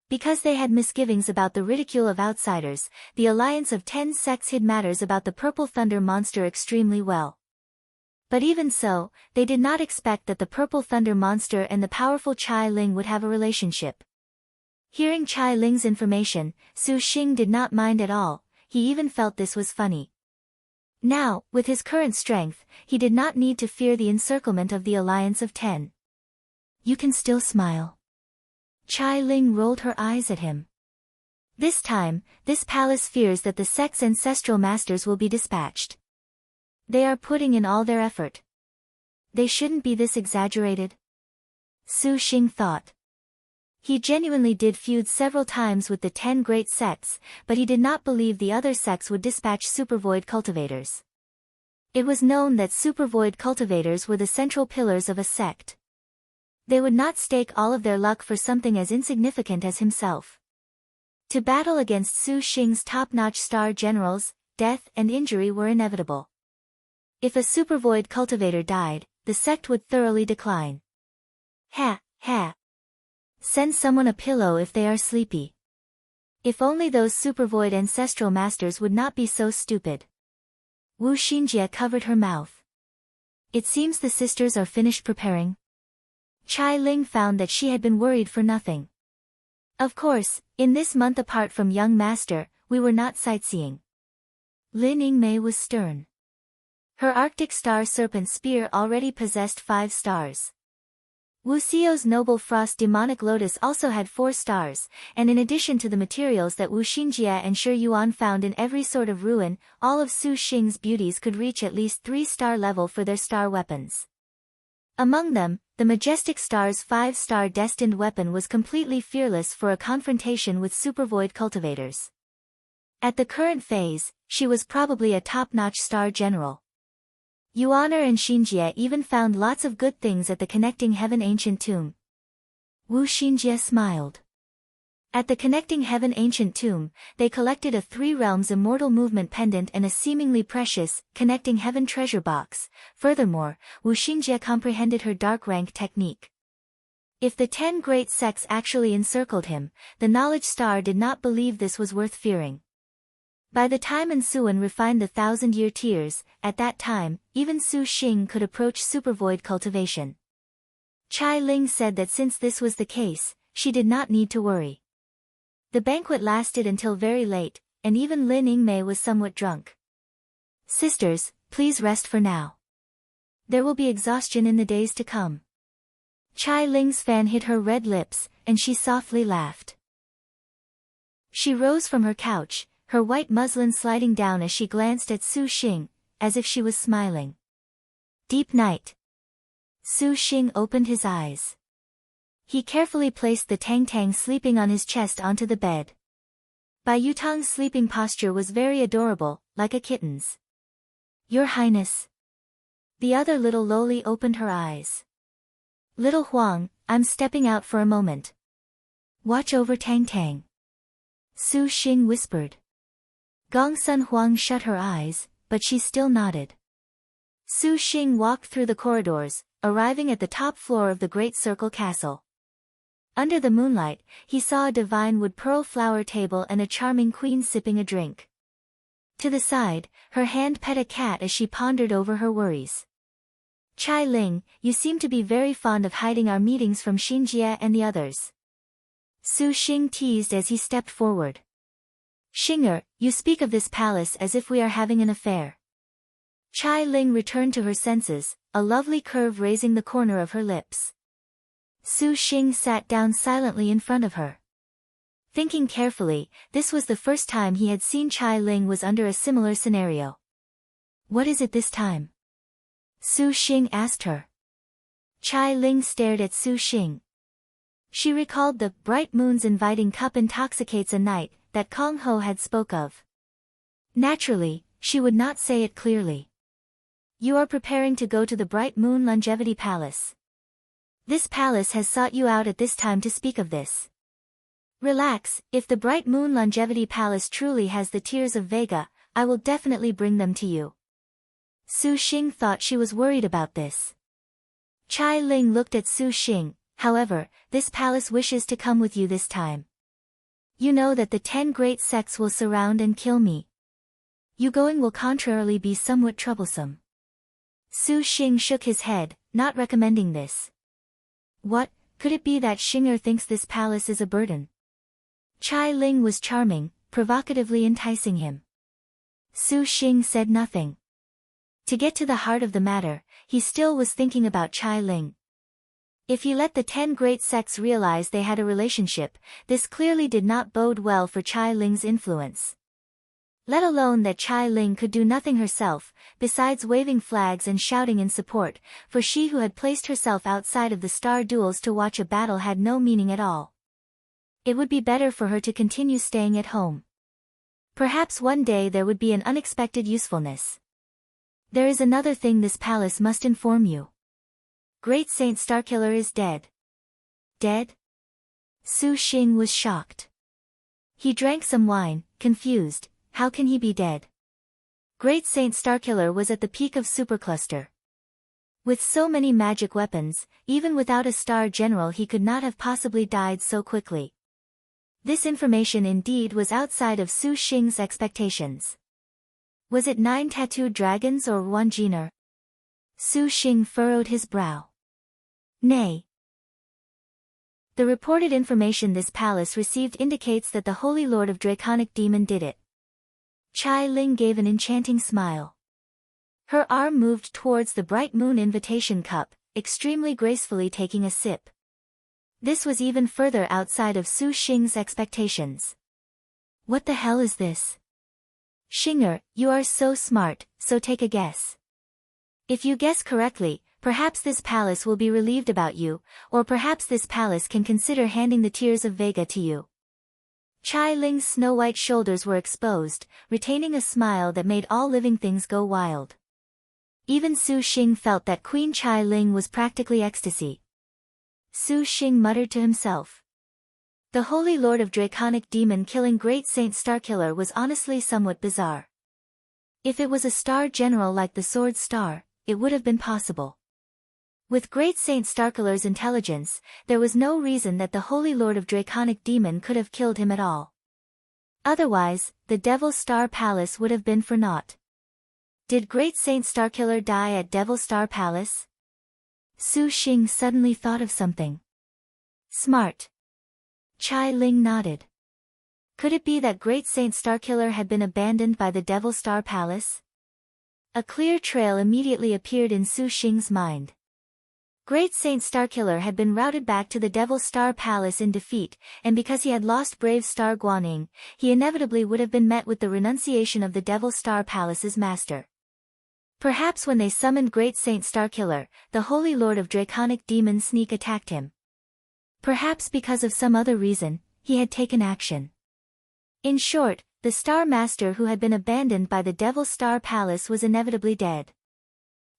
Because they had misgivings about the ridicule of outsiders, the alliance of 10 sects hid matters about the Purple Thunder monster extremely well. But even so, they did not expect that the Purple Thunder monster and the powerful Chai Ling would have a relationship. Hearing Chai Ling's information, Su Xing did not mind at all, he even felt this was funny. Now, with his current strength, he did not need to fear the encirclement of the alliance of 10. You can still smile. Chai Ling rolled her eyes at him. This time, this palace fears that the sect's ancestral masters will be dispatched. They are putting in all their effort. They shouldn't be this exaggerated. Su Xing thought. He genuinely did feud several times with the 10 great sects, but he did not believe the other sects would dispatch supervoid cultivators. It was known that supervoid cultivators were the central pillars of a sect. They would not stake all of their luck for something as insignificant as himself. To battle against Su Xing's top-notch star generals, death and injury were inevitable. If a supervoid cultivator died, the sect would thoroughly decline. Ha, ha. Send someone a pillow if they are sleepy. If only those supervoid ancestral masters would not be so stupid. Wu Xinjie covered her mouth. It seems the sisters are finished preparing. Chai Ling found that she had been worried for nothing. Of course, in this month apart from young master, we were not sightseeing. Lin Yingmei was stern. Her Arctic Star Serpent Spear already possessed 5 stars. Wu Xiao's Noble Frost Demonic Lotus also had 4 stars, and in addition to the materials that Wu Xinjie and Shi Yuan found in every sort of ruin, all of Su Xing's beauties could reach at least 3-star level for their star weapons. Among them, the Majestic Star's 5-star destined weapon was completely fearless for a confrontation with supervoid cultivators. At the current phase, she was probably a top-notch star general. Yuaner and Xinjie even found lots of good things at the Connecting Heaven Ancient Tomb. Wu Xinjie smiled. At the Connecting Heaven Ancient Tomb, they collected a 3 Realms Immortal Movement Pendant and a seemingly precious, Connecting Heaven Treasure Box. Furthermore, Wu Xinjie comprehended her dark rank technique. If the 10 great sects actually encircled him, the Knowledge Star did not believe this was worth fearing. By the time Suwen refined the 1,000-year tears, at that time, even Su Xing could approach supervoid cultivation. Chai Ling said that since this was the case, she did not need to worry. The banquet lasted until very late, and even Lin Yingmei was somewhat drunk. Sisters, please rest for now. There will be exhaustion in the days to come. Chai Ling's fan hit her red lips, and she softly laughed. She rose from her couch, her white muslin sliding down as she glanced at Su Xing, as if she was smiling. Deep night. Su Xing opened his eyes. He carefully placed the Tang sleeping on his chest onto the bed. Bai Yutang's sleeping posture was very adorable, like a kitten's. Your Highness. The other little loli opened her eyes. Little Huang, I'm stepping out for a moment. Watch over Tang. Su Xing whispered. Gongsun Huang shut her eyes, but she still nodded. Su Xing walked through the corridors, arriving at the top floor of the Great Circle Castle. Under the moonlight, he saw a divine wood pearl flower table and a charming queen sipping a drink. To the side, her hand pet a cat as she pondered over her worries. Chai Ling, you seem to be very fond of hiding our meetings from Xinjie and the others. Su Xing teased as he stepped forward. Xinger, you speak of this palace as if we are having an affair. Chai Ling returned to her senses, a lovely curve raising the corner of her lips. Su Xing sat down silently in front of her. Thinking carefully, this was the first time he had seen Chai Ling was under a similar scenario. What is it this time? Su Xing asked her. Chai Ling stared at Su Xing. She recalled the bright moon's inviting cup intoxicates a night that Kong Ho had spoke of. Naturally, she would not say it clearly. You are preparing to go to the Bright Moon Longevity Palace. This palace has sought you out at this time to speak of this. Relax, if the Bright Moon Longevity Palace truly has the tears of Vega, I will definitely bring them to you. Su Xing thought she was worried about this. Chai Ling looked at Su Xing, however, this palace wishes to come with you this time. You know that the 10 great sects will surround and kill me. You going will contrarily be somewhat troublesome. Su Xing shook his head, not recommending this. What, could it be that Xing'er thinks this palace is a burden? Chai Ling was charming, provocatively enticing him. Su Xing said nothing. To get to the heart of the matter, he still was thinking about Chai Ling. If he let the 10 great sects realize they had a relationship, this clearly did not bode well for Chai Ling's influence. Let alone that Chai Ling could do nothing herself, besides waving flags and shouting in support, for she who had placed herself outside of the star duels to watch a battle had no meaning at all. It would be better for her to continue staying at home. Perhaps one day there would be an unexpected usefulness. There is another thing this palace must inform you. Great Saint Starkiller is dead. Dead? Su Xing was shocked. He drank some wine, confused. How can he be dead? Great Saint Starkiller was at the peak of supercluster. With so many magic weapons, even without a star general he could not have possibly died so quickly. This information indeed was outside of Su Xing's expectations. Was it 9 tattooed dragons or one Jiner? Su Xing furrowed his brow. Nay. The reported information this palace received indicates that the Holy Lord of Draconic Demon did it. Chai Ling gave an enchanting smile. Her arm moved towards the bright moon invitation cup, extremely gracefully taking a sip. This was even further outside of Su Xing's expectations. What the hell is this? Xing'er, you are so smart, so take a guess. If you guess correctly, perhaps this palace will be relieved about you, or perhaps this palace can consider handing the Tears of Vega to you. Chai Ling's snow-white shoulders were exposed, retaining a smile that made all living things go wild. Even Su Xing felt that Queen Chai Ling was practically ecstasy. Su Xing muttered to himself. The Holy Lord of Draconic Demon killing Great Saint Starkiller was honestly somewhat bizarre. If it was a star general like the Sword Star, it would have been possible. With Great Saint Starkiller's intelligence, there was no reason that the Holy Lord of Draconic Demon could have killed him at all. Otherwise, the Devil Star Palace would have been for naught. Did Great Saint Starkiller die at Devil Star Palace? Su Xing suddenly thought of something. Smart. Chai Ling nodded. Could it be that Great Saint Starkiller had been abandoned by the Devil Star Palace? A clear trail immediately appeared in Su Xing's mind. Great Saint Starkiller had been routed back to the Devil Star Palace in defeat, and because he had lost brave Star Guaning, he inevitably would have been met with the renunciation of the Devil Star Palace's master. Perhaps when they summoned Great Saint Starkiller, the Holy Lord of Draconic Demon sneak attacked him. Perhaps because of some other reason, he had taken action. In short, the Star Master who had been abandoned by the Devil Star Palace was inevitably dead.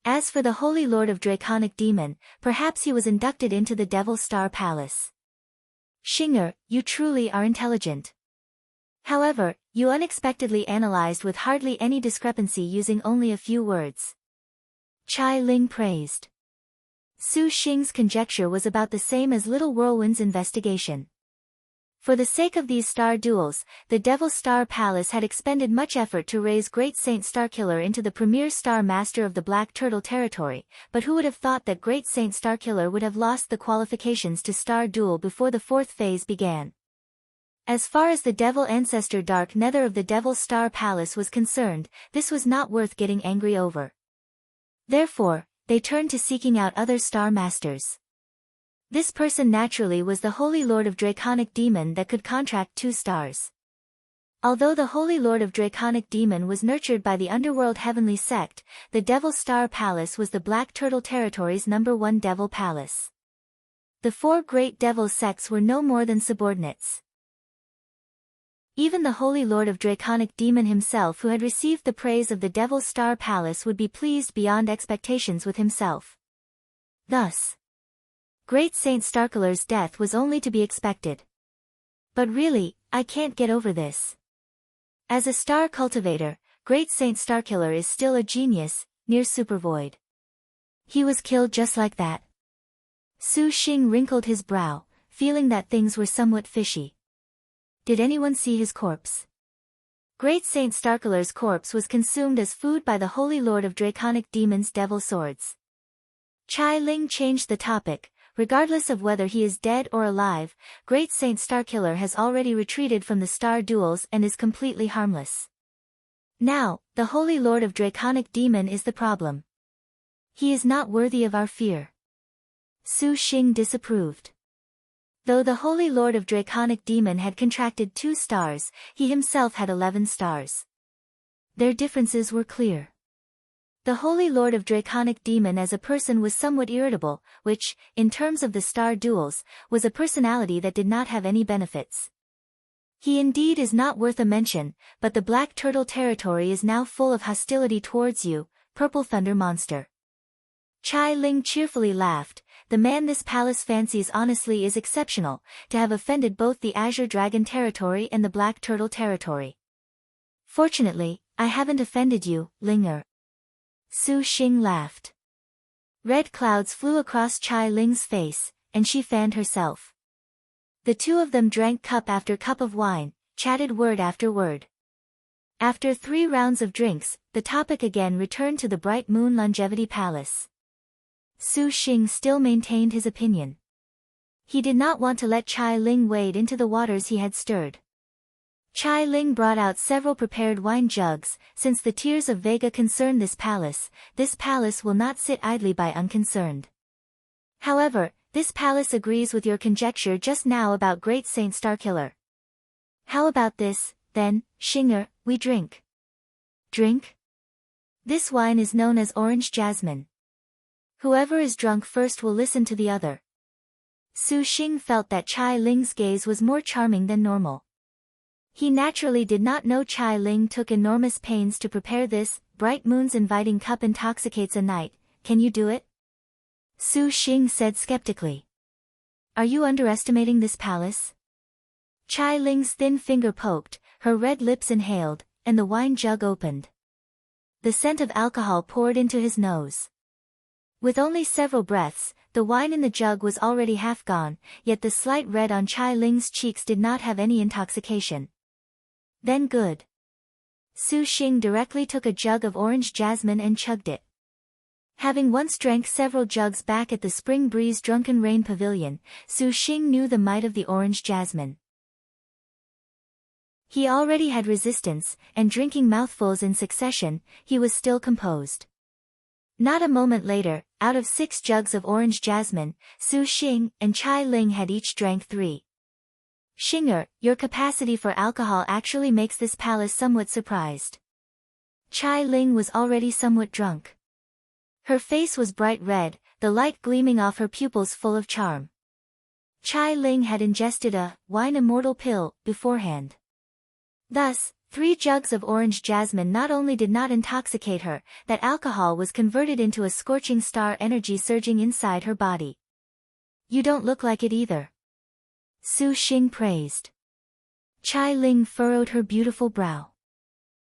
As for the Holy Lord of Draconic Demon, perhaps he was inducted into the Devil Star Palace. Xing'er, you truly are intelligent. However, you unexpectedly analyzed with hardly any discrepancy using only a few words. Chai Ling praised. Su Xing's conjecture was about the same as Little Whirlwind's investigation. For the sake of these star duels, the Devil Star Palace had expended much effort to raise Great Saint Starkiller into the premier Star Master of the Black Turtle territory, but who would have thought that Great Saint Starkiller would have lost the qualifications to Star Duel before the fourth phase began. As far as the Devil Ancestor Dark Nether of the Devil Star Palace was concerned, this was not worth getting angry over. Therefore, they turned to seeking out other Star Masters. This person naturally was the Holy Lord of Draconic Demon that could contract 2 stars. Although the Holy Lord of Draconic Demon was nurtured by the Underworld Heavenly Sect, the Devil Star Palace was the Black Turtle Territory's #1 Devil Palace. The 4 great Devil sects were no more than subordinates. Even the Holy Lord of Draconic Demon himself, who had received the praise of the Devil Star Palace, would be pleased beyond expectations with himself. Thus, Great Saint Starkiller's death was only to be expected. But really, I can't get over this. As a star cultivator, Great Saint Starkiller is still a genius, near supervoid. He was killed just like that. Su Xing wrinkled his brow, feeling that things were somewhat fishy. did anyone see his corpse? Great Saint Starkiller's corpse was consumed as food by the Holy Lord of Draconic Demons' devil swords. Chai Ling changed the topic. Regardless of whether he is dead or alive, Great Saint Starkiller has already retreated from the star duels and is completely harmless. Now, the Holy Lord of Draconic Demon is the problem. He is not worthy of our fear. Su Xing disapproved. Though the Holy Lord of Draconic Demon had contracted 2 stars, he himself had 11 stars. Their differences were clear. The Holy Lord of Draconic Demon as a person was somewhat irritable, which, in terms of the star duels, was a personality that did not have any benefits. He indeed is not worth a mention, but the Black Turtle territory is now full of hostility towards you, Purple Thunder monster. Chai Ling cheerfully laughed. The man this palace fancies honestly is exceptional, to have offended both the Azure Dragon territory and the Black Turtle territory. Fortunately, I haven't offended you, Linger. Su Xing laughed. Red clouds flew across Chai Ling's face, and she fanned herself. The two of them drank cup after cup of wine, chatted word after word. After 3 rounds of drinks, the topic again returned to the Bright Moon Longevity Palace. Su Xing still maintained his opinion. He did not want to let Chai Ling wade into the waters he had stirred. Chai Ling brought out several prepared wine jugs. Since the tears of Vega concern this palace will not sit idly by unconcerned. However, this palace agrees with your conjecture just now about Great Saint Starkiller. How about this, then, Xinger, we drink? Drink? This wine is known as orange jasmine. Whoever is drunk first will listen to the other. Su Xing felt that Chai Ling's gaze was more charming than normal. He naturally did not know Chai Ling took enormous pains to prepare this. Bright Moon's inviting cup intoxicates a night. Can you do it? Su Xing said skeptically. Are you underestimating this palace? Chai Ling's thin finger poked, her red lips inhaled, and the wine jug opened. The scent of alcohol poured into his nose. With only several breaths, the wine in the jug was already half gone, yet the slight red on Chai Ling's cheeks did not have any intoxication. Then good. Su Xing directly took a jug of orange jasmine and chugged it. Having once drank several jugs back at the Spring Breeze Drunken Rain Pavilion, Su Xing knew the might of the orange jasmine. He already had resistance, and drinking mouthfuls in succession, he was still composed. Not a moment later, out of 6 jugs of orange jasmine, Su Xing and Chai Ling had each drank 3. Xinger, your capacity for alcohol actually makes this palace somewhat surprised. Chai Ling was already somewhat drunk. Her face was bright red, the light gleaming off her pupils full of charm. Chai Ling had ingested a wine immortal pill beforehand. Thus, 3 jugs of orange jasmine not only did not intoxicate her, that alcohol was converted into a scorching star energy surging inside her body. You don't look like it either. Su Xing praised. Chai Ling furrowed her beautiful brow.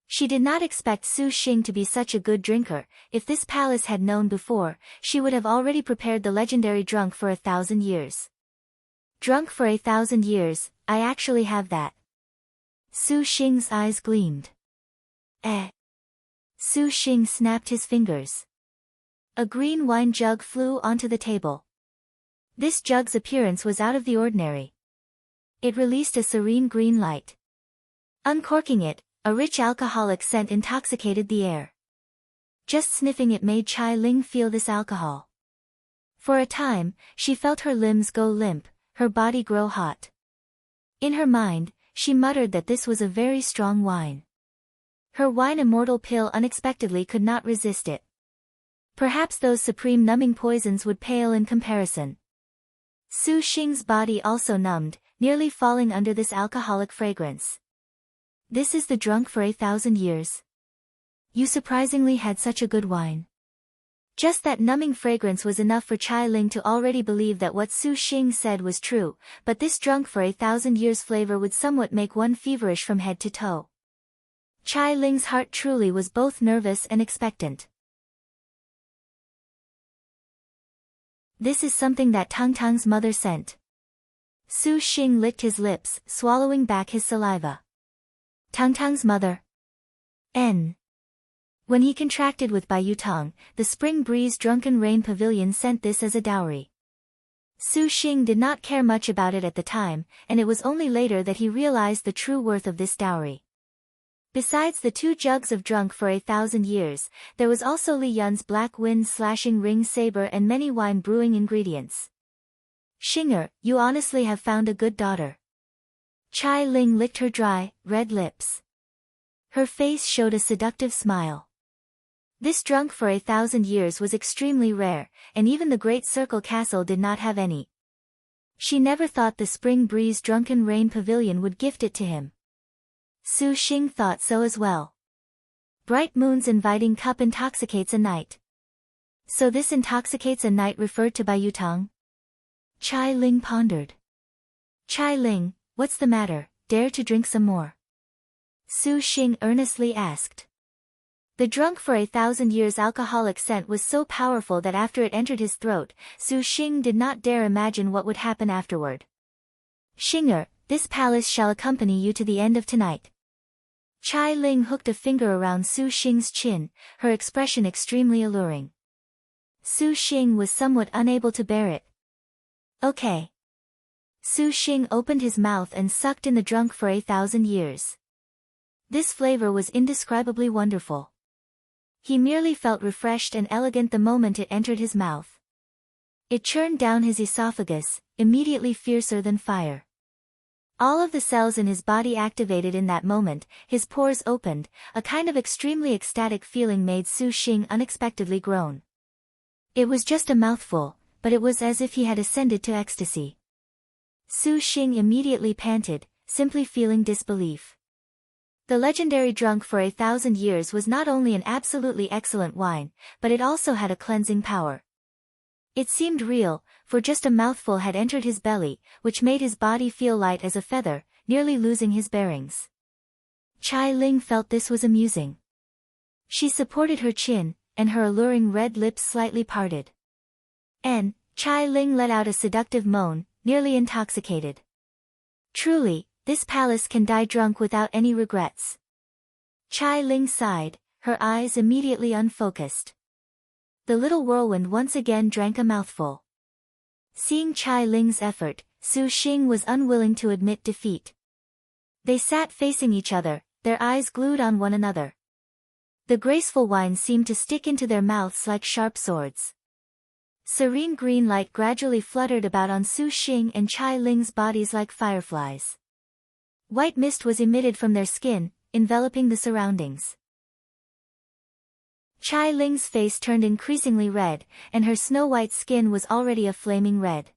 She did not expect Su Xing to be such a good drinker. If this palace had known before, she would have already prepared the legendary drunk for 1,000 years. Drunk for 1,000 years, I actually have that. Su Xing's eyes gleamed. Su Xing snapped his fingers. A green wine jug flew onto the table. This jug's appearance was out of the ordinary. It released a serene green light. Uncorking it, a rich alcoholic scent intoxicated the air. Just sniffing it made Chai Ling feel this alcohol. For a time, she felt her limbs go limp, her body grow hot. In her mind, she muttered that this was a very strong wine. Her wine immortal pill unexpectedly could not resist it. Perhaps those supreme numbing poisons would pale in comparison. Su Xing's body also numbed, nearly falling under this alcoholic fragrance. This is the drunk for 1,000 years. You surprisingly had such a good wine. Just that numbing fragrance was enough for Chai Ling to already believe that what Su Xing said was true, but this drunk for 1,000 years flavor would somewhat make one feverish from head to toe. Chai Ling's heart truly was both nervous and expectant. This is something that Tang Tang's mother sent. Su Xing licked his lips, swallowing back his saliva. Tangtang's mother. N. When he contracted with Bai Yutang, the Spring Breeze Drunken Rain Pavilion sent this as a dowry. Su Xing did not care much about it at the time, and it was only later that he realized the true worth of this dowry. Besides the 2 jugs of drunk for 1,000 years, there was also Li Yun's black wind slashing ring saber and many wine brewing ingredients. Xinger, you honestly have found a good daughter. Chai Ling licked her dry, red lips. Her face showed a seductive smile. This drunk for 1,000 years was extremely rare, and even the Great Circle Castle did not have any. She never thought the Spring Breeze Drunken Rain Pavilion would gift it to him. Su Xing thought so as well. Bright Moon's inviting cup intoxicates a night. So this intoxicates a night referred to Bai Yutang? Chai Ling pondered. Chai Ling, what's the matter, dare to drink some more? Su Xing earnestly asked. The drunk for 1,000 years alcoholic scent was so powerful that after it entered his throat, Su Xing did not dare imagine what would happen afterward. Xinger, this palace shall accompany you to the end of tonight. Chai Ling hooked a finger around Su Xing's chin, her expression extremely alluring. Su Xing was somewhat unable to bear it. Okay. Su Xing opened his mouth and sucked in the drunk for 1,000 years. This flavor was indescribably wonderful. He merely felt refreshed and elegant the moment it entered his mouth. It churned down his esophagus, immediately fiercer than fire. All of the cells in his body activated in that moment, his pores opened, a kind of extremely ecstatic feeling made Su Xing unexpectedly groan. It was just a mouthful, but it was as if he had ascended to ecstasy. Su Xing immediately panted, simply feeling disbelief. The legendary drunk for 1,000 years was not only an absolutely excellent wine, but it also had a cleansing power. It seemed real, for just a mouthful had entered his belly, which made his body feel light as a feather, nearly losing his bearings. Chai Ling felt this was amusing. She supported her chin, and her alluring red lips slightly parted. Chai Ling let out a seductive moan, nearly intoxicated. Truly, this palace can die drunk without any regrets. Chai Ling sighed, her eyes immediately unfocused. The little whirlwind once again drank a mouthful. Seeing Chai Ling's effort, Su Xing was unwilling to admit defeat. They sat facing each other, their eyes glued on one another. The graceful wine seemed to stick into their mouths like sharp swords. Serene green light gradually fluttered about on Su Xing and Chai Ling's bodies like fireflies. White mist was emitted from their skin, enveloping the surroundings. Chai Ling's face turned increasingly red, and her snow-white skin was already a flaming red.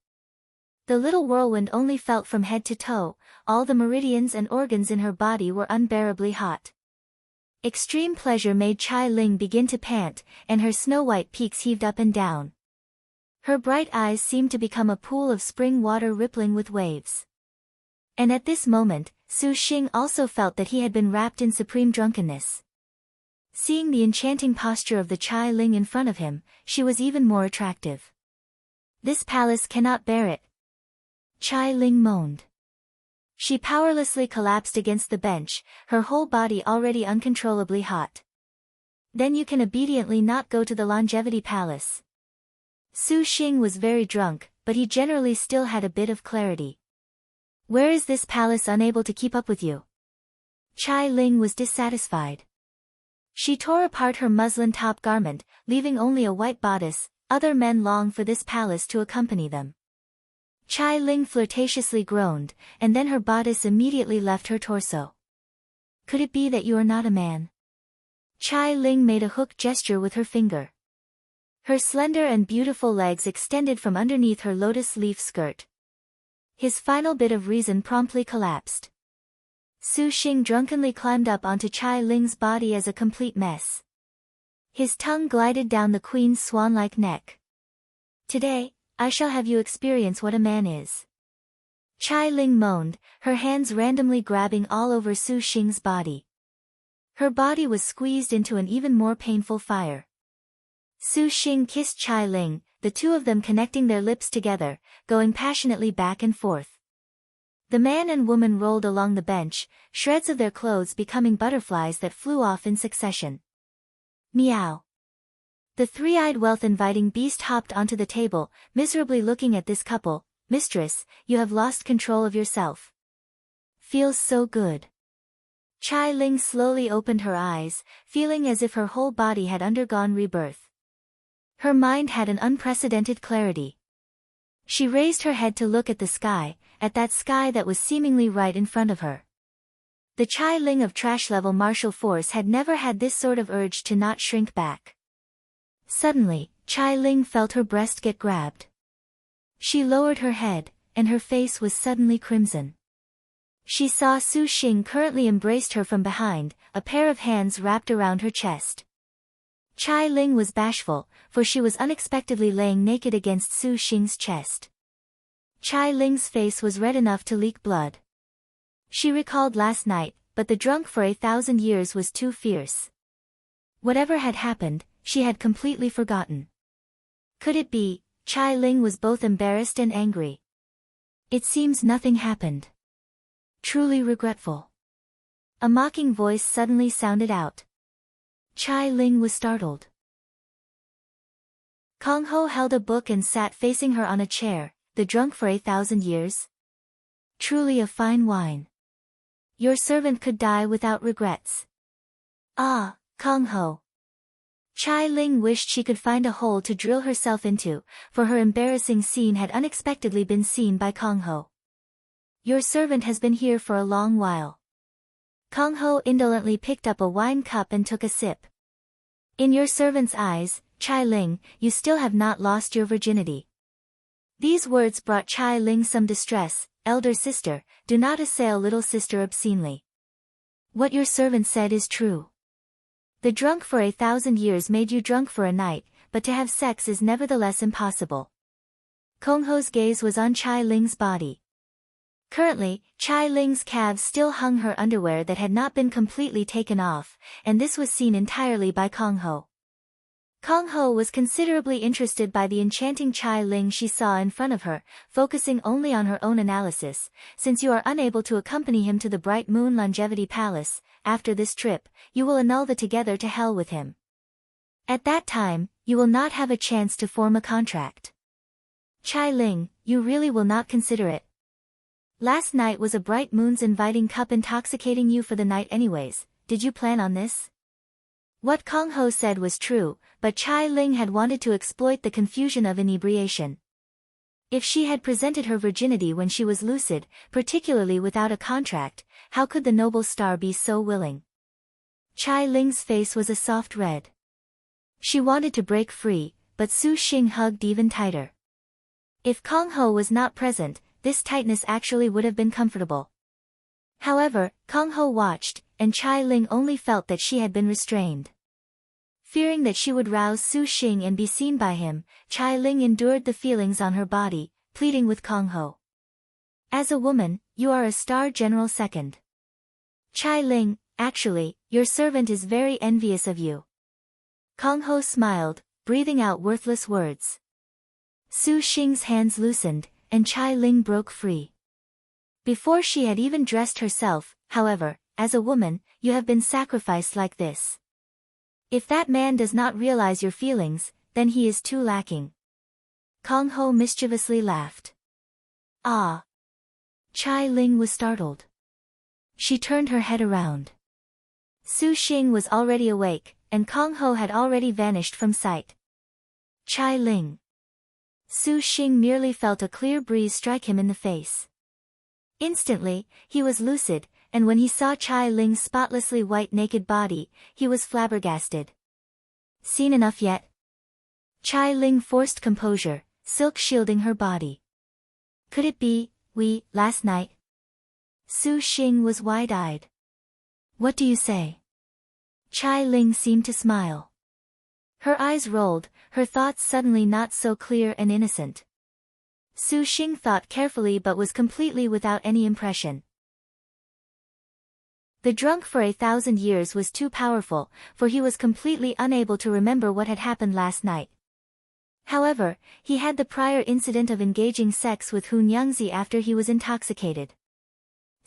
The little whirlwind only felt from head to toe, all the meridians and organs in her body were unbearably hot. Extreme pleasure made Chai Ling begin to pant, and her snow-white peaks heaved up and down. Her bright eyes seemed to become a pool of spring water rippling with waves. And at this moment, Su Xing also felt that he had been wrapped in supreme drunkenness. Seeing the enchanting posture of the Chai Ling in front of him, she was even more attractive. This palace cannot bear it. Chai Ling moaned. She powerlessly collapsed against the bench, her whole body already uncontrollably hot. Then you can obediently not go to the Longevity Palace. Su Xing was very drunk, but he generally still had a bit of clarity. Where is this palace unable to keep up with you? Chai Ling was dissatisfied. She tore apart her muslin top garment, leaving only a white bodice. Other men long for this palace to accompany them. Chai Ling flirtatiously groaned, and then her bodice immediately left her torso. Could it be that you are not a man? Chai Ling made a hook gesture with her finger. Her slender and beautiful legs extended from underneath her lotus leaf skirt. His final bit of reason promptly collapsed. Su Xing drunkenly climbed up onto Chai Ling's body as a complete mess. His tongue glided down the queen's swan-like neck. Today, I shall have you experience what a man is. Chai Ling moaned, her hands randomly grabbing all over Su Xing's body. Her body was squeezed into an even more painful fire. Su Xing kissed Chai Ling, the two of them connecting their lips together, going passionately back and forth. The man and woman rolled along the bench, shreds of their clothes becoming butterflies that flew off in succession. Meow. The three-eyed wealth-inviting beast hopped onto the table, miserably looking at this couple. Mistress, you have lost control of yourself. Feels so good. Chai Ling slowly opened her eyes, feeling as if her whole body had undergone rebirth. Her mind had an unprecedented clarity. She raised her head to look at the sky, at that sky that was seemingly right in front of her. The Chai Ling of trash-level martial force had never had this sort of urge to not shrink back. Suddenly, Chai Ling felt her breast get grabbed. She lowered her head, and her face was suddenly crimson. She saw Su Xing currently embraced her from behind, a pair of hands wrapped around her chest. Chai Ling was bashful, for she was unexpectedly laying naked against Su Xing's chest. Chai Ling's face was red enough to leak blood. She recalled last night, but the drunk for 1,000 years was too fierce. Whatever had happened, she had completely forgotten. Could it be, Chai Ling was both embarrassed and angry. It seems nothing happened. Truly regretful. A mocking voice suddenly sounded out. Chai Ling was startled. Kong Ho held a book and sat facing her on a chair. The drunk for 1,000 years? Truly a fine wine. Your servant could die without regrets. Ah, Kong Ho. Chai Ling wished she could find a hole to drill herself into, for her embarrassing scene had unexpectedly been seen by Kong Ho. Your servant has been here for a long while. Kong Ho indolently picked up a wine cup and took a sip. In your servant's eyes, Chai Ling, you still have not lost your virginity. These words brought Chai Ling some distress. Elder sister, do not assail little sister obscenely. What your servant said is true. The drunk for 1,000 years made you drunk for a night, but to have sex is nevertheless impossible. Kong Ho's gaze was on Chai Ling's body. Currently, Chai Ling's calves still hung her underwear that had not been completely taken off, and this was seen entirely by Kong Ho. Kong Ho was considerably interested by the enchanting Chai Ling she saw in front of her, focusing only on her own analysis. Since you are unable to accompany him to the Bright Moon Longevity Palace, after this trip, you will annul the together to hell with him. At that time, you will not have a chance to form a contract. Chai Ling, you really will not consider it. Last night was a Bright Moon's inviting cup intoxicating you for the night anyways. Did you plan on this? What Kong Ho said was true, but Chai Ling had wanted to exploit the confusion of inebriation. If she had presented her virginity when she was lucid, particularly without a contract, how could the noble star be so willing? Chai Ling's face was a soft red. She wanted to break free, but Su Xing hugged even tighter. If Kong Ho was not present, this tightness actually would have been comfortable. However, Kong Ho watched, and Chai Ling only felt that she had been restrained. Fearing that she would rouse Su Xing and be seen by him, Chai Ling endured the feelings on her body, pleading with Kong Ho. As a woman, you are a star general second. Chai Ling, actually, your servant is very envious of you. Kong Ho smiled, breathing out worthless words. Su Xing's hands loosened, and Chai Ling broke free. Before she had even dressed herself, however, as a woman, you have been sacrificed like this. If that man does not realize your feelings, then he is too lacking. Kong Ho mischievously laughed. Ah! Chai Ling was startled. She turned her head around. Su Xing was already awake, and Kong Ho had already vanished from sight. Chai Ling. Su Xing merely felt a clear breeze strike him in the face. Instantly, he was lucid, and when he saw Chai Ling's spotlessly white naked body, he was flabbergasted. Seen enough yet? Chai Ling forced composure, silk shielding her body. Could it be, last night? Su Xing was wide-eyed. What do you say? Chai Ling seemed to smile. Her eyes rolled, her thoughts suddenly not so clear and innocent. Su Xing thought carefully but was completely without any impression. The drunk for 1,000 years was too powerful, for he was completely unable to remember what had happened last night. However, he had the prior incident of engaging sex with Hun Yangzi after he was intoxicated.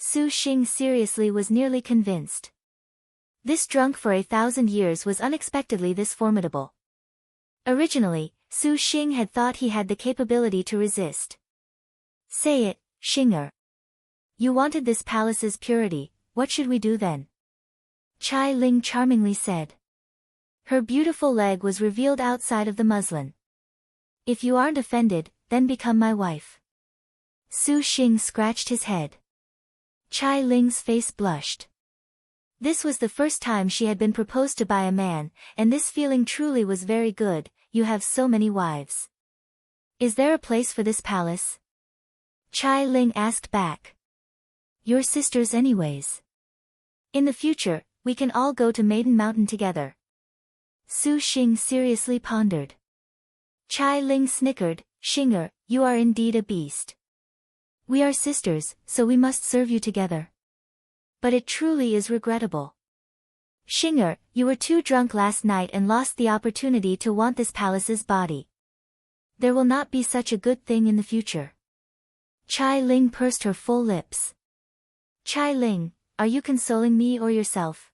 Su Xing seriously was nearly convinced. This drunk for 1,000 years was unexpectedly this formidable. Originally, Su Xing had thought he had the capability to resist. Say it, Xinger. You wanted this palace's purity, what should we do then? Chai Ling charmingly said. Her beautiful leg was revealed outside of the muslin. If you aren't offended, then become my wife. Su Xing scratched his head. Chai Ling's face blushed. This was the first time she had been proposed to by a man, and this feeling truly was very good. You have so many wives. Is there a place for this palace? Chai Ling asked back. Your sisters anyways. In the future, we can all go to Maiden Mountain together. Su Xing seriously pondered. Chai Ling snickered, Xinger, you are indeed a beast. We are sisters, so we must serve you together. But it truly is regrettable. Xinger, you were too drunk last night and lost the opportunity to want this palace's body. There will not be such a good thing in the future. Chai Ling pursed her full lips. Chai Ling, are you consoling me or yourself?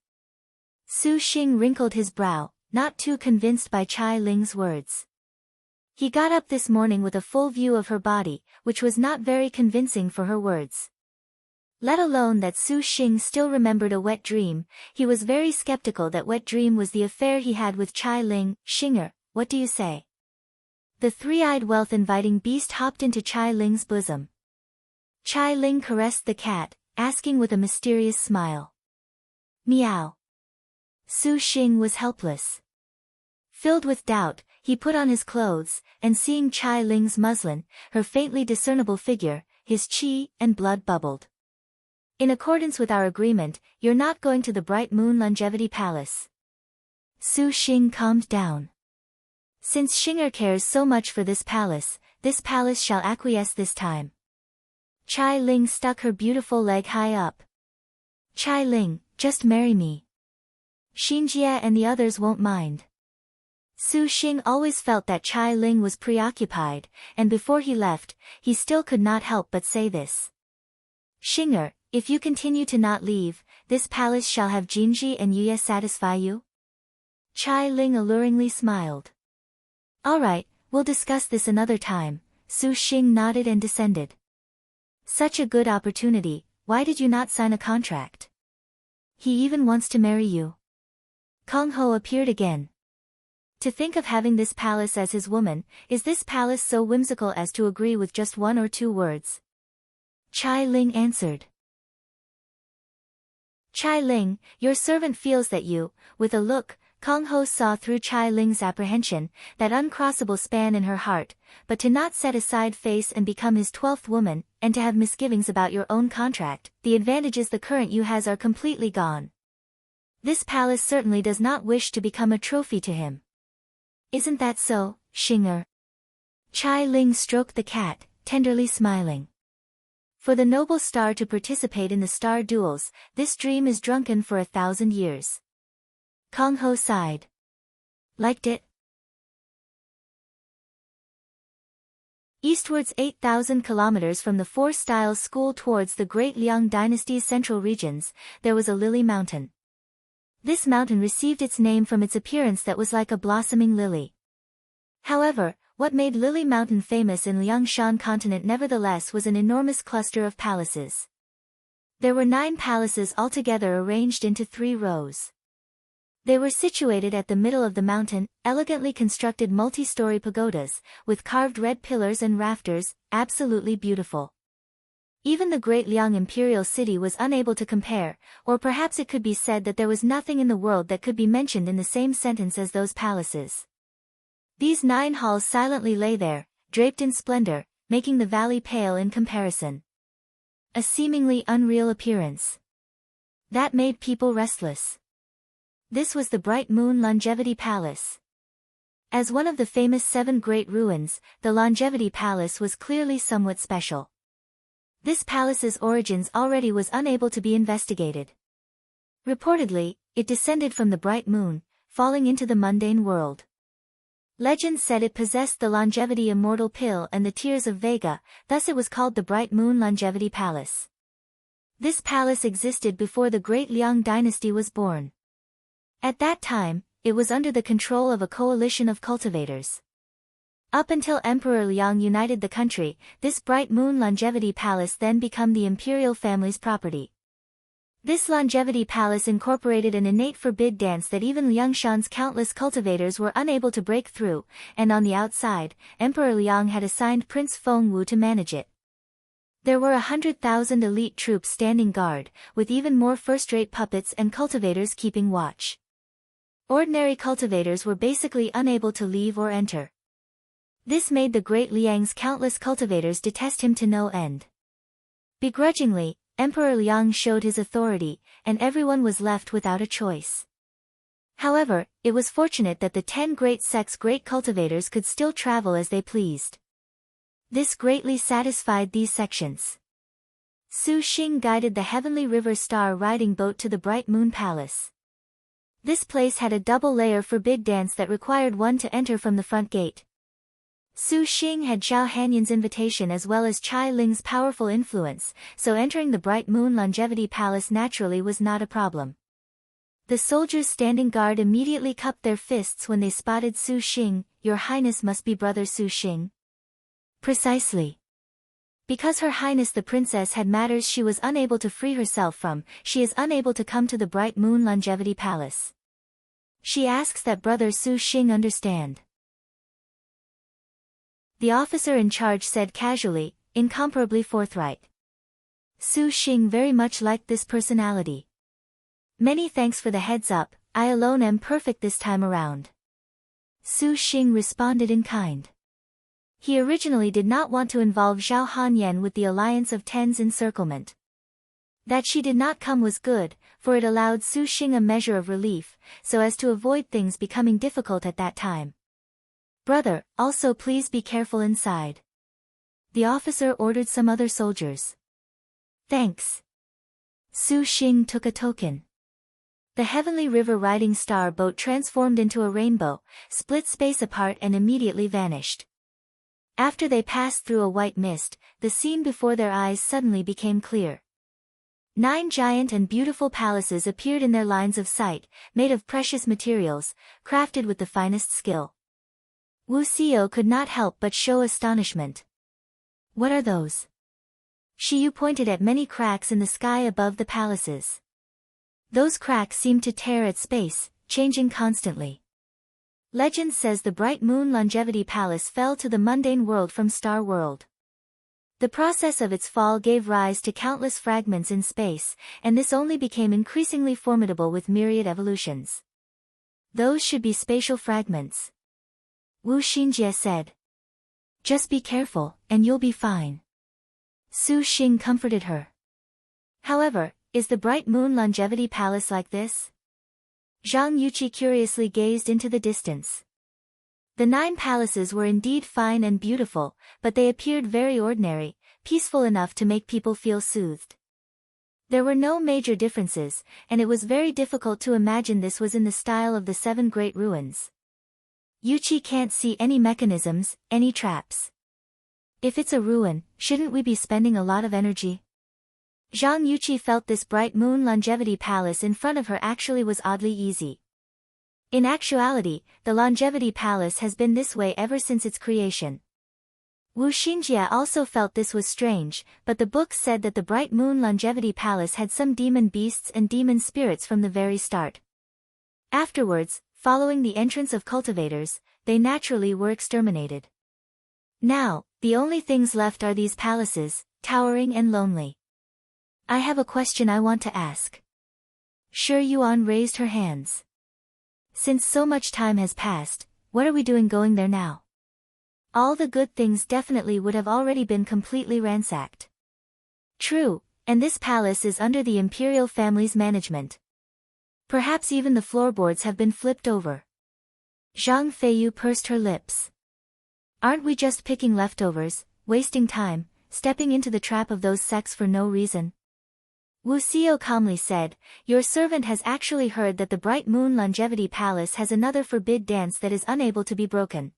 Su Xing wrinkled his brow, not too convinced by Chai Ling's words. He got up this morning with a full view of her body, which was not very convincing for her words. Let alone that Su Xing still remembered a wet dream, he was very skeptical that wet dream was the affair he had with Chai Ling. Xinger, what do you say? The three-eyed wealth-inviting beast hopped into Chai Ling's bosom. Chai Ling caressed the cat, asking with a mysterious smile. Meow. Su Xing was helpless. Filled with doubt, he put on his clothes, and seeing Chai Ling's muslin, her faintly discernible figure, his qi and blood bubbled. In accordance with our agreement, you're not going to the Bright Moon Longevity Palace. Su Xing calmed down. Since Xinger cares so much for this palace shall acquiesce this time. Chai Ling stuck her beautiful leg high up. Chai Ling, just marry me. Xinjie and the others won't mind. Su Xing always felt that Chai Ling was preoccupied, and before he left, he still could not help but say this. Xinger, if you continue to not leave, this palace shall have Jinji and Yuya satisfy you? Chai Ling alluringly smiled. All right, we'll discuss this another time. Su Xing nodded and descended. Such a good opportunity, why did you not sign a contract? He even wants to marry you. Kong Ho appeared again. To think of having this palace as his woman, is this palace so whimsical as to agree with just 1 or 2 words? Chai Ling answered. Chai Ling, your servant feels that you, with a look, Kong Ho saw through Chai Ling's apprehension, that uncrossable span in her heart, but to not set aside face and become his 12th woman, and to have misgivings about your own contract, the advantages the current you has are completely gone. This palace certainly does not wish to become a trophy to him. Isn't that so, Xinger? Chai Ling stroked the cat, tenderly smiling. For the noble star to participate in the star duels, this dream is drunken for 1,000 years. Kong Ho sighed. Liked it? Eastwards 8,000 kilometers from the Four Styles School towards the Great Liang Dynasty's central regions, there was a lily mountain. This mountain received its name from its appearance that was like a blossoming lily. However, what made Lily Mountain famous in Lianxin continent nevertheless was an enormous cluster of palaces. There were 9 palaces altogether arranged into 3 rows. They were situated at the middle of the mountain, elegantly constructed multi-story pagodas, with carved red pillars and rafters, absolutely beautiful. Even the great Liang imperial city was unable to compare, or perhaps it could be said that there was nothing in the world that could be mentioned in the same sentence as those palaces. These 9 halls silently lay there, draped in splendor, making the valley pale in comparison. A seemingly unreal appearance. That made people restless. This was the Bright Moon Longevity Palace. As one of the famous 7 great ruins, the Longevity Palace was clearly somewhat special. This palace's origins already was unable to be investigated. Reportedly, it descended from the bright moon, falling into the mundane world. Legend said it possessed the longevity immortal pill and the tears of Vega, thus it was called the Bright Moon Longevity Palace. This palace existed before the Great Liang dynasty was born. At that time, it was under the control of a coalition of cultivators. Up until Emperor Liang united the country, this Bright Moon Longevity Palace then became the imperial family's property. This Longevity Palace incorporated an innate forbid dance that even Liangshan's countless cultivators were unable to break through, and on the outside, Emperor Liang had assigned Prince Fengwu to manage it. There were 100,000 elite troops standing guard, with even more first-rate puppets and cultivators keeping watch. Ordinary cultivators were basically unable to leave or enter. This made the great Liang's countless cultivators detest him to no end. Begrudgingly, Emperor Liang showed his authority, and everyone was left without a choice. However, it was fortunate that the 10 great sects' great cultivators could still travel as they pleased. This greatly satisfied these sections. Su Xing guided the Heavenly River Star riding boat to the Bright Moon Palace. This place had a double-layer forbid dance that required one to enter from the front gate. Su Xing had Zhao Hanyan's invitation as well as Chai Ling's powerful influence, so entering the Bright Moon Longevity Palace naturally was not a problem. The soldiers standing guard immediately cupped their fists when they spotted Su Xing. "Your Highness must be Brother Su Xing." Precisely. Because Her Highness the Princess had matters she was unable to free herself from, she is unable to come to the Bright Moon Longevity Palace. She asks that Brother Su Xing understand. The officer in charge said casually, incomparably forthright. Su Xing very much liked this personality. "Many thanks for the heads up, I alone am perfect this time around." Su Xing responded in kind. He originally did not want to involve Zhao Hanyan with the Alliance of Ten's encirclement. That she did not come was good, for it allowed Su Xing a measure of relief, so as to avoid things becoming difficult at that time. "Brother, also please be careful inside." The officer ordered some other soldiers. "Thanks." Su Xing took a token. The Heavenly River Riding Star boat transformed into a rainbow, split space apart and immediately vanished. After they passed through a white mist, the scene before their eyes suddenly became clear. 9 giant and beautiful palaces appeared in their lines of sight, made of precious materials, crafted with the finest skill. Wu Xiao could not help but show astonishment. "What are those?" Shiyu pointed at many cracks in the sky above the palaces. Those cracks seemed to tear at space, changing constantly. Legend says the Bright Moon Longevity Palace fell to the mundane world from Star World. The process of its fall gave rise to countless fragments in space, and this only became increasingly formidable with myriad evolutions. "Those should be spatial fragments," Wu Xinjie said. "Just be careful, and you'll be fine." Su Xing comforted her. However, is the Bright Moon Longevity Palace like this? Zhang Yuqi curiously gazed into the distance. The 9 palaces were indeed fine and beautiful, but they appeared very ordinary, peaceful enough to make people feel soothed. There were no major differences, and it was very difficult to imagine this was in the style of the 7 great ruins. Yuqi can't see any mechanisms, any traps. If it's a ruin, shouldn't we be spending a lot of energy? Zhang Yuqi felt this Bright Moon Longevity Palace in front of her actually was oddly easy. In actuality, the Longevity Palace has been this way ever since its creation. Wu Xinjie also felt this was strange, but the book said that the Bright Moon Longevity Palace had some demon beasts and demon spirits from the very start. Afterwards, following the entrance of cultivators, they naturally were exterminated. Now, the only things left are these palaces, towering and lonely. "I have a question I want to ask." Shi Yuan raised her hands. "Since so much time has passed, what are we doing going there now? All the good things definitely would have already been completely ransacked." "True, and this palace is under the imperial family's management. Perhaps even the floorboards have been flipped over." Zhang Feiyu pursed her lips. "Aren't we just picking leftovers, wasting time, stepping into the trap of those sects for no reason?" Wu Xiao calmly said, "Your servant has actually heard that the Bright Moon Longevity Palace has another forbid dance that is unable to be broken.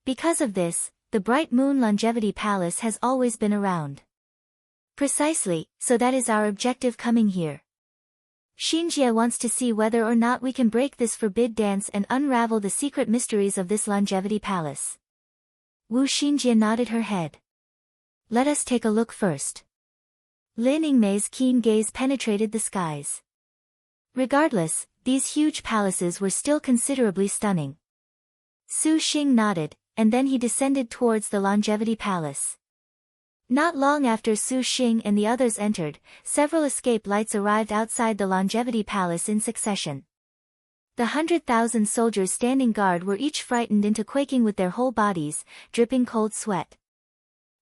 Because of this, the Bright Moon Longevity Palace has always been around. Precisely, so that is our objective coming here. Xinjie wants to see whether or not we can break this forbid dance and unravel the secret mysteries of this longevity palace. Wu Xinjie nodded her head. Let us take a look first. Lin Yingmei's keen gaze penetrated the skies. Regardless, these huge palaces were still considerably stunning. Su Xing nodded, and then he descended towards the longevity palace. Not long after Su Xing and the others entered, several escape lights arrived outside the longevity palace in succession. The 100,000 soldiers standing guard were each frightened into quaking with their whole bodies, dripping cold sweat.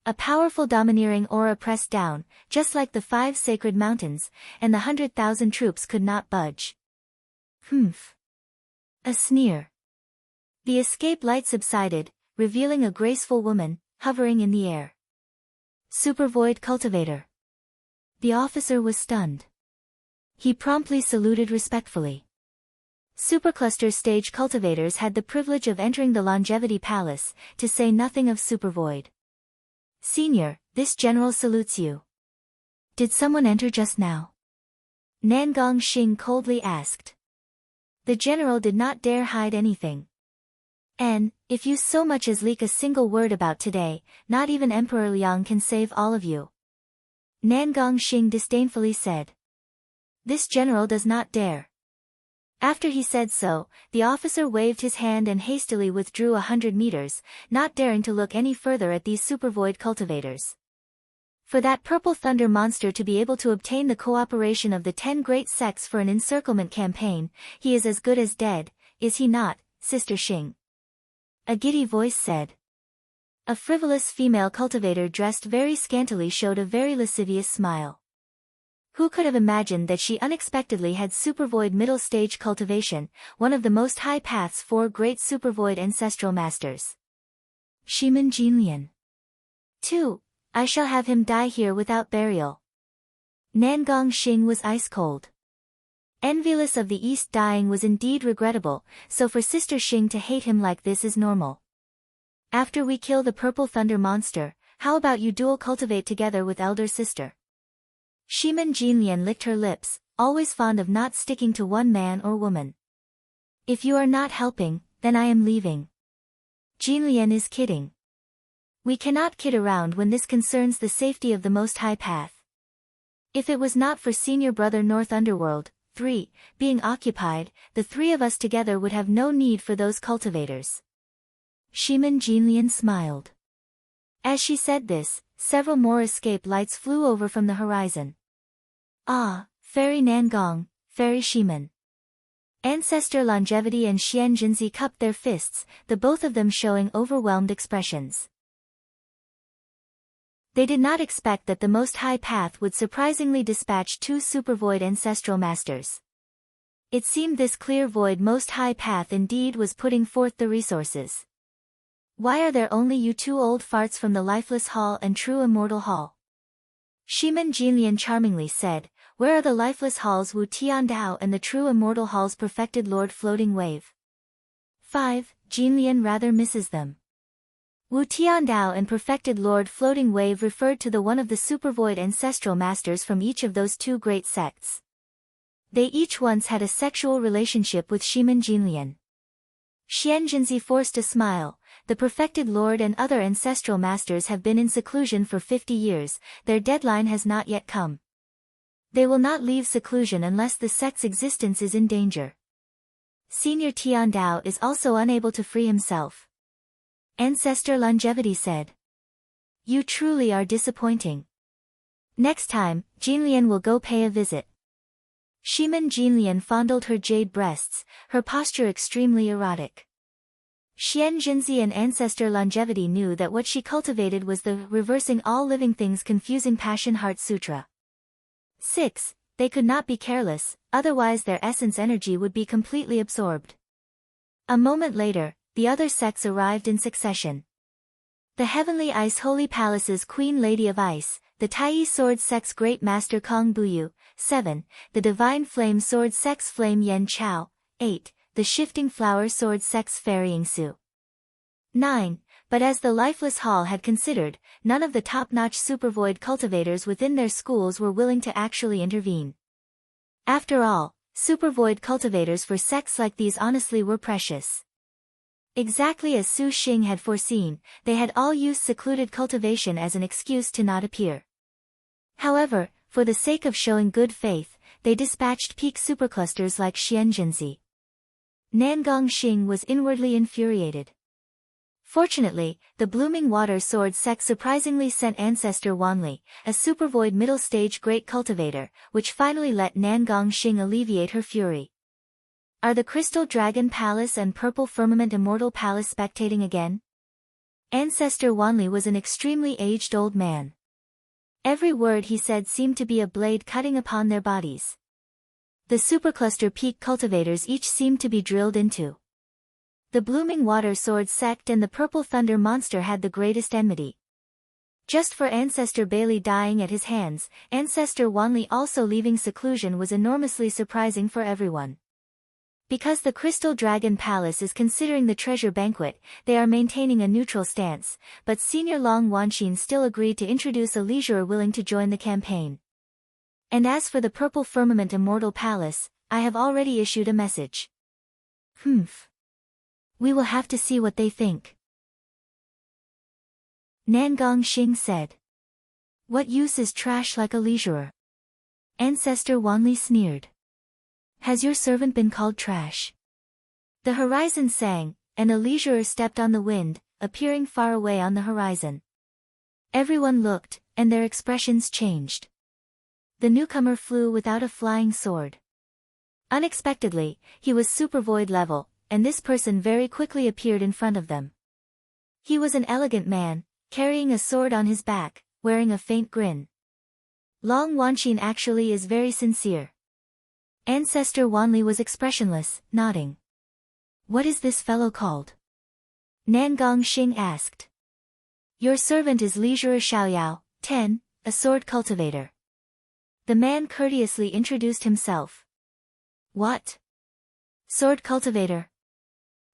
A powerful domineering aura pressed down, just like the 5 sacred mountains, and the 100,000 troops could not budge. Humph. A sneer. The escape light subsided, revealing a graceful woman, hovering in the air. Supervoid cultivator. The officer was stunned. He promptly saluted respectfully. Supercluster stage cultivators had the privilege of entering the longevity palace, to say nothing of supervoid. Senior, this general salutes you. Did someone enter just now? Nangong Xing coldly asked. The general did not dare hide anything. And, if you so much as leak a single word about today, not even Emperor Liang can save all of you. Nangong Xing disdainfully said. This general does not dare. After he said so, the officer waved his hand and hastily withdrew 100 meters, not daring to look any further at these supervoid cultivators. For that purple thunder monster to be able to obtain the cooperation of the 10 great sects for an encirclement campaign, he is as good as dead, is he not, Sister Xing? A giddy voice said. A frivolous female cultivator dressed very scantily showed a very lascivious smile. Who could have imagined that she unexpectedly had supervoid middle stage cultivation, one of the most high paths 4 great supervoid ancestral masters? Shimen Jinlian. 2. I shall have him die here without burial. Nangong Xing was ice cold. Envious of the East dying was indeed regrettable, so for Sister Xing to hate him like this is normal. After we kill the purple thunder monster, how about you dual cultivate together with elder sister? Shimen Jinlian licked her lips, always fond of not sticking to one man or woman. If you are not helping, then I am leaving. Jinlian is kidding. We cannot kid around when this concerns the safety of the most high path. If it was not for senior brother North Underworld, 3, being occupied, the 3 of us together would have no need for those cultivators. Shimen Jinlian smiled. As she said this, several more escape lights flew over from the horizon. Ah, Fairy Nangong, Fairy Shimen. Ancestor Longevity and Xian Jinzi cupped their fists, the both of them showing overwhelmed expressions. They did not expect that the Most High Path would surprisingly dispatch 2 supervoid ancestral masters. It seemed this clear void Most High Path indeed was putting forth the resources. Why are there only you 2 old farts from the Lifeless Hall and True Immortal Hall? Shimen Jinlian charmingly said, where are the Lifeless Halls Wu Tiandao and the True Immortal Hall's Perfected Lord Floating Wave? 5. Jinlian rather misses them. Wu Tiandao and Perfected Lord Floating Wave referred to the one of the supervoid ancestral masters from each of those 2 great sects. They each once had a sexual relationship with Shimen Jinlian. Xian Jinzi forced a smile. The Perfected Lord and other ancestral masters have been in seclusion for 50 years, their deadline has not yet come. They will not leave seclusion unless the sect's existence is in danger. Senior Tiandao is also unable to free himself. Ancestor Longevity said. You truly are disappointing. Next time, Jinlian will go pay a visit. Shimen Jinlian fondled her jade breasts, her posture extremely erotic. Xian Jinzi and Ancestor Longevity knew that what she cultivated was the reversing all living things confusing Passion Heart Sutra. 6. They could not be careless, otherwise their essence energy would be completely absorbed. A moment later, the other sects arrived in succession. The Heavenly Ice Holy Palace's Queen Lady of Ice, the Tai Sword Sect's Great Master Kong Buyu, 7, the Divine Flame Sword Sect's Flame Yen Chao, 8, the Shifting Flower Sword Sect's Fairy Yingsu. 9, But as the lifeless hall had considered, none of the top-notch supervoid cultivators within their schools were willing to actually intervene. After all, supervoid cultivators for sects like these honestly were precious. Exactly as Su Xing had foreseen, they had all used secluded cultivation as an excuse to not appear. However, for the sake of showing good faith, they dispatched peak superclusters like Xianzhenzi. Nangong Xing was inwardly infuriated. Fortunately, the Blooming Water Sword sect surprisingly sent Ancestor Wanli, a supervoid middle-stage great cultivator, which finally let Nangong Xing alleviate her fury. Are the Crystal Dragon Palace and Purple Firmament Immortal Palace spectating again? Ancestor Wanli was an extremely aged old man. Every word he said seemed to be a blade cutting upon their bodies. The supercluster peak cultivators each seemed to be drilled into. The Blooming Water Sword sect and the Purple Thunder monster had the greatest enmity. Just for Ancestor Bailey dying at his hands, Ancestor Wanli also leaving seclusion was enormously surprising for everyone. Because the Crystal Dragon Palace is considering the treasure banquet, they are maintaining a neutral stance, but Senior Long Wanxin still agreed to introduce a leisurer willing to join the campaign. And as for the Purple Firmament Immortal Palace, I have already issued a message. We will have to see what they think. Nangong Xing said. What use is trash like a leisurer? Ancestor Wanli sneered. Has your servant been called trash? The horizon sang, and a leisurer stepped on the wind, appearing far away on the horizon. Everyone looked, and their expressions changed. The newcomer flew without a flying sword. Unexpectedly, he was supervoid level, and this person very quickly appeared in front of them. He was an elegant man, carrying a sword on his back, wearing a faint grin. Long Wanxin actually is very sincere. Ancestor Wanli was expressionless, nodding. What is this fellow called? Nangong Xing asked. Your servant is Leisurer Xiaoyao, 10, a sword cultivator. The man courteously introduced himself. What? Sword cultivator?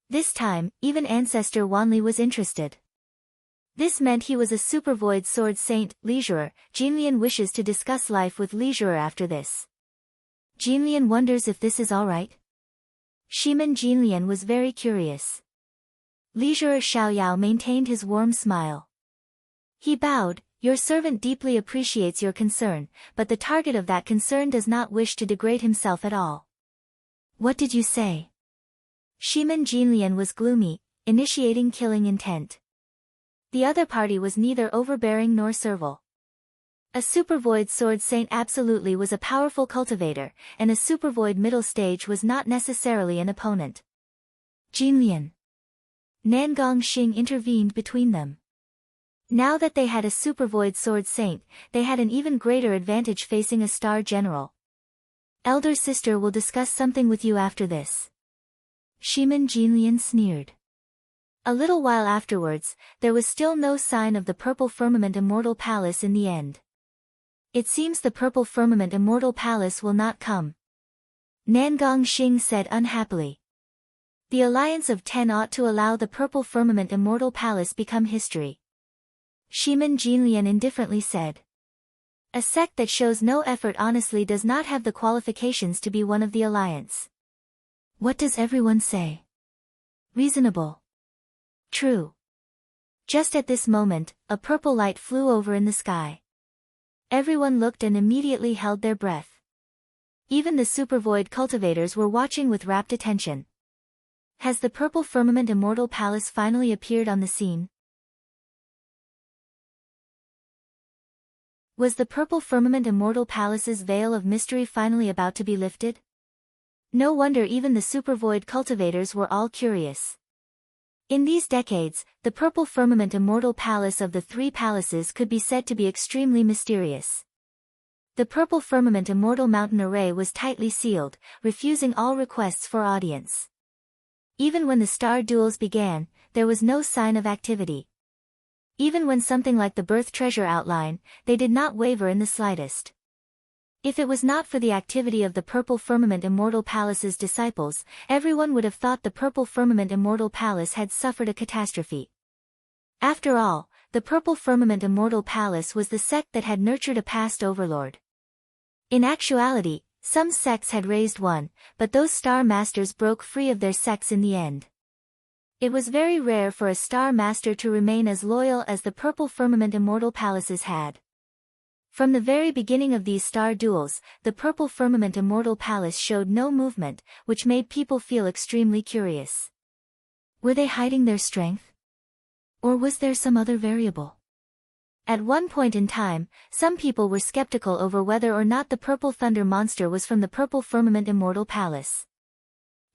This time, even Ancestor Wanli was interested. This meant he was a supervoid sword saint, Leisurer. Jinlian wishes to discuss life with Leisurer after this. Jinlian wonders if this is alright. Shiman Jinlian was very curious. Leisurer Xiaoyao maintained his warm smile. He bowed. Your servant deeply appreciates your concern, but the target of that concern does not wish to degrade himself at all. What did you say? Shiman Jinlian was gloomy, initiating killing intent. The other party was neither overbearing nor servile. A supervoid sword saint absolutely was a powerful cultivator, and a supervoid middle stage was not necessarily an opponent. Jinlian. Nangong Xing intervened between them. Now that they had a supervoid sword saint, they had an even greater advantage facing a star general. Elder sister will discuss something with you after this. Shiman Jinlian sneered. A little while afterwards, there was still no sign of the Purple Firmament Immortal Palace in the end. It seems the Purple Firmament Immortal Palace will not come. Nangong Xing said unhappily. The Alliance of 10 ought to allow the Purple Firmament Immortal Palace become history. Shiman Jinlian indifferently said. A sect that shows no effort honestly does not have the qualifications to be one of the Alliance. What does everyone say? Reasonable. True. Just at this moment, a purple light flew over in the sky. Everyone looked and immediately held their breath. Even the supervoid cultivators were watching with rapt attention. Has the Purple Firmament Immortal Palace finally appeared on the scene? Was the Purple Firmament Immortal Palace's veil of mystery finally about to be lifted? No wonder even the supervoid cultivators were all curious. In these decades, the Purple Firmament Immortal Palace of the Three Palaces could be said to be extremely mysterious. The Purple Firmament Immortal Mountain Array was tightly sealed, refusing all requests for audience. Even when the star duels began, there was no sign of activity. Even when something like the birth treasure outline, they did not waver in the slightest. If it was not for the activity of the Purple Firmament Immortal Palace's disciples, everyone would have thought the Purple Firmament Immortal Palace had suffered a catastrophe. After all, the Purple Firmament Immortal Palace was the sect that had nurtured a past overlord. In actuality, some sects had raised one, but those star masters broke free of their sects in the end. It was very rare for a star master to remain as loyal as the Purple Firmament Immortal Palaces had. From the very beginning of these star duels, the Purple Firmament Immortal Palace showed no movement, which made people feel extremely curious. Were they hiding their strength? Or was there some other variable? At one point in time, some people were skeptical over whether or not the Purple Thunder monster was from the Purple Firmament Immortal Palace.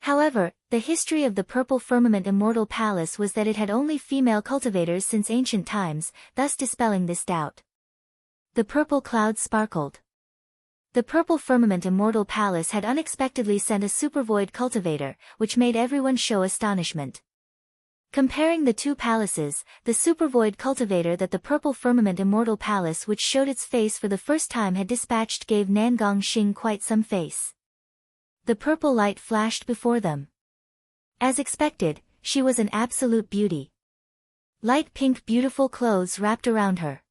However, the history of the Purple Firmament Immortal Palace was that it had only female cultivators since ancient times, thus dispelling this doubt. The purple clouds sparkled. The Purple Firmament Immortal Palace had unexpectedly sent a supervoid cultivator, which made everyone show astonishment. Comparing the two palaces, the supervoid cultivator that the Purple Firmament Immortal Palace which showed its face for the first time had dispatched gave Lianxin quite some face. The purple light flashed before them. As expected, she was an absolute beauty. Light pink beautiful clothes wrapped around her.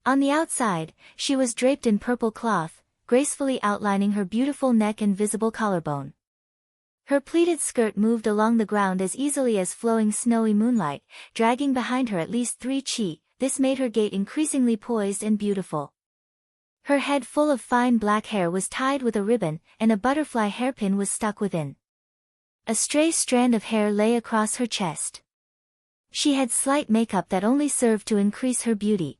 On the outside, she was draped in purple cloth, gracefully outlining her beautiful neck and visible collarbone. Her pleated skirt moved along the ground as easily as flowing snowy moonlight, dragging behind her at least 3 chi. This made her gait increasingly poised and beautiful. Her head full of fine black hair was tied with a ribbon, and a butterfly hairpin was stuck within. A stray strand of hair lay across her chest. She had slight makeup that only served to increase her beauty.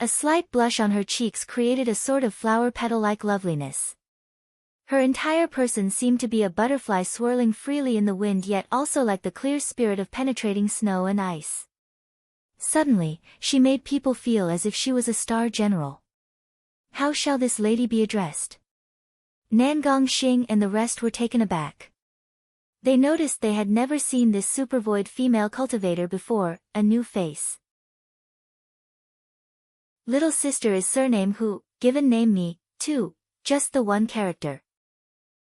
A slight blush on her cheeks created a sort of flower petal-like loveliness. Her entire person seemed to be a butterfly swirling freely in the wind, yet also like the clear spirit of penetrating snow and ice. Suddenly, she made people feel as if she was a star general. How shall this lady be addressed? Lianxin and the rest were taken aback. They noticed they had never seen this supervoid female cultivator before, a new face. Little sister is surname Hu, given name me, too, just the one character.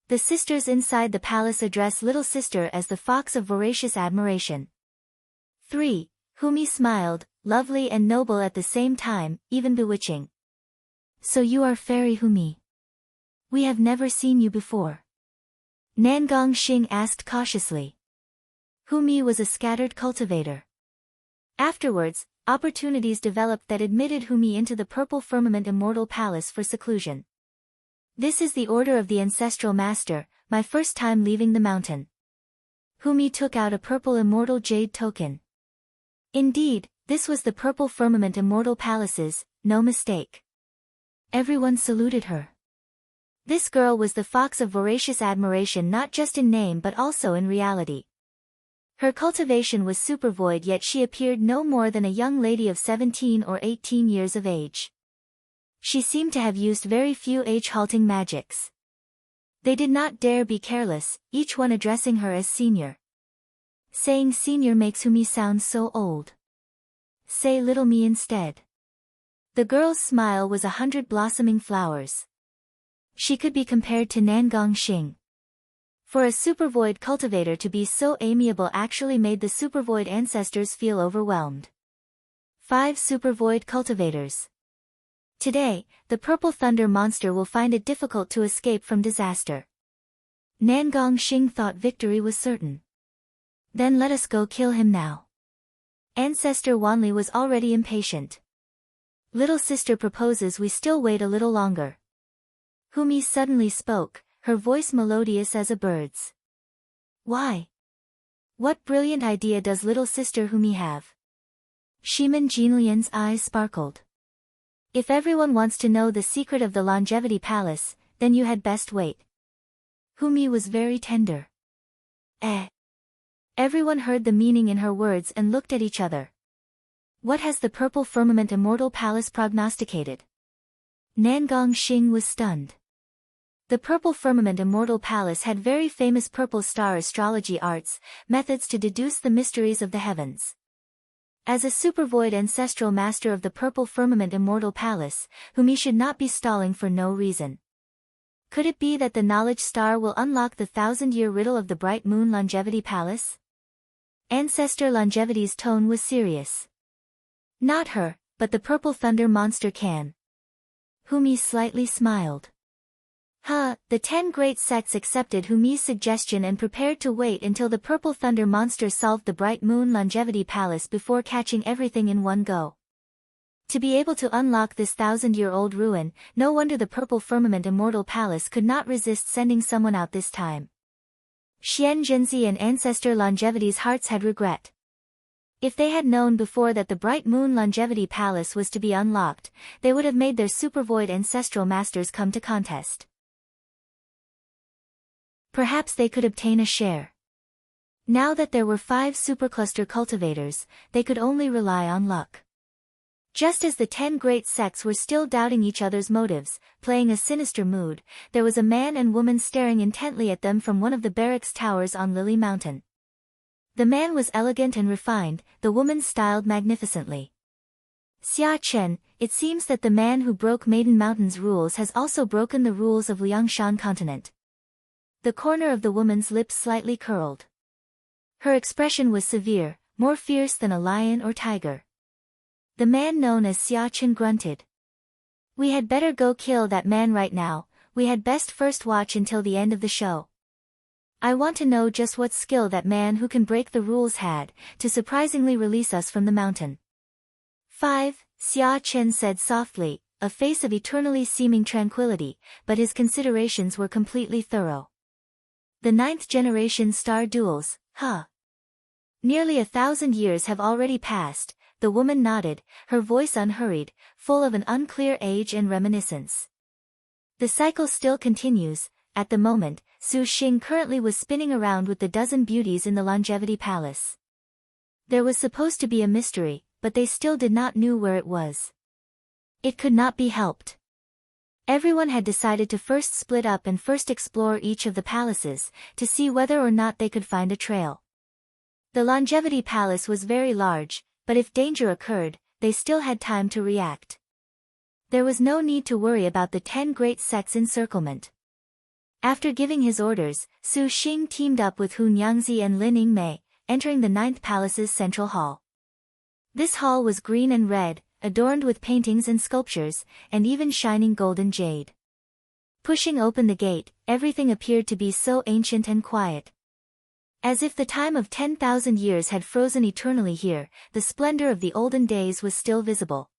The sisters inside the palace address little sister as the fox of voracious admiration. 3. Humi smiled, lovely and noble at the same time, even bewitching. So you are fairy Humi. We have never seen you before. Lianxin asked cautiously. Humi was a scattered cultivator. Afterwards, opportunities developed that admitted Humi into the Purple Firmament Immortal Palace for seclusion. This is the order of the Ancestral Master, my first time leaving the mountain. Humi took out a purple immortal jade token. Indeed, this was the Purple Firmament Immortal Palace's, no mistake. Everyone saluted her. This girl was the fox of voracious admiration not just in name but also in reality. Her cultivation was supervoid, yet she appeared no more than a young lady of 17 or 18 years of age. She seemed to have used very few age-halting magics. They did not dare be careless, each one addressing her as senior. Saying senior makes Humi sound so old. Say little me instead. The girl's smile was 100 blossoming flowers. She could be compared to Lianxin. For a supervoid cultivator to be so amiable actually made the supervoid ancestors feel overwhelmed. 5 supervoid cultivators. Today, the Purple Thunder monster will find it difficult to escape from disaster. Lianxin thought victory was certain. Then let us go kill him now. Ancestor Wanli was already impatient. Little sister proposes we still wait a little longer. Humi suddenly spoke, her voice melodious as a bird's. Why? What brilliant idea does little sister Humi have? Shiman Jinlian's eyes sparkled. If everyone wants to know the secret of the Longevity Palace, then you had best wait. Humi was very tender. Everyone heard the meaning in her words and looked at each other. What has the Purple Firmament Immortal Palace prognosticated? Lianxin was stunned. The Purple Firmament Immortal Palace had very famous purple star astrology arts, methods to deduce the mysteries of the heavens. As a supervoid ancestral master of the Purple Firmament Immortal Palace, Humi should not be stalling for no reason. Could it be that the knowledge star will unlock the 1000-year riddle of the Bright Moon Longevity Palace? Ancestor Longevity's tone was serious. Not her, but the purple thunder monster can. Humi slightly smiled. The 10 great sects accepted Humi's suggestion and prepared to wait until the purple thunder monster solved the Bright Moon Longevity Palace before catching everything in one go. To be able to unlock this 1,000-year-old ruin, no wonder the Purple Firmament Immortal Palace could not resist sending someone out this time. Xian Zhenzi and Ancestor Longevity's hearts had regret. If they had known before that the Bright Moon Longevity Palace was to be unlocked, they would have made their Supervoid ancestral masters come to contest. Perhaps they could obtain a share. Now that there were 5 supercluster cultivators, they could only rely on luck. Just as the 10 great sects were still doubting each other's motives, playing a sinister mood, there was a man and woman staring intently at them from one of the barracks towers on Lily Mountain. The man was elegant and refined, the woman styled magnificently. Xia Chen, it seems that the man who broke Maiden Mountain's rules has also broken the rules of Lianxin continent. The corner of the woman's lips slightly curled. Her expression was severe, more fierce than a lion or tiger. The man known as Xia Chen grunted. We had better go kill that man right now, we had best first watch until the end of the show. I want to know just what skill that man who can break the rules had, to surprisingly release us from the mountain. 5, Xia Chen said softly, a face of eternally seeming tranquility, but his considerations were completely thorough. The 9th generation star duels, Nearly 1,000 years have already passed, the woman nodded, her voice unhurried, full of an unclear age and reminiscence. The cycle still continues. At the moment, Su Xing currently was spinning around with the dozen beauties in the Longevity Palace. There was supposed to be a mystery, but they still did not know where it was. It could not be helped. Everyone had decided to first split up and first explore each of the palaces, to see whether or not they could find a trail. The Longevity Palace was very large, but if danger occurred, they still had time to react. There was no need to worry about the 10 great sects' encirclement. After giving his orders, Su Xing teamed up with Hun Yangzi and Lin Yingmei, entering the 9th Palace's central hall. This hall was green and red, adorned with paintings and sculptures, and even shining golden jade. Pushing open the gate, everything appeared to be so ancient and quiet. As if the time of 10,000 years had frozen eternally here, the splendor of the olden days was still visible.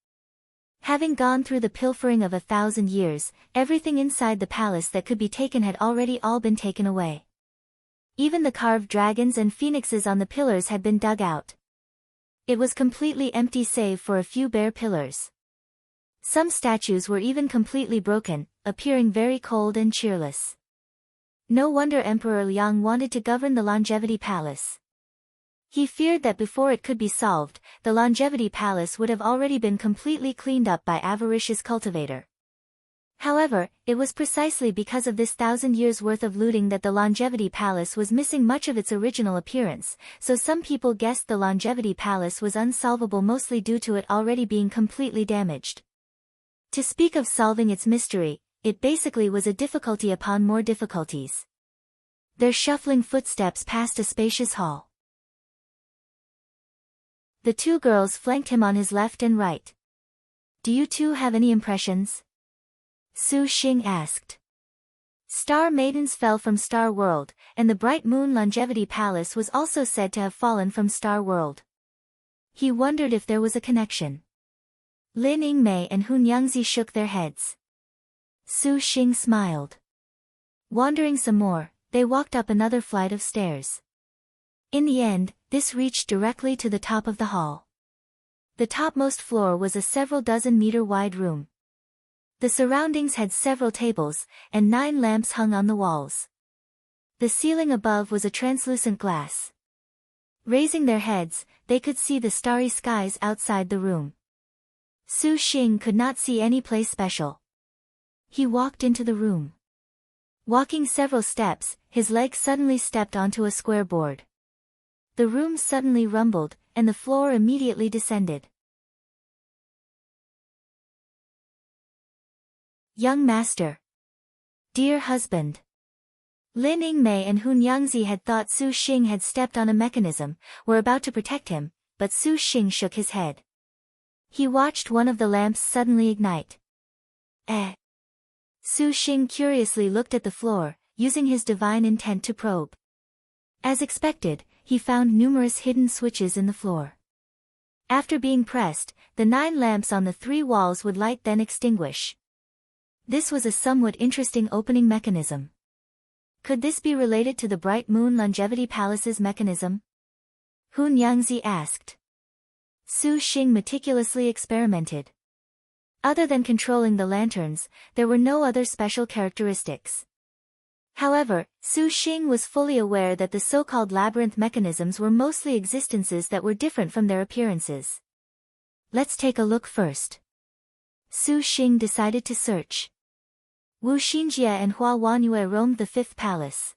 Having gone through the pilfering of 1,000 years, everything inside the palace that could be taken had already all been taken away. Even the carved dragons and phoenixes on the pillars had been dug out. It was completely empty save for a few bare pillars. Some statues were even completely broken, appearing very cold and cheerless. No wonder Emperor Liang wanted to govern the Longevity Palace. He feared that before it could be solved, the Longevity Palace would have already been completely cleaned up by avaricious cultivator. However, it was precisely because of this 1,000 years' worth of looting that the Longevity Palace was missing much of its original appearance, so some people guessed the Longevity Palace was unsolvable mostly due to it already being completely damaged. To speak of solving its mystery, it basically was a difficulty upon more difficulties. Their shuffling footsteps passed a spacious hall. The 2 girls flanked him on his left and right. Do you two have any impressions? Su Xing asked. Star maidens fell from Star World, and the Bright Moon Longevity Palace was also said to have fallen from Star World. He wondered if there was a connection. Lin Yingmei and Hun Yangzi shook their heads. Su Xing smiled. Wandering some more, they walked up another flight of stairs. In the end, this reached directly to the top of the hall. The topmost floor was a several dozen meter wide room. The surroundings had several tables, and 9 lamps hung on the walls. The ceiling above was a translucent glass. Raising their heads, they could see the starry skies outside the room. Su Xing could not see any place special. He walked into the room. Walking several steps, his leg suddenly stepped onto a square board. The room suddenly rumbled, and the floor immediately descended. Young master. Dear husband. Lin Yingmei and Hun Yangzi had thought Su Xing had stepped on a mechanism, were about to protect him, but Su Xing shook his head. He watched one of the lamps suddenly ignite. Su Xing curiously looked at the floor, using his divine intent to probe. As expected, he found numerous hidden switches in the floor. After being pressed, the 9 lamps on the 3 walls would light then extinguish. This was a somewhat interesting opening mechanism. Could this be related to the Bright Moon Longevity Palace's mechanism? Hun Yangzi asked. Su Xing meticulously experimented. Other than controlling the lanterns, there were no other special characteristics. However, Su Xing was fully aware that the so-called labyrinth mechanisms were mostly existences that were different from their appearances. Let's take a look first. Su Xing decided to search. Wu Xinjie and Hua Wanyue roamed the 5th palace.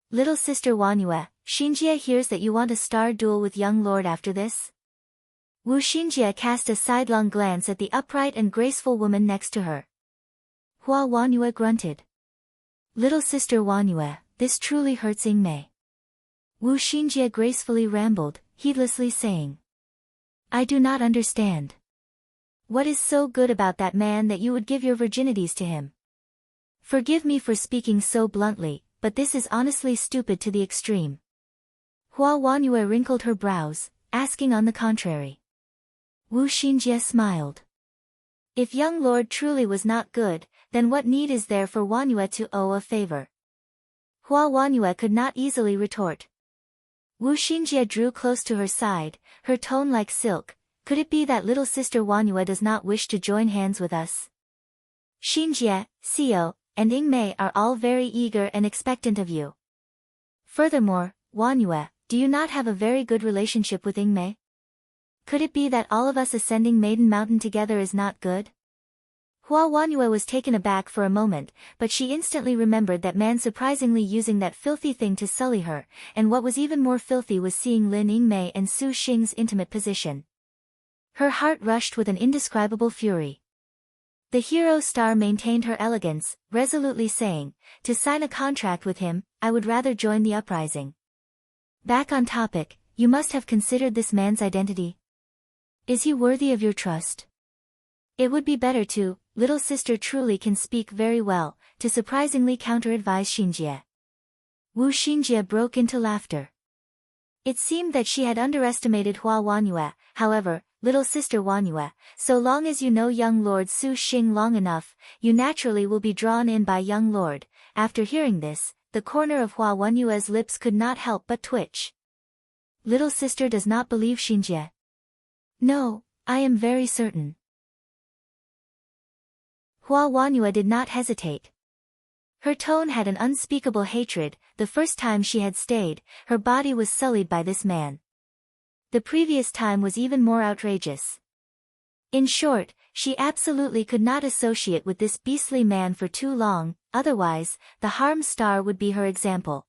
Little sister Wanyue, Xinjie hears that you want a star duel with young lord after this? Wu Xinjie cast a sidelong glance at the upright and graceful woman next to her. Hua Wanyue grunted. Little sister Wanyue, this truly hurts Yingmei. Wu Xinjie gracefully rambled, heedlessly saying. I do not understand. What is so good about that man that you would give your virginities to him? Forgive me for speaking so bluntly, but this is honestly stupid to the extreme. Hua Wanyue wrinkled her brows, asking on the contrary. Wu Xinjie smiled. If young lord truly was not good, then what need is there for Wanyue to owe a favor? Hua Wanyue could not easily retort. Wu Xinjie drew close to her side, her tone like silk. Could it be that little sister Wanyue does not wish to join hands with us? Xinjie, Xiao, and Yingmei are all very eager and expectant of you. Furthermore, Wanyue, do you not have a very good relationship with Yingmei? Could it be that all of us ascending Maiden Mountain together is not good? Hua Wanyue was taken aback for a moment, but she instantly remembered that man surprisingly using that filthy thing to sully her, and what was even more filthy was seeing Lin Yingmei and Su Xing's intimate position. Her heart rushed with an indescribable fury. The hero star maintained her elegance, resolutely saying, to sign a contract with him, I would rather join the uprising. Back on topic, you must have considered this man's identity. Is he worthy of your trust? It would be better to, little sister truly can speak very well, to surprisingly counter-advise Xinjie. Wu Xinjie broke into laughter. It seemed that she had underestimated Hua Wanyue, however, little sister Wanyue, so long as you know young lord Su Xing long enough, you naturally will be drawn in by young lord. After hearing this, the corner of Hua Wanyue's lips could not help but twitch. Little sister does not believe Xinjie. No, I am very certain. Hua Wanyue did not hesitate. Her tone had an unspeakable hatred. The first time she had stayed, her body was sullied by this man. The previous time was even more outrageous. In short, she absolutely could not associate with this beastly man for too long, otherwise, the harm star would be her example.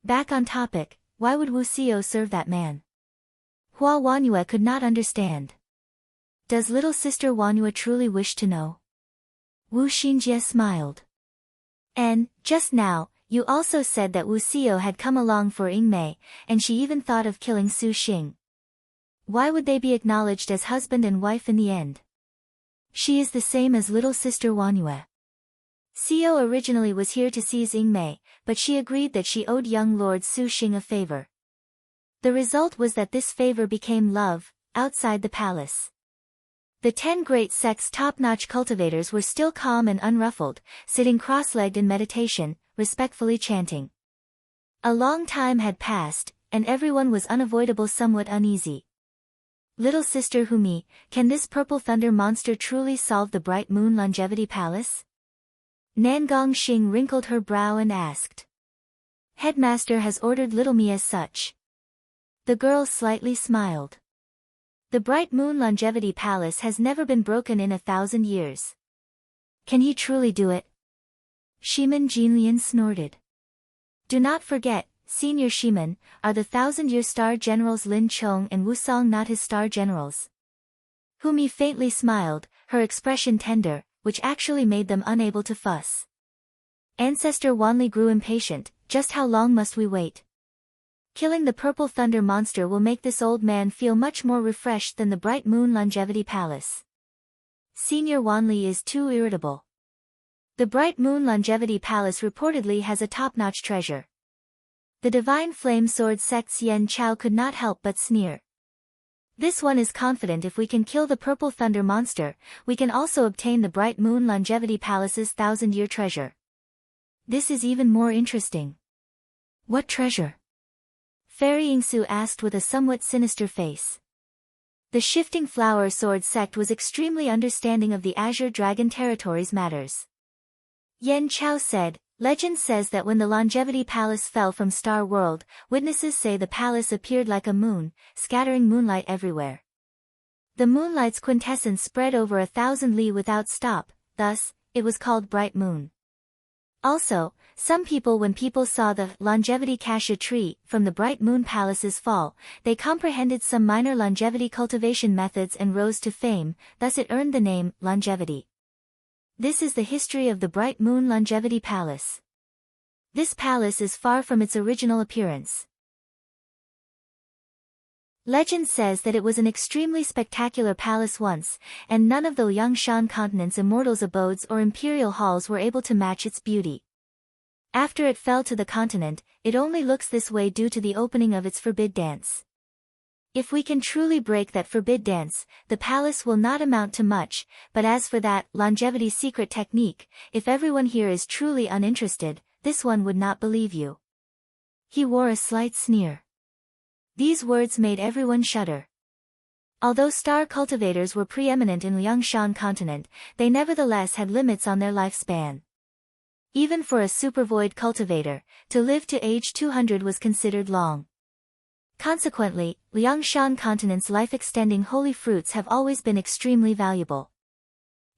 Back on topic, why would Wu Xiao serve that man? Hua Wanyue could not understand. Does little sister Wanyue truly wish to know? Wu Xinjie smiled. And, just now, you also said that Wu Xiao had come along for Yingmei, and she even thought of killing Su Xing. Why would they be acknowledged as husband and wife in the end? She is the same as little sister Wanyue. Xiao originally was here to seize Yingmei, but she agreed that she owed young lord Su Xing a favor. The result was that this favor became love, outside the palace. The 10 great sect's top-notch cultivators were still calm and unruffled, sitting cross-legged in meditation, respectfully chanting. A long time had passed, and everyone was unavoidable somewhat uneasy. Little sister Humi, can this purple thunder monster truly solve the Bright Moon Longevity Palace? Nangong Xing wrinkled her brow and asked. Headmaster has ordered little me as such. The girl slightly smiled. The Bright Moon Longevity Palace has never been broken in 1,000 years. Can he truly do it? Shiman Jinlian snorted. Do not forget, Senior Shiman, are the 1,000-year star generals Lin Chong and Wu Song not his star generals? Humi faintly smiled, her expression tender, which actually made them unable to fuss. Ancestor Wanli grew impatient. Just how long must we wait? Killing the purple thunder monster will make this old man feel much more refreshed than the bright moon longevity palace. Senior Wanli is too irritable. The bright moon longevity palace reportedly has a top-notch treasure. The divine flame sword sect's Yen Chao could not help but sneer. This one is confident if we can kill the purple thunder monster, we can also obtain the bright moon longevity palace's 1,000-year treasure. This is even more interesting. What treasure? Fairy Yingsu asked with a somewhat sinister face. The shifting flower sword sect was extremely understanding of the Azure Dragon territory's matters. Yen Chao said, legend says that when the longevity palace fell from Star World, witnesses say the palace appeared like a moon, scattering moonlight everywhere. The moonlight's quintessence spread over 1,000 li without stop, thus, it was called Bright Moon. Also, some people when people saw the longevity cassia tree from the Bright Moon Palace's fall, they comprehended some minor longevity cultivation methods and rose to fame, thus it earned the name longevity. This is the history of the Bright Moon Longevity Palace. This palace is far from its original appearance. Legend says that it was an extremely spectacular palace once, and none of the Lianxin continent's immortals' abodes or imperial halls were able to match its beauty. After it fell to the continent, it only looks this way due to the opening of its forbid dance. If we can truly break that forbid dance, the palace will not amount to much, but as for that longevity secret technique, if everyone here is truly uninterested, this one would not believe you. He wore a slight sneer. These words made everyone shudder. Although star cultivators were preeminent in Lianxin continent, they nevertheless had limits on their lifespan. Even for a supervoid cultivator, to live to age 200 was considered long. Consequently, Lianxin continent's life-extending holy fruits have always been extremely valuable.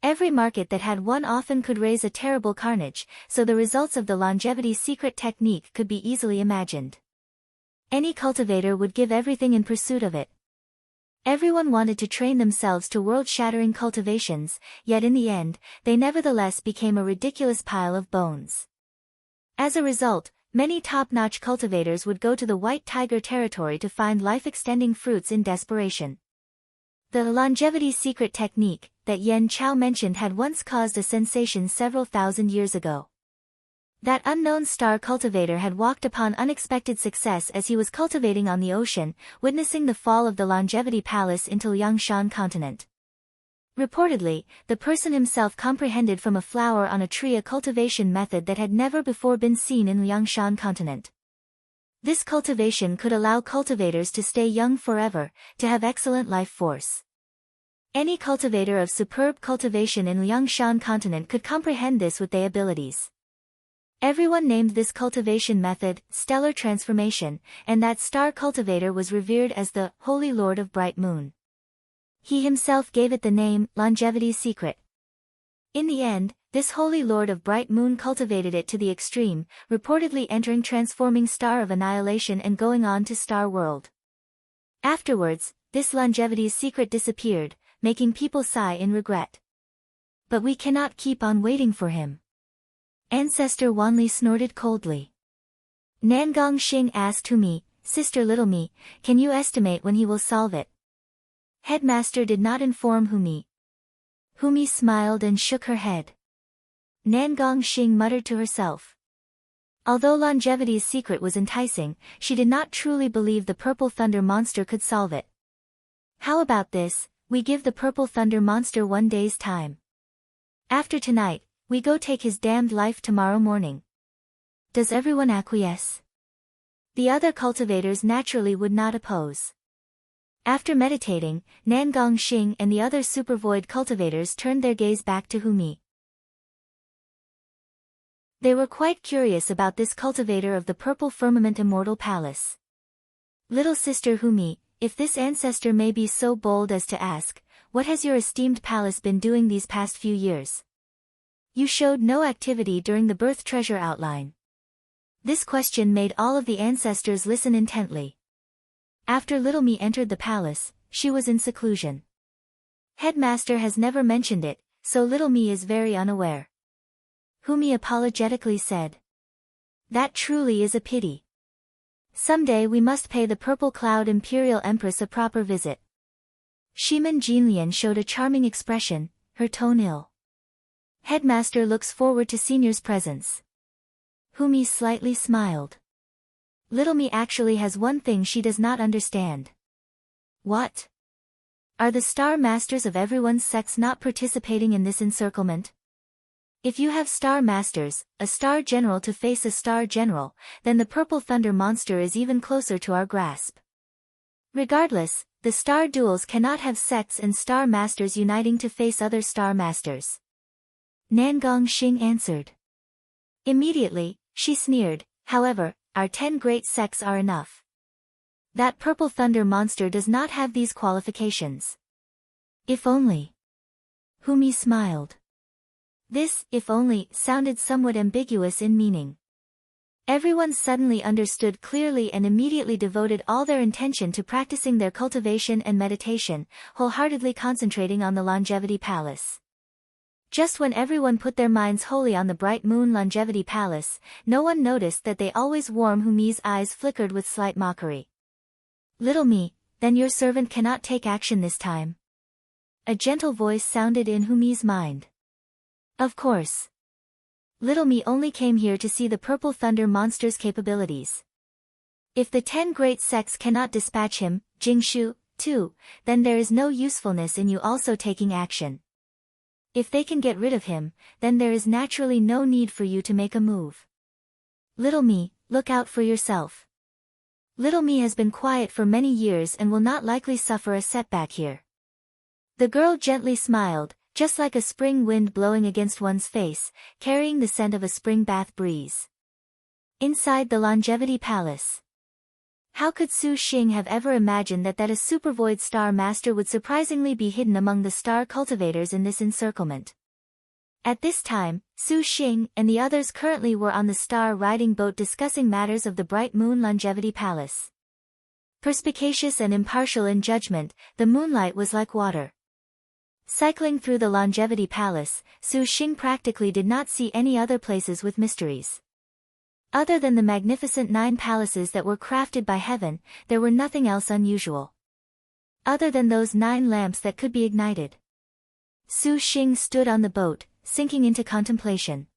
Every market that had one often could raise a terrible carnage, so the results of the longevity secret technique could be easily imagined. Any cultivator would give everything in pursuit of it. Everyone wanted to train themselves to world-shattering cultivations, yet in the end, they nevertheless became a ridiculous pile of bones. As a result, many top-notch cultivators would go to the White Tiger territory to find life-extending fruits in desperation. The longevity secret technique that Yen Chao mentioned had once caused a sensation several thousand years ago. That unknown star cultivator had walked upon unexpected success as he was cultivating on the ocean, witnessing the fall of the longevity palace into Lianxin continent. Reportedly, the person himself comprehended from a flower on a tree a cultivation method that had never before been seen in Lianxin continent. This cultivation could allow cultivators to stay young forever, to have excellent life force. Any cultivator of superb cultivation in Lianxin continent could comprehend this with their abilities. Everyone named this cultivation method stellar transformation, and that star cultivator was revered as the Holy Lord of Bright Moon. He himself gave it the name Longevity Secret. In the end, this Holy Lord of Bright Moon cultivated it to the extreme, reportedly entering transforming Star of Annihilation and going on to Star World. Afterwards, this Longevity's secret disappeared, making people sigh in regret. But we cannot keep on waiting for him. Ancestor Wanli snorted coldly. Nangong Xing asked Humi, Sister Little Me, can you estimate when he will solve it? Headmaster did not inform Humi. Humi smiled and shook her head. Nangong Xing muttered to herself. Although Longevity's secret was enticing, she did not truly believe the Purple Thunder monster could solve it. How about this, we give the Purple Thunder monster 1 day's time. After tonight, we go take his damned life tomorrow morning. Does everyone acquiesce? The other cultivators naturally would not oppose. After meditating, Nangong Xing and the other supervoid cultivators turned their gaze back to Humi. They were quite curious about this cultivator of the Purple Firmament Immortal Palace. Little sister Humi, if this ancestor may be so bold as to ask, what has your esteemed palace been doing these past few years? You showed no activity during the birth treasure outline. This question made all of the ancestors listen intently. After Little Me entered the palace, she was in seclusion. Headmaster has never mentioned it, so Little Me is very unaware. Humi apologetically said. That truly is a pity. Someday we must pay the Purple Cloud Imperial Empress a proper visit. Shiman Jinlian showed a charming expression, her tone ill. Headmaster looks forward to senior's presence. Humi slightly smiled. Little me actually has one thing she does not understand. What? Are the Star Masters of everyone's sex not participating in this encirclement? If you have Star Masters, a Star General to face a Star General, then the Purple Thunder monster is even closer to our grasp. Regardless, the Star Duels cannot have sects and Star Masters uniting to face other Star Masters. Nangong Xing answered. Immediately, she sneered, however, our 10 great sects are enough. That Purple Thunder monster does not have these qualifications. If only. Humi smiled. This, if only, sounded somewhat ambiguous in meaning. Everyone suddenly understood clearly and immediately devoted all their intention to practicing their cultivation and meditation, wholeheartedly concentrating on the Longevity Palace. Just when everyone put their minds wholly on the Bright Moon Longevity Palace, no one noticed that they always warm Humi's eyes flickered with slight mockery. Little me, then your servant cannot take action this time. A gentle voice sounded in Humi's mind. Of course. Little me only came here to see the Purple Thunder monster's capabilities. If the 10 great sects cannot dispatch him, Jingshu, too, then there is no usefulness in you also taking action. If they can get rid of him, then there is naturally no need for you to make a move. Little me, look out for yourself. Little me has been quiet for many years and will not likely suffer a setback here. The girl gently smiled, just like a spring wind blowing against one's face, carrying the scent of a spring bath breeze. Inside the Longevity Palace. How could Su Xing have ever imagined that a Supervoid Star Master would surprisingly be hidden among the star cultivators in this encirclement? At this time, Su Xing and the others currently were on the star riding boat discussing matters of the Bright Moon Longevity Palace. Perspicacious and impartial in judgment, the moonlight was like water. Cycling through the Longevity Palace, Su Xing practically did not see any other places with mysteries. Other than the magnificent 9 palaces that were crafted by heaven, there were nothing else unusual. Other than those 9 lamps that could be ignited. Su Xing stood on the boat, sinking into contemplation.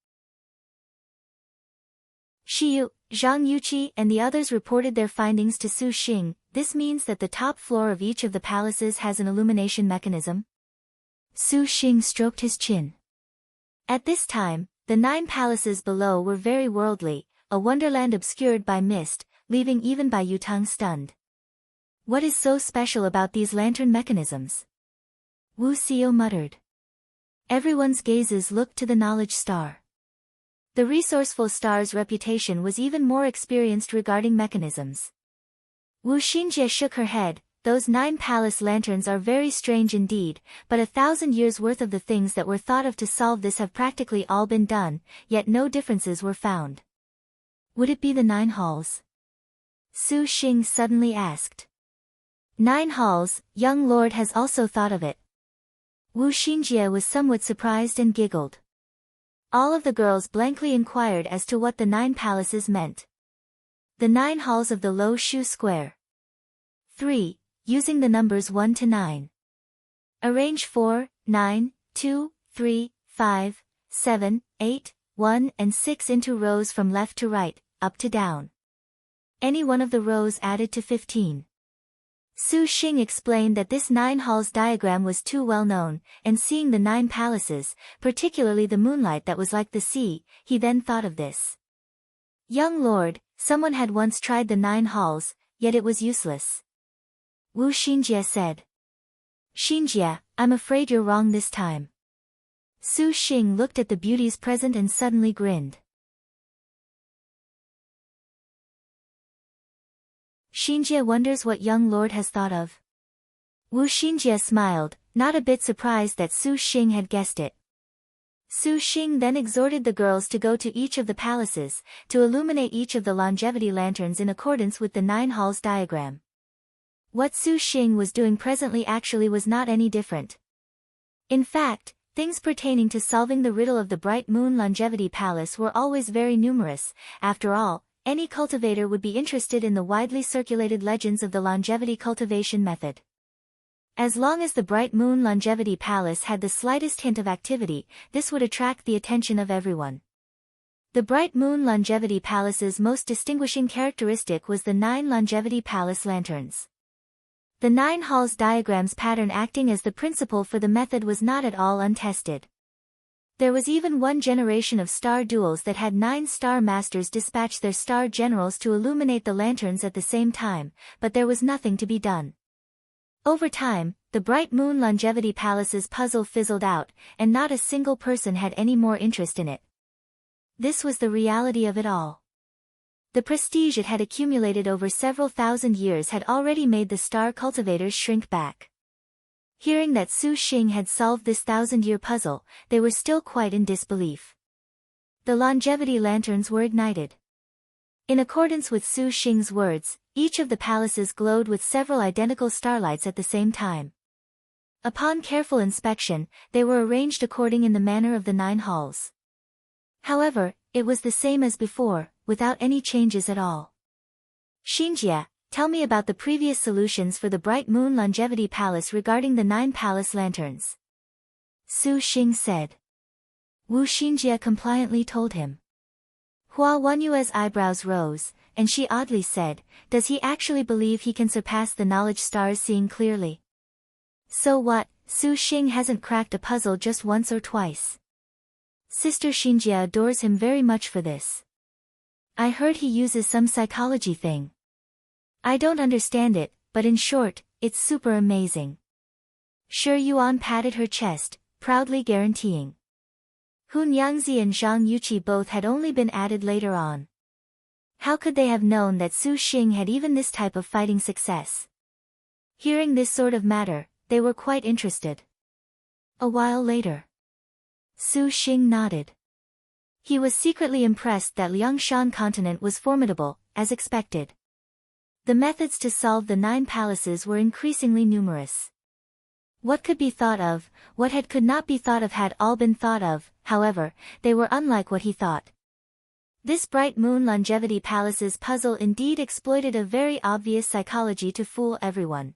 Shiyu, Zhang Yuqi and the others reported their findings to Su Xing. This means that the top floor of each of the palaces has an illumination mechanism. Su Xing stroked his chin. At this time, the 9 palaces below were very worldly, a wonderland obscured by mist, leaving even Bai Yutang stunned. What is so special about these lantern mechanisms? Wu Xiao muttered. Everyone's gazes looked to the knowledge star. The resourceful star's reputation was even more experienced regarding mechanisms. Wu Xinjie shook her head. Those 9 palace lanterns are very strange indeed, but 1,000 years worth of the things that were thought of to solve this have practically all been done, yet no differences were found. Would it be the 9 halls? Su Xing suddenly asked. 9 halls, young lord has also thought of it. Wu Xinjie was somewhat surprised and giggled. All of the girls blankly inquired as to what the 9 palaces meant. The 9 halls of the Lo Shu Square. 3. Using the numbers 1 to 9. Arrange 4, 9, 2, 3, 5, 7, 8, 1 and 6 into rows from left to right, up to down. Any one of the rows added to 15. Su Xing explained that this 9 halls diagram was too well known, and seeing the 9 palaces, particularly the moonlight that was like the sea, he then thought of this. Young lord, someone had once tried the 9 halls, yet it was useless. Wu Xinjie said. Xinjie, I'm afraid you're wrong this time. Su Xing looked at the beauties present and suddenly grinned. Xinjie wonders what young lord has thought of. Wu Xinjie smiled, not a bit surprised that Su Xing had guessed it. Su Xing then exhorted the girls to go to each of the palaces, to illuminate each of the longevity lanterns in accordance with the 9 halls diagram. What Su Xing was doing presently actually was not any different. In fact, Things pertaining to solving the riddle of the Bright Moon Longevity Palace were always very numerous. After all, any cultivator would be interested in the widely circulated legends of the longevity cultivation method. As long as the Bright Moon Longevity Palace had the slightest hint of activity, this would attract the attention of everyone. The Bright Moon Longevity Palace's most distinguishing characteristic was the 9 Longevity Palace lanterns. The 9 halls diagram's pattern acting as the principle for the method was not at all untested. There was even one generation of star duels that had 9 star masters dispatch their star generals to illuminate the lanterns at the same time, but there was nothing to be done. Over time, the Bright Moon Longevity Palace's puzzle fizzled out, and not a single person had any more interest in it. This was the reality of it all. The prestige it had accumulated over several thousand years had already made the star cultivators shrink back. Hearing that Su Xing had solved this 1,000-year puzzle, they were still quite in disbelief. The longevity lanterns were ignited. In accordance with Su Xing's words, each of the palaces glowed with several identical starlights at the same time. Upon careful inspection, they were arranged according in the manner of the 9 halls. However, it was the same as before, without any changes at all. Xinjie, tell me about the previous solutions for the Bright Moon Longevity Palace regarding the 9 palace lanterns. Su Xing said. Wu Xinjie compliantly told him. Hua Wanyue's eyebrows rose, and she oddly said, does he actually believe he can surpass the knowledge stars seeing clearly? So what, Su Xing hasn't cracked a puzzle just once or twice. Sister Xinjie adores him very much for this. I heard he uses some psychology thing. I don't understand it, but in short, it's super amazing. Shi Yuan patted her chest, proudly guaranteeing. Hun Yangzi and Zhang Yuqi both had only been added later on. How could they have known that Su Xing had even this type of fighting success? Hearing this sort of matter, they were quite interested. A while later, Su Xing nodded. He was secretly impressed that Lianxin continent was formidable, as expected. The methods to solve the 9 palaces were increasingly numerous. What could be thought of, what could not be thought of had all been thought of, however, they were unlike what he thought. This Bright Moon Longevity Palace's puzzle indeed exploited a very obvious psychology to fool everyone.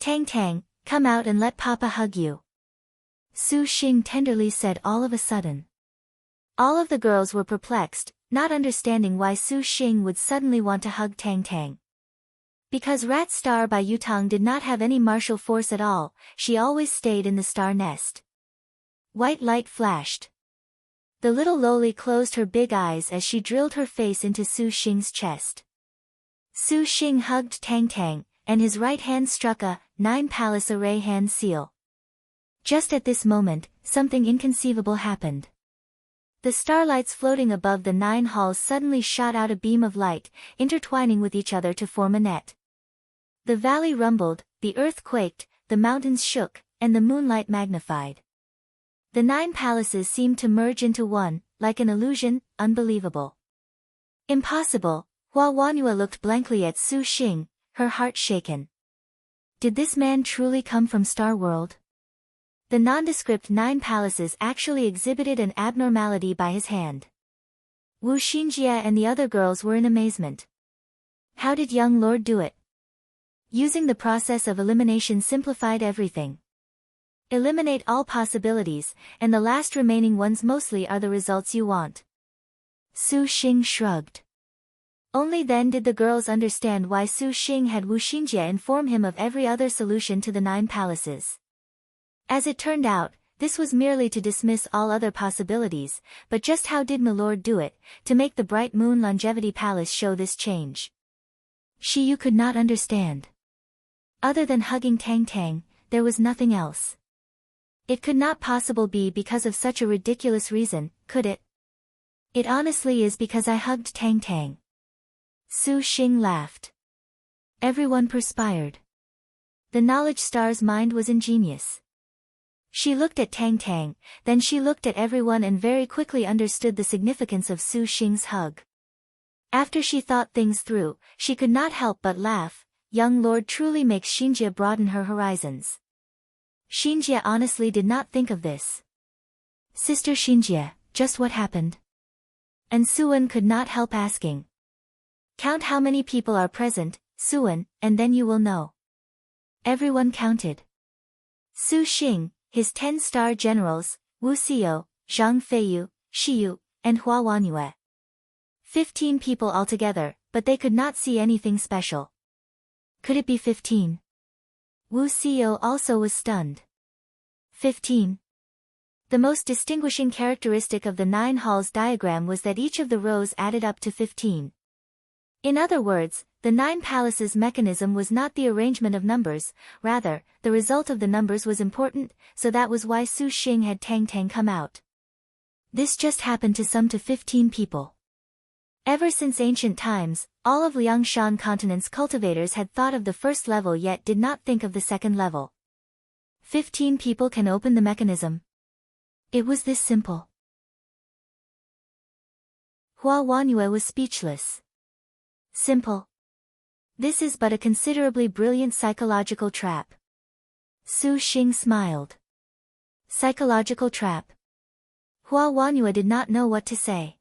Tang Tang, come out and let Papa hug you. Su Xing tenderly said all of a sudden. All of the girls were perplexed, not understanding why Su Xing would suddenly want to hug Tang Tang. Because Rat Star by Yutang did not have any martial force at all, she always stayed in the star nest. White light flashed. The little loli closed her big eyes as she drilled her face into Su Xing's chest. Su Xing hugged Tang Tang, and his right hand struck a 9 palace array hand seal. Just at this moment, something inconceivable happened. The starlights floating above the 9 halls suddenly shot out a beam of light, intertwining with each other to form a net. The valley rumbled, the earth quaked, the mountains shook, and the moonlight magnified. The 9 palaces seemed to merge into one, like an illusion, unbelievable. Impossible. Hua Wanhua looked blankly at Su Xing, her heart shaken. Did this man truly come from Star World? The nondescript 9 palaces actually exhibited an abnormality by his hand. Wu Xinjie and the other girls were in amazement. How did young lord do it? Using the process of elimination simplified everything. Eliminate all possibilities, and the last remaining ones mostly are the results you want. Su Xing shrugged. Only then did the girls understand why Su Xing had Wu Xinjie inform him of every other solution to the 9 palaces. As it turned out, this was merely to dismiss all other possibilities, but just how did Milord do it, to make the Bright Moon Longevity Palace show this change? Shiyu could not understand. Other than hugging Tang Tang, there was nothing else. It could not possibly be because of such a ridiculous reason, could it? It honestly is because I hugged Tang Tang. Su Xing laughed. Everyone perspired. The knowledge star's mind was ingenious. She looked at Tang Tang, then she looked at everyone and very quickly understood the significance of Su Xing's hug. After she thought things through, she could not help but laugh. Young lord truly makes Xinjie broaden her horizons. Xinjie honestly did not think of this. Sister Xinjie, just what happened? And Suwen could not help asking. Count how many people are present, Suwen, and then you will know. Everyone counted. Su Xing, his 10-star generals, Wu Xiao, Zhang Feiyu, Shiyu, and Hua Wanyue. 15 people altogether, but they could not see anything special. Could it be 15? Wu Xiao also was stunned. 15. The most distinguishing characteristic of the 9 halls diagram was that each of the rows added up to 15. In other words, the 9 palaces mechanism was not the arrangement of numbers, rather, the result of the numbers was important, so that was why Su Xing had Tang Tang come out. This just happened to sum to 15 people. Ever since ancient times, all of Lianxin continent's cultivators had thought of the first level yet did not think of the second level. 15 people can open the mechanism. It was this simple. Hua Wanyue was speechless. Simple. This is but a considerably brilliant psychological trap. Su Xing smiled. Psychological trap. Hua Wanyue did not know what to say.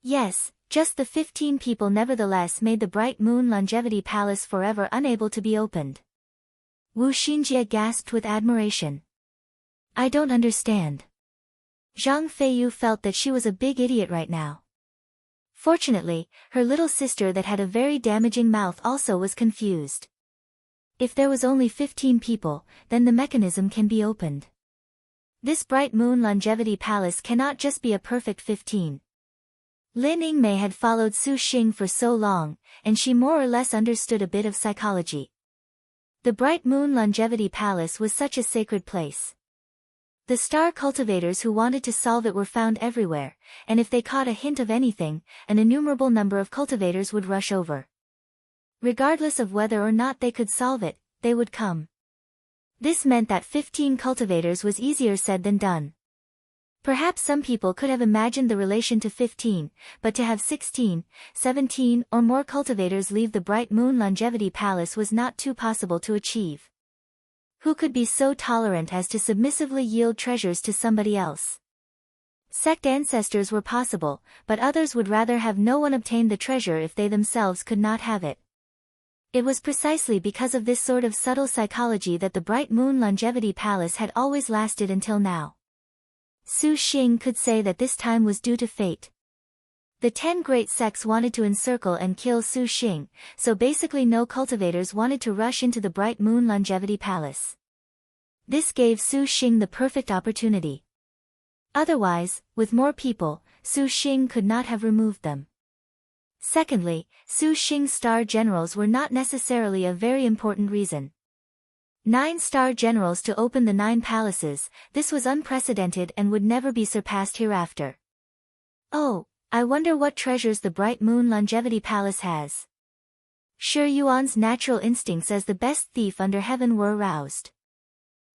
Yes, just the 15 people nevertheless made the Bright Moon Longevity Palace forever unable to be opened. Wu Xinjie gasped with admiration. I don't understand. Zhang Feiyu felt that she was a big idiot right now. Fortunately, her little sister that had a very damaging mouth also was confused. If there was only 15 people, then the mechanism can be opened. This Bright Moon Longevity Palace cannot just be a perfect 15. Lin Yingmei had followed Su Xing for so long, and she more or less understood a bit of psychology. The Bright Moon Longevity Palace was such a sacred place. The star cultivators who wanted to solve it were found everywhere, and if they caught a hint of anything, an innumerable number of cultivators would rush over. Regardless of whether or not they could solve it, they would come. This meant that 15 cultivators was easier said than done. Perhaps some people could have imagined the relation to 15, but to have 16, 17 or more cultivators leave the Bright Moon Longevity Palace was not too possible to achieve. Who could be so tolerant as to submissively yield treasures to somebody else? Sect ancestors were possible, but others would rather have no one obtain the treasure if they themselves could not have it. It was precisely because of this sort of subtle psychology that the Bright Moon Longevity Palace had always lasted until now. Su Xing could say that this time was due to fate. The 10 great sects wanted to encircle and kill Su Xing, so basically no cultivators wanted to rush into the Bright Moon Longevity Palace. This gave Su Xing the perfect opportunity. Otherwise, with more people, Su Xing could not have removed them. Secondly, Su Xing's star generals were not necessarily a very important reason. 9 star generals to open the 9 palaces, this was unprecedented and would never be surpassed hereafter. Oh, I wonder what treasures the Bright Moon Longevity Palace has. Shi Yuan's natural instincts as the best thief under heaven were aroused.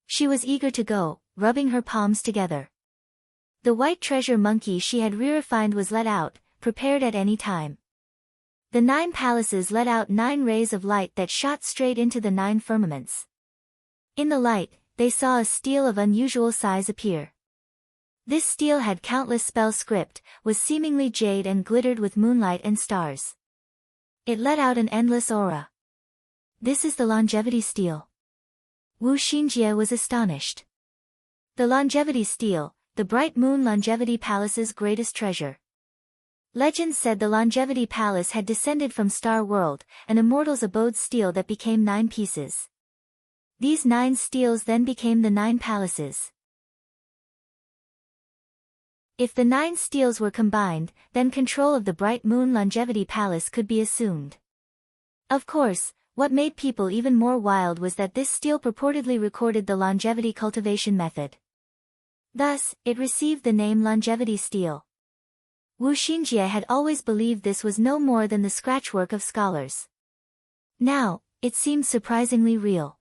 She was eager to go, rubbing her palms together. The white treasure monkey she had refined was let out, prepared at any time. The 9 palaces let out 9 rays of light that shot straight into the 9 firmaments. In the light, they saw a stele of unusual size appear. This stele had countless spell script, was seemingly jade and glittered with moonlight and stars. It let out an endless aura. This is the longevity stele. Wu Xinjie was astonished. The longevity stele, the Bright Moon Longevity Palace's greatest treasure. Legends said the Longevity Palace had descended from Star World, an immortal's abode stele that became 9 pieces. These 9 steles then became the 9 palaces. If the 9 steles were combined, then control of the Bright Moon Longevity Palace could be assumed. Of course, what made people even more wild was that this stele purportedly recorded the longevity cultivation method. Thus, it received the name Longevity Stele. Wu Xinjie had always believed this was no more than the scratchwork of scholars. Now, it seemed surprisingly real.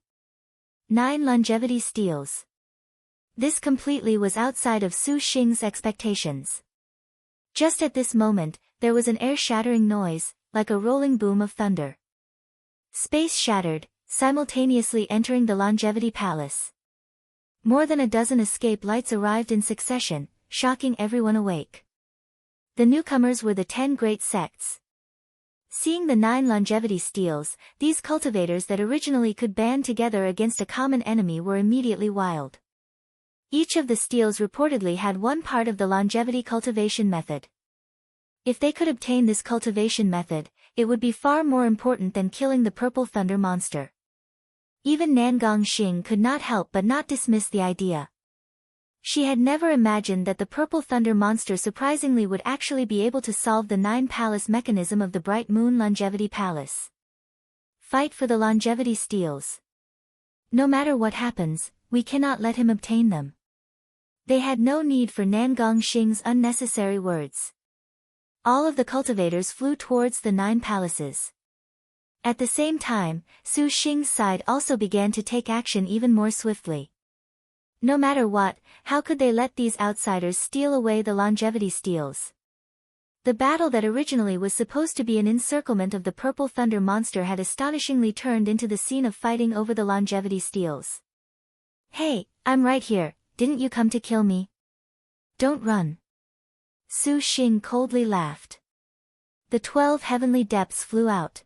9 longevity steles. This completely was outside of Su Xing's expectations. Just at this moment, there was an air-shattering noise, like a rolling boom of thunder. Space shattered, simultaneously entering the Longevity Palace. More than a dozen escape lights arrived in succession, shocking everyone awake. The newcomers were the 10 great sects. Seeing the 9 longevity steles, these cultivators that originally could band together against a common enemy were immediately wild. Each of the steles reportedly had one part of the longevity cultivation method. If they could obtain this cultivation method, it would be far more important than killing the Purple Thunder monster. Even Lianxin could not help but not dismiss the idea. She had never imagined that the Purple Thunder monster surprisingly would actually be able to solve the 9 palace mechanism of the Bright Moon Longevity Palace. Fight for the longevity steles. No matter what happens, we cannot let him obtain them. They had no need for Lianxin's unnecessary words. All of the cultivators flew towards the 9 palaces. At the same time, Su Xing's side also began to take action even more swiftly. No matter what, how could they let these outsiders steal away the longevity steles? The battle that originally was supposed to be an encirclement of the Purple Thunder monster had astonishingly turned into the scene of fighting over the longevity steles. Hey, I'm right here, didn't you come to kill me? Don't run. Su Xing coldly laughed. The 12 heavenly depths flew out.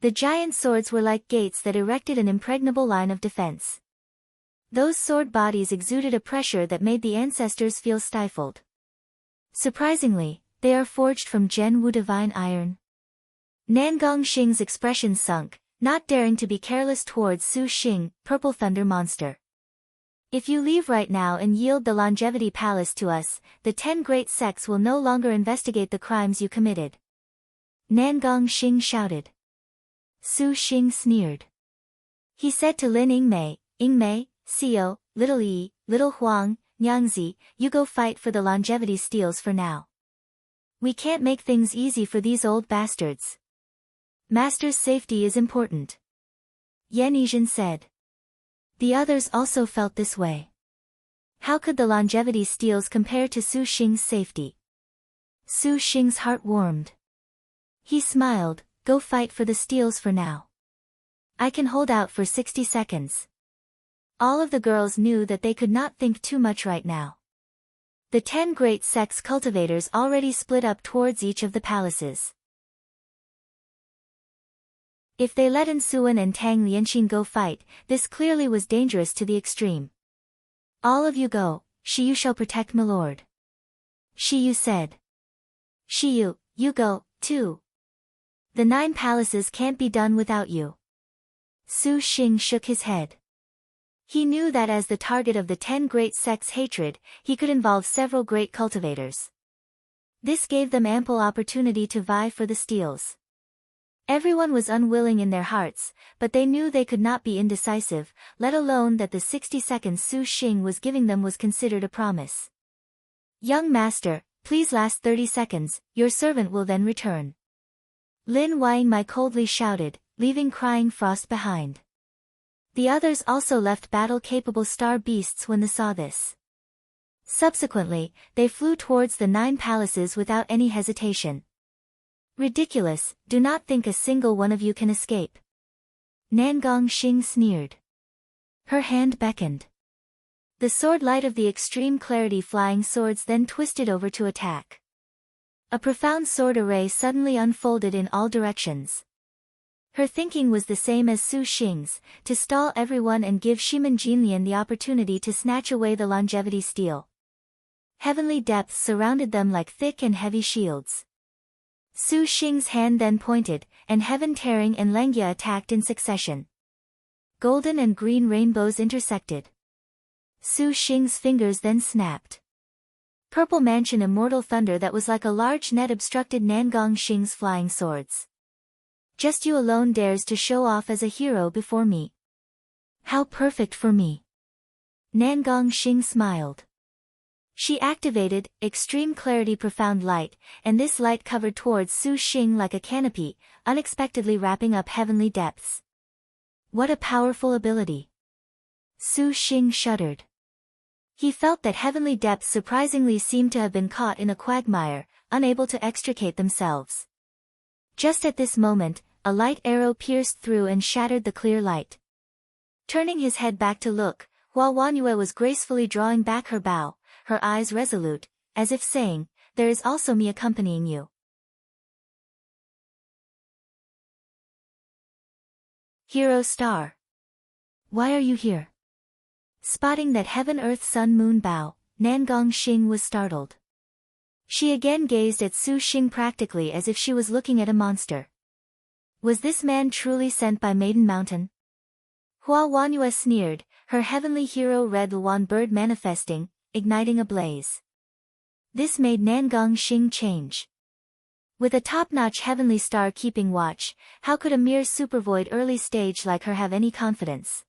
The giant swords were like gates that erected an impregnable line of defense. Those sword bodies exuded a pressure that made the ancestors feel stifled. Surprisingly, they are forged from Zhen Wu divine iron. Lianxin's expression sunk, not daring to be careless towards Su Xing, Purple Thunder monster. If you leave right now and yield the longevity palace to us, the 10 great sects will no longer investigate the crimes you committed. Lianxin shouted. Su Xing sneered. He said to Lin Yingmei, Xiao, Little Yi, Little Huang, Nyangzi, you go fight for the longevity steles for now. We can't make things easy for these old bastards. Master's safety is important. Yizhen said. The others also felt this way. How could the longevity steles compare to Su Xing's safety? Su Xing's heart warmed. He smiled, go fight for the steles for now. I can hold out for 60 seconds. All of the girls knew that they could not think too much right now. The 10 great sects cultivators already split up towards each of the palaces. If they let Suwen and Tang Lianxin go fight, this clearly was dangerous to the extreme. All of you go, Shiyu shall protect my lord. Shiyu said. Shiyu, you go, too. The 9 palaces can't be done without you. Su Xing shook his head. He knew that as the target of the 10 great sects' hatred, he could involve several great cultivators. This gave them ample opportunity to vie for the steles. Everyone was unwilling in their hearts, but they knew they could not be indecisive, let alone that the 60 seconds Su Xing was giving them was considered a promise. Young master, please last 30 seconds, your servant will then return. Lin Yingmei coldly shouted, leaving Crying Frost behind. The others also left battle-capable star beasts when they saw this. Subsequently, they flew towards the 9 palaces without any hesitation. Ridiculous, do not think a single one of you can escape. Lianxin sneered. Her hand beckoned. The sword light of the extreme clarity flying swords then twisted over to attack. A profound sword array suddenly unfolded in all directions. Her thinking was the same as Su Xing's, to stall everyone and give Shiman Jinlian the opportunity to snatch away the longevity stele. Heavenly depths surrounded them like thick and heavy shields. Su Xing's hand then pointed, and Heaven Tearing and Lengia attacked in succession. Golden and green rainbows intersected. Su Xing's fingers then snapped. Purple Mansion Immortal Thunder that was like a large net obstructed Lianxin's flying swords. Just you alone dares to show off as a hero before me. How perfect for me. Lianxin smiled. She activated Extreme Clarity Profound Light, and this light covered towards Su Xing like a canopy, unexpectedly wrapping up heavenly depths. What a powerful ability. Su Xing shuddered. He felt that heavenly depths surprisingly seemed to have been caught in a quagmire, unable to extricate themselves. Just at this moment, a light arrow pierced through and shattered the clear light. Turning his head back to look, Hua Wanyue was gracefully drawing back her bow, her eyes resolute, as if saying, "There is also me accompanying you." Hero Star. Why are you here? Spotting that heaven earth sun moon bow, Nangong Xing was startled. She again gazed at Su Xing practically as if she was looking at a monster. Was this man truly sent by Maiden Mountain? Hua Wanyue sneered, her heavenly hero red Luan bird manifesting, igniting a blaze. This made Nangong Xing change. With a top-notch heavenly star keeping watch, how could a mere supervoid early stage like her have any confidence?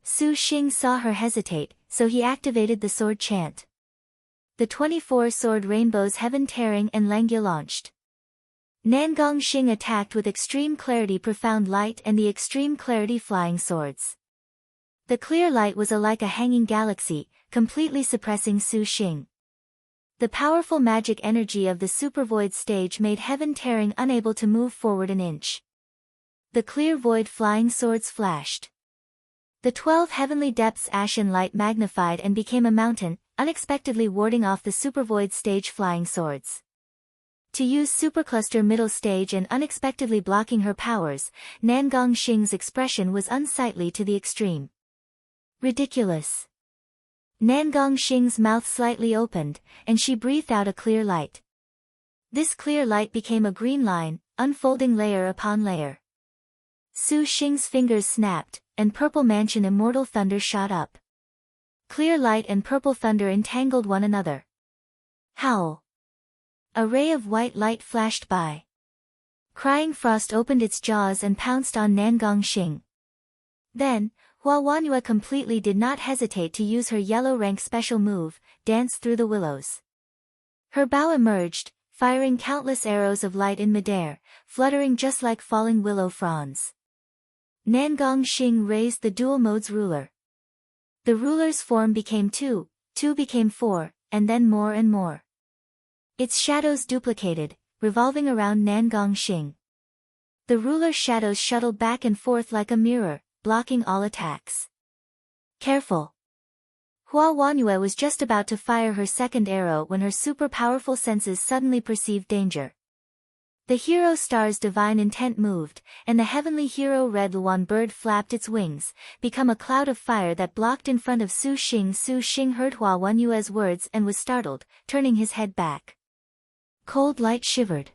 Su Xing saw her hesitate, so he activated the sword chant. The 24 sword rainbows heaven tearing and Langya launched. Nangong Xing attacked with extreme clarity profound light and the extreme clarity flying swords. The clear light was like a hanging galaxy, completely suppressing Su Xing. The powerful magic energy of the supervoid stage made heaven tearing unable to move forward an inch. The clear void flying swords flashed. The 12 heavenly depths ashen light magnified and became a mountain, unexpectedly warding off the supervoid stage flying swords. To use supercluster middle stage and unexpectedly blocking her powers, Nangong Xing's expression was unsightly to the extreme. Ridiculous. Nangong Xing's mouth slightly opened, and she breathed out a clear light. This clear light became a green line, unfolding layer upon layer. Su Xing's fingers snapped, and purple mansion immortal thunder shot up. Clear light and purple thunder entangled one another. Howl. A ray of white light flashed by. Crying Frost opened its jaws and pounced on Nangong Xing. Then, Hua Wanyue completely did not hesitate to use her yellow rank special move, Dance Through the Willows. Her bow emerged, firing countless arrows of light in midair, fluttering just like falling willow fronds. Nangong Xing raised the dual modes ruler. The ruler's form became 2, 2 became 4, and then more and more. Its shadows duplicated, revolving around Nangong Xing. The ruler's shadows shuttled back and forth like a mirror, blocking all attacks. Careful! Hua Wanyue was just about to fire her second arrow when her super powerful senses suddenly perceived danger. The hero star's divine intent moved, and the heavenly hero red Luan bird flapped its wings, become a cloud of fire that blocked in front of Su Xing. Su Xing heard Hua Wanyue's words and was startled, turning his head back. Cold light shivered.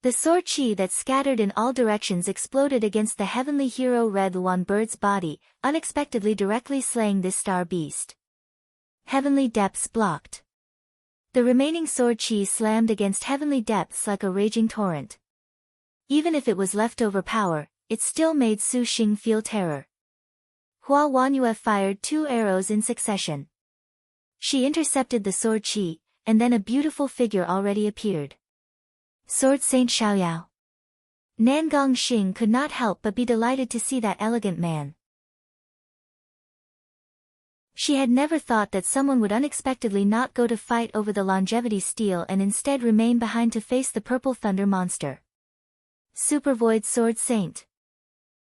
The sword chi that scattered in all directions exploded against the heavenly hero red Luan bird's body, unexpectedly directly slaying this star beast. Heavenly depths blocked. The remaining sword chi slammed against heavenly depths like a raging torrent. Even if it was leftover power, it still made Su Xing feel terror. Hua Wanyue fired 2 arrows in succession. She intercepted the sword chi, and then a beautiful figure already appeared. Sword Saint Xiaoyao. Nangong Xing could not help but be delighted to see that elegant man. She had never thought that someone would unexpectedly not go to fight over the longevity steel and instead remain behind to face the purple thunder monster. Supervoid Sword Saint.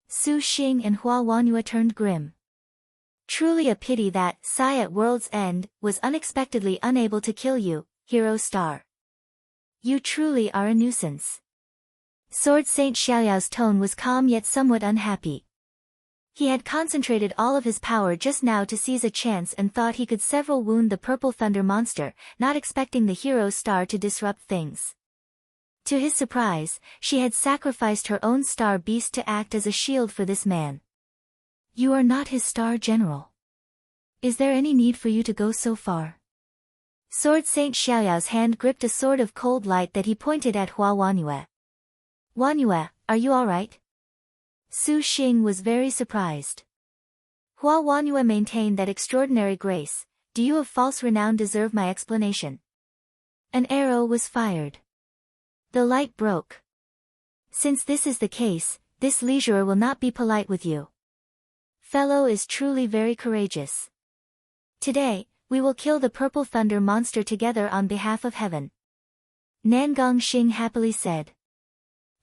Su Xing and Hua Wanyue turned grim. Truly a pity that Sai at World's End was unexpectedly unable to kill you, Hero Star. You truly are a nuisance. Sword Saint Xiaoyao's tone was calm yet somewhat unhappy. He had concentrated all of his power just now to seize a chance and thought he could several wound the purple thunder monster, not expecting the hero star to disrupt things. To his surprise, she had sacrificed her own star beast to act as a shield for this man. You are not his star general. Is there any need for you to go so far? Sword Saint Xiaoyao's hand gripped a sword of cold light that he pointed at Hua Wanyue. Wanyue, are you alright? Su Xing was very surprised. Hua Wanyue maintained that extraordinary grace. Do you of false renown deserve my explanation? An arrow was fired. The light broke. Since this is the case, this leisurer will not be polite with you. Fellow is truly very courageous. Today, we will kill the purple thunder monster together on behalf of heaven. Nangong Xing happily said.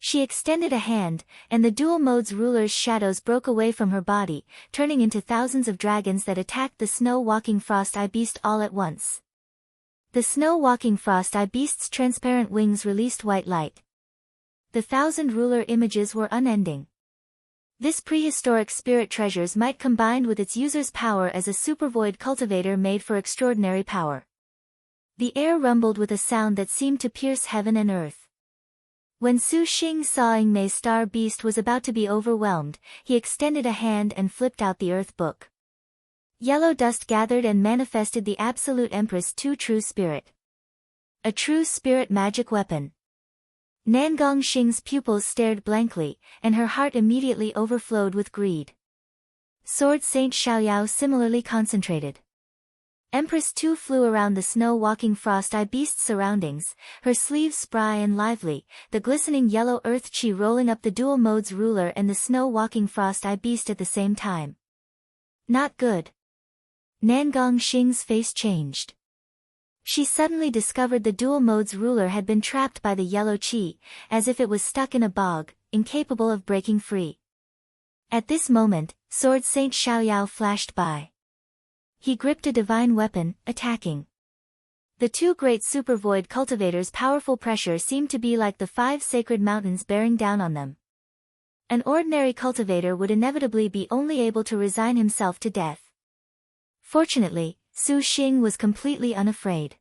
She extended a hand, and the dual mode's ruler's shadows broke away from her body, turning into thousands of dragons that attacked the snow-walking frost-eye beast all at once. The snow-walking frost-eye beast's transparent wings released white light. The thousand ruler images were unending. This prehistoric spirit treasures might combine with its user's power as a supervoid cultivator made for extraordinary power. The air rumbled with a sound that seemed to pierce heaven and earth. When Su Xing saw Mei's star beast was about to be overwhelmed, he extended a hand and flipped out the earth book. Yellow dust gathered and manifested the Absolute Empress Tu True Spirit. A true spirit magic weapon. Nangong Xing's pupils stared blankly, and her heart immediately overflowed with greed. Sword Saint Xiaoyao similarly concentrated. Empress Tu flew around the snow-walking frost-eye beast's surroundings, her sleeves spry and lively, the glistening yellow earth chi rolling up the dual mode's ruler and the snow-walking frost-eye beast at the same time. Not good. Nangong Xing's face changed. She suddenly discovered the dual mode's ruler had been trapped by the yellow chi, as if it was stuck in a bog, incapable of breaking free. At this moment, Sword Saint Xiaoyao flashed by. He gripped a divine weapon, attacking. The two great supervoid cultivators' powerful pressure seemed to be like the 5 sacred mountains bearing down on them. An ordinary cultivator would inevitably be only able to resign himself to death. Fortunately, Su Xing was completely unafraid.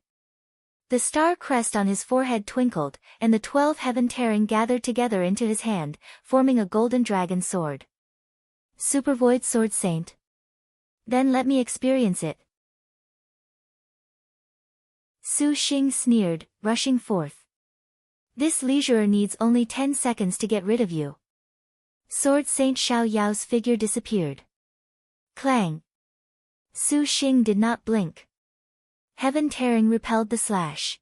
The star crest on his forehead twinkled, and the 12 heaven tearing gathered together into his hand, forming a golden dragon sword. Supervoid Sword Saint. Then let me experience it. Su Xing sneered, rushing forth. This leisurer needs only 10 seconds to get rid of you. Sword Saint Xiaoyao's figure disappeared. Clang. Su Xing did not blink. Heaven tearing repelled the slash.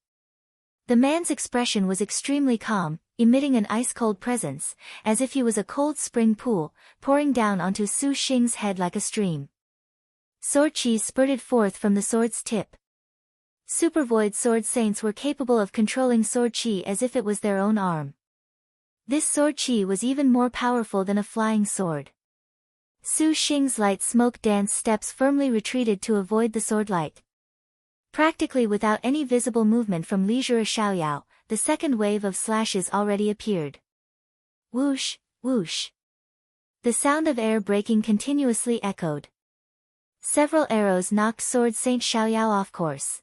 The man's expression was extremely calm, emitting an ice-cold presence, as if he was a cold spring pool, pouring down onto Su Xing's head like a stream. Sword chi spurted forth from the sword's tip. Supervoid sword saints were capable of controlling sword chi as if it was their own arm. This sword chi was even more powerful than a flying sword. Su Xing's light smoke dance steps firmly retreated to avoid the sword light. Practically without any visible movement from leisurer Xiaoyao, the second wave of slashes already appeared. Whoosh, whoosh. The sound of air breaking continuously echoed. Several arrows knocked Sword Saint Xiaoyao off course.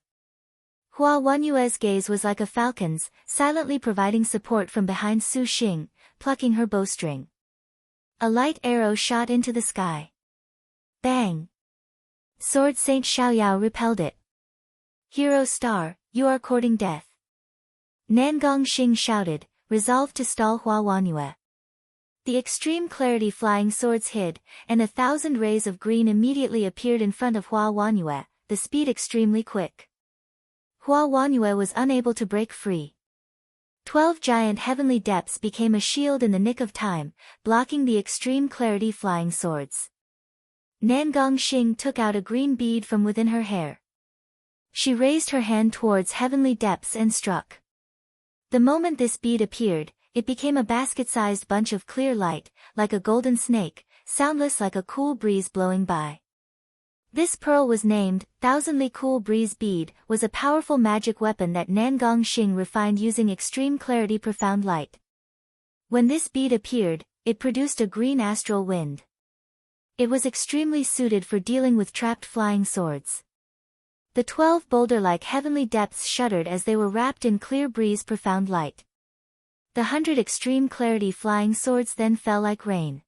Hua Wanyue's gaze was like a falcon's, silently providing support from behind Su Xing, plucking her bowstring. A light arrow shot into the sky. Bang! Sword Saint Xiaoyao repelled it. Hero Star, you are courting death. Nangong Xing shouted, resolved to stall Hua Wanyue. The extreme clarity flying swords hid, and 1,000 rays of green immediately appeared in front of Hua Wanyue, the speed extremely quick. Hua Wanyue was unable to break free. 12 giant heavenly depths became a shield in the nick of time, blocking the extreme clarity flying swords. Nangong Xing took out a green bead from within her hair. She raised her hand towards heavenly depths and struck. The moment this bead appeared, it became a basket-sized bunch of clear light, like a golden snake, soundless like a cool breeze blowing by. This pearl was named, Thousandly Cool Breeze Bead, was a powerful magic weapon that Nangong Xing refined using extreme clarity profound light. When this bead appeared, it produced a green astral wind. It was extremely suited for dealing with trapped flying swords. The 12 boulder-like heavenly depths shuddered as they were wrapped in clear breeze profound light. The 100 extreme clarity flying swords then fell like rain.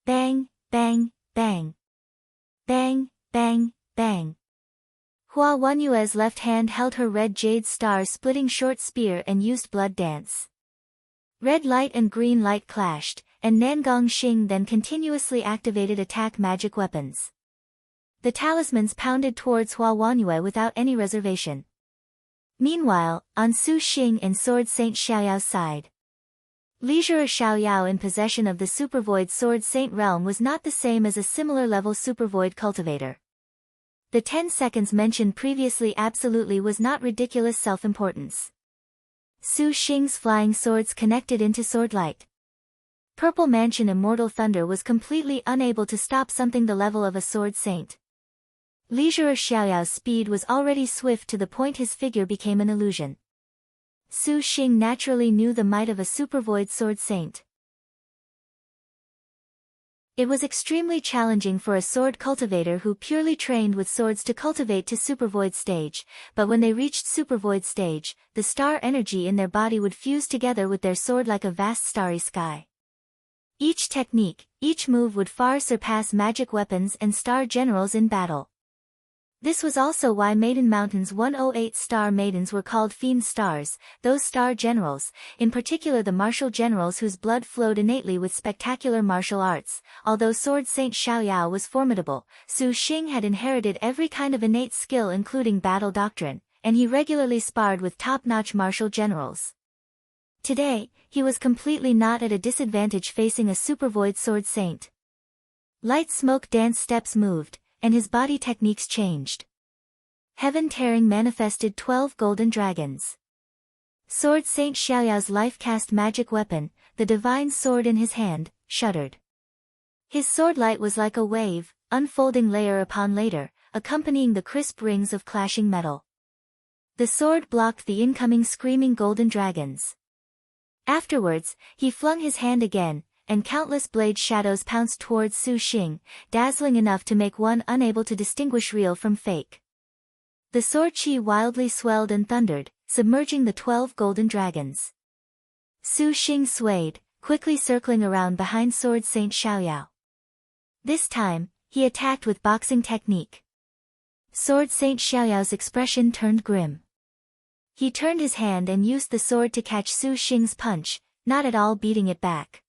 Bang, bang, bang. Bang, bang, bang. Hua Wanyue's left hand held her red jade star-splitting short spear and used blood dance. Red light and green light clashed, and Nangong Xing then continuously activated attack magic weapons. The talismans pounded towards Hua Wanyue without any reservation. Meanwhile, on Su Xing and Sword Saint Xiaoyao's side, leisurer Xiaoyao in possession of the Supervoid Sword Saint realm was not the same as a similar level Supervoid cultivator. The 10 seconds mentioned previously absolutely was not ridiculous self-importance. Su Xing's flying swords connected into swordlight. Purple Mansion Immortal Thunder was completely unable to stop something the level of a sword saint. Leisurer Xiaoyao's speed was already swift to the point his figure became an illusion. Su Xing naturally knew the might of a supervoid sword saint. It was extremely challenging for a sword cultivator who purely trained with swords to cultivate to supervoid stage, but when they reached supervoid stage, the star energy in their body would fuse together with their sword like a vast starry sky. Each technique, each move would far surpass magic weapons and star generals in battle. This was also why Maiden Mountain's 108-star maidens were called Fiend Stars, those star generals, in particular the martial generals whose blood flowed innately with spectacular martial arts. Although Sword Saint Xiaoyao was formidable, Su Xing had inherited every kind of innate skill including battle doctrine, and he regularly sparred with top-notch martial generals. Today, he was completely not at a disadvantage facing a supervoid sword saint. Light smoke dance steps moved, and his body techniques changed. Heaven tearing manifested 12 golden dragons. Sword Saint Xiaoyao's life-cast magic weapon, the divine sword in his hand, shuddered. His sword light was like a wave, unfolding layer upon layer, accompanying the crisp rings of clashing metal. The sword blocked the incoming screaming golden dragons. Afterwards, he flung his hand again, and countless blade shadows pounced towards Su Xing, dazzling enough to make one unable to distinguish real from fake. The sword chi wildly swelled and thundered, submerging the 12 golden dragons. Su Xing swayed, quickly circling around behind Sword Saint Xiaoyao. This time, he attacked with boxing technique. Sword Saint Xiaoyao's expression turned grim. He turned his hand and used the sword to catch Su Xing's punch, not at all beating it back.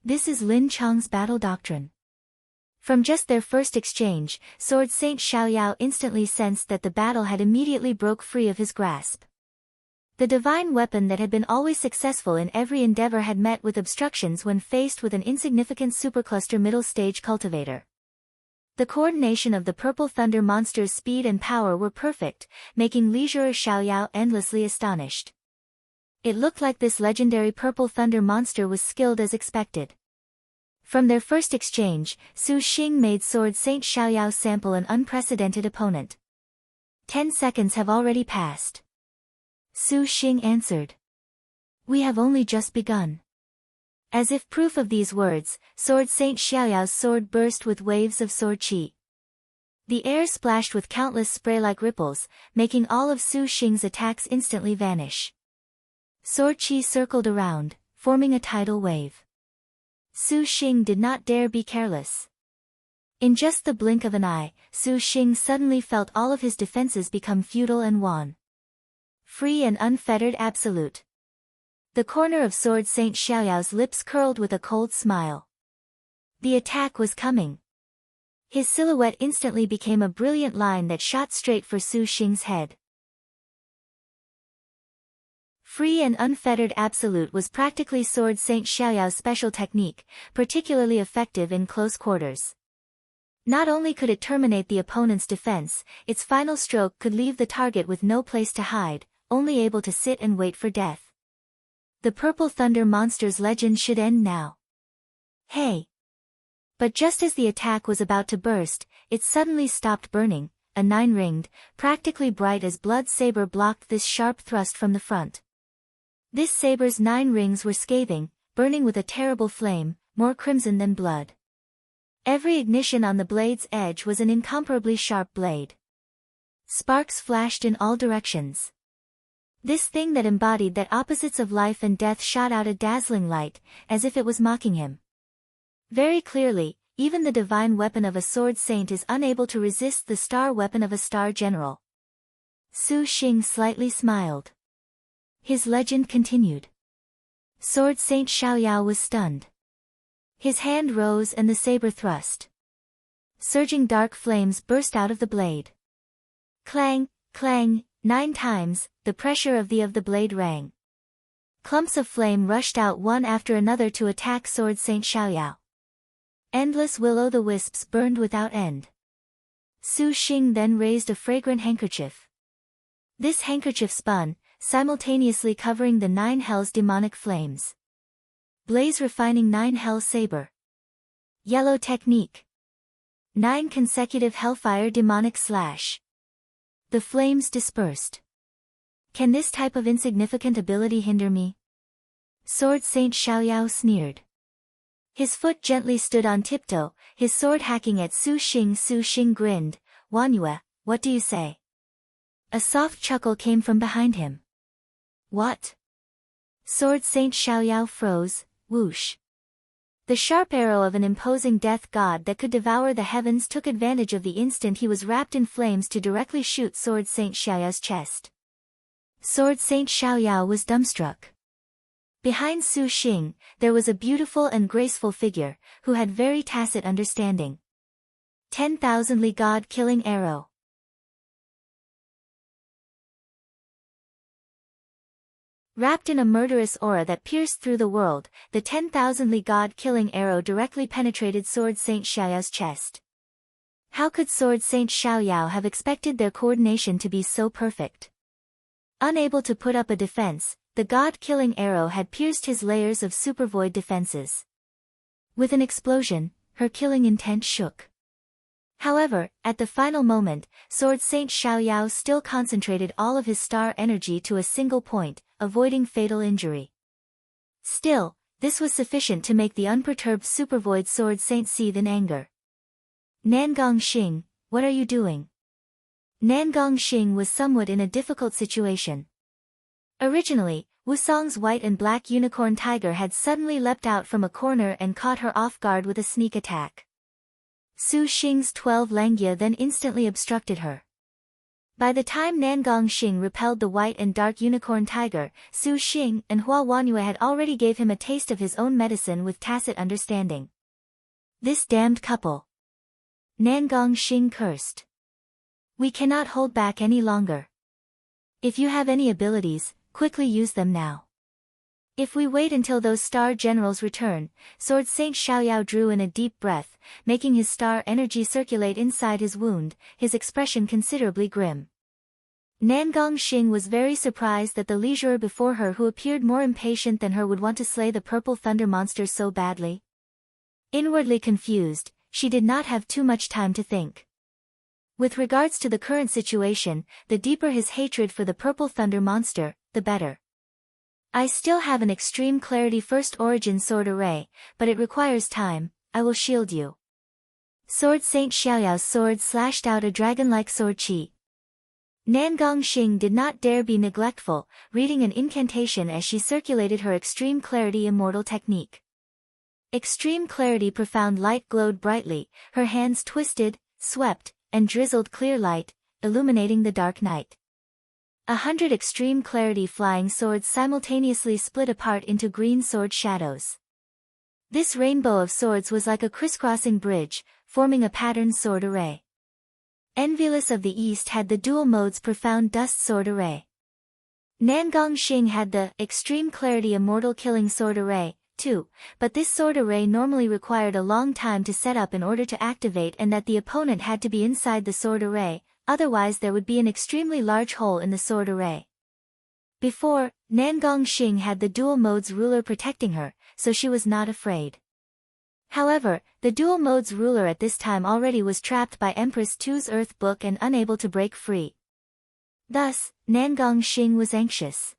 This is Lin Chang's battle doctrine. From just their first exchange, Sword Saint Xiaoyao instantly sensed that the battle had immediately broke free of his grasp. The divine weapon that had been always successful in every endeavor had met with obstructions when faced with an insignificant supercluster middle stage cultivator. The coordination of the Purple Thunder monster's speed and power were perfect, making Leisurer Xiaoyao endlessly astonished. It looked like this legendary Purple Thunder monster was skilled as expected. From their first exchange, Su Xing made Sword Saint Xiaoyao sample an unprecedented opponent. 10 seconds have already passed. Su Xing answered. We have only just begun. As if proof of these words, Sword Saint Xiaoyao's sword burst with waves of sword qi. The air splashed with countless spray-like ripples, making all of Su Xing's attacks instantly vanish. Sword qi circled around, forming a tidal wave. Su Xing did not dare be careless. In just the blink of an eye, Su Xing suddenly felt all of his defenses become futile and wan. Free and unfettered absolute. The corner of Sword Saint Xiaoyao's lips curled with a cold smile. The attack was coming. His silhouette instantly became a brilliant line that shot straight for Su Xing's head. Free and unfettered absolute was practically Sword Saint Xiaoyao's special technique, particularly effective in close quarters. Not only could it terminate the opponent's defense, its final stroke could leave the target with no place to hide, only able to sit and wait for death. The Purple Thunder monster's legend should end now. Hey! But just as the attack was about to burst, it suddenly stopped burning. A 9-ringed, practically bright as blood saber blocked this sharp thrust from the front. This saber's 9 rings were scathing, burning with a terrible flame, more crimson than blood. Every ignition on the blade's edge was an incomparably sharp blade. Sparks flashed in all directions. This thing that embodied that opposites of life and death shot out a dazzling light, as if it was mocking him. Very clearly, even the divine weapon of a sword saint is unable to resist the star weapon of a star general. Su Xing slightly smiled. His legend continued. Sword Saint Xiaoyao was stunned. His hand rose and the saber thrust. Surging dark flames burst out of the blade. Clang, clang, 9 times, the pressure of the blade rang. Clumps of flame rushed out one after another to attack Sword Saint Xiaoyao. Endless will-o'-the-wisps burned without end. Su Xing then raised a fragrant handkerchief. This handkerchief spun, simultaneously covering the 9 hells demonic flames. Blaze refining 9 hell saber. Yellow technique. 9 consecutive hellfire demonic slash. The flames dispersed. Can this type of insignificant ability hinder me? Sword Saint Xiaoyao sneered. His foot gently stood on tiptoe, his sword hacking at Su Xing. Su Xing grinned. Wanyue, what do you say? A soft chuckle came from behind him. What? Sword Saint Xiaoyao froze. Whoosh. The sharp arrow of an imposing death god that could devour the heavens took advantage of the instant he was wrapped in flames to directly shoot Sword Saint Xiaoyao's chest. Sword Saint Xiaoyao was dumbstruck. Behind Su Xing, there was a beautiful and graceful figure, who had very tacit understanding. 10,000 Li God-killing arrow. Wrapped in a murderous aura that pierced through the world, the 10,000 Li God-killing arrow directly penetrated Sword Saint Xiaoyao's chest. How could Sword Saint Xiaoyao have expected their coordination to be so perfect? Unable to put up a defense, the God-killing arrow had pierced his layers of supervoid defenses. With an explosion, her killing intent shook. However, at the final moment, Sword Saint Xiaoyao still concentrated all of his star energy to a single point, avoiding fatal injury. Still, this was sufficient to make the unperturbed supervoid Sword Saint seethe in anger. Nangong Xing, what are you doing? Nangong Xing was somewhat in a difficult situation. Originally, Wusong's white and black unicorn tiger had suddenly leapt out from a corner and caught her off guard with a sneak attack. Su Xing's 12 Langia then instantly obstructed her. By the time Nangong Xing repelled the white and dark unicorn tiger, Su Xing and Hua Wanyue had already gave him a taste of his own medicine with tacit understanding. This damned couple. Nangong Xing cursed. We cannot hold back any longer. If you have any abilities, quickly use them now. If we wait until those star generals return, Sword Saint Xiaoyao drew in a deep breath, making his star energy circulate inside his wound, his expression considerably grim. Nangong Xing was very surprised that the leisurer before her who appeared more impatient than her would want to slay the purple thunder monster so badly. Inwardly confused, she did not have too much time to think. With regards to the current situation, the deeper his hatred for the purple thunder monster, the better. I still have an extreme clarity first origin sword array, but it requires time. I will shield you. Sword Saint Xiaoyao's sword slashed out a dragon-like sword chi. Nangong Xing did not dare be neglectful, reading an incantation as she circulated her extreme clarity immortal technique. Extreme clarity profound light glowed brightly, her hands twisted, swept, and drizzled clear light, illuminating the dark night. 100 extreme clarity flying swords simultaneously split apart into green sword shadows. This rainbow of swords was like a crisscrossing bridge, forming a patterned sword array. Envious of the East had the dual modes profound dust sword array. Nangong Xing had the extreme clarity immortal killing sword array, too, but this sword array normally required a long time to set up in order to activate and that the opponent had to be inside the sword array, otherwise there would be an extremely large hole in the sword array. Before, Nangong Xing had the dual modes ruler protecting her, so she was not afraid. However, the dual modes ruler at this time already was trapped by Empress Tu's Earth Book and unable to break free. Thus, Nangong Xing was anxious.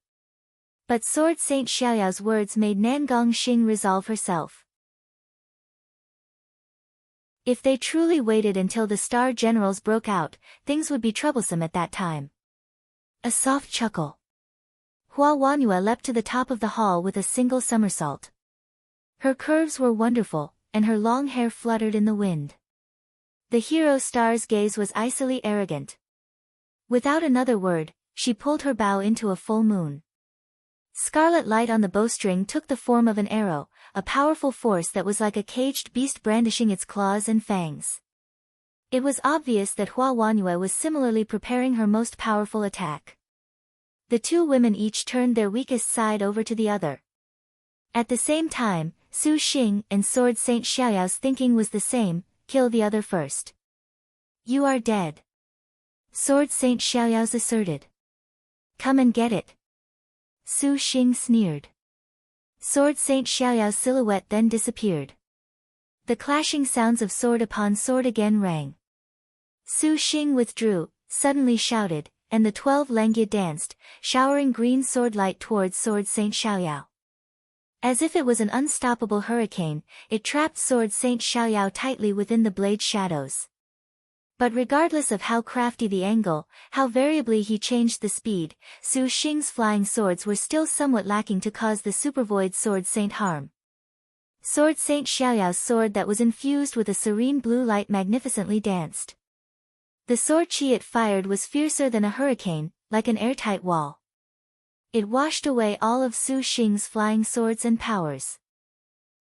But Sword Saint Xiaoyao's words made Nangong Xing resolve herself. If they truly waited until the star generals broke out, things would be troublesome at that time. A soft chuckle. Hua Wanyue leapt to the top of the hall with a single somersault. Her curves were wonderful, and her long hair fluttered in the wind. The hero star's gaze was icily arrogant. Without another word, she pulled her bow into a full moon. Scarlet light on the bowstring took the form of an arrow, a powerful force that was like a caged beast brandishing its claws and fangs. It was obvious that Hua Wanyue was similarly preparing her most powerful attack. The two women each turned their weakest side over to the other. At the same time, Su Xing and Sword Saint Xiaoyao's thinking was the same, kill the other first. You are dead. Sword Saint Xiaoyao's asserted. Come and get it. Su Xing sneered. Sword Saint Xiaoyao's silhouette then disappeared. The clashing sounds of sword upon sword again rang. Su Xing withdrew, suddenly shouted, and the 12 Lengye danced, showering green sword light towards Sword Saint Xiaoyao. As if it was an unstoppable hurricane, it trapped Sword Saint Xiaoyao tightly within the blade's shadows. But regardless of how crafty the angle, how variably he changed the speed, Su Xing's flying swords were still somewhat lacking to cause the supervoid Sword Saint harm. Sword Saint Xiaoyao's sword that was infused with a serene blue light magnificently danced. The sword qi it fired was fiercer than a hurricane, like an airtight wall. It washed away all of Su Xing's flying swords and powers.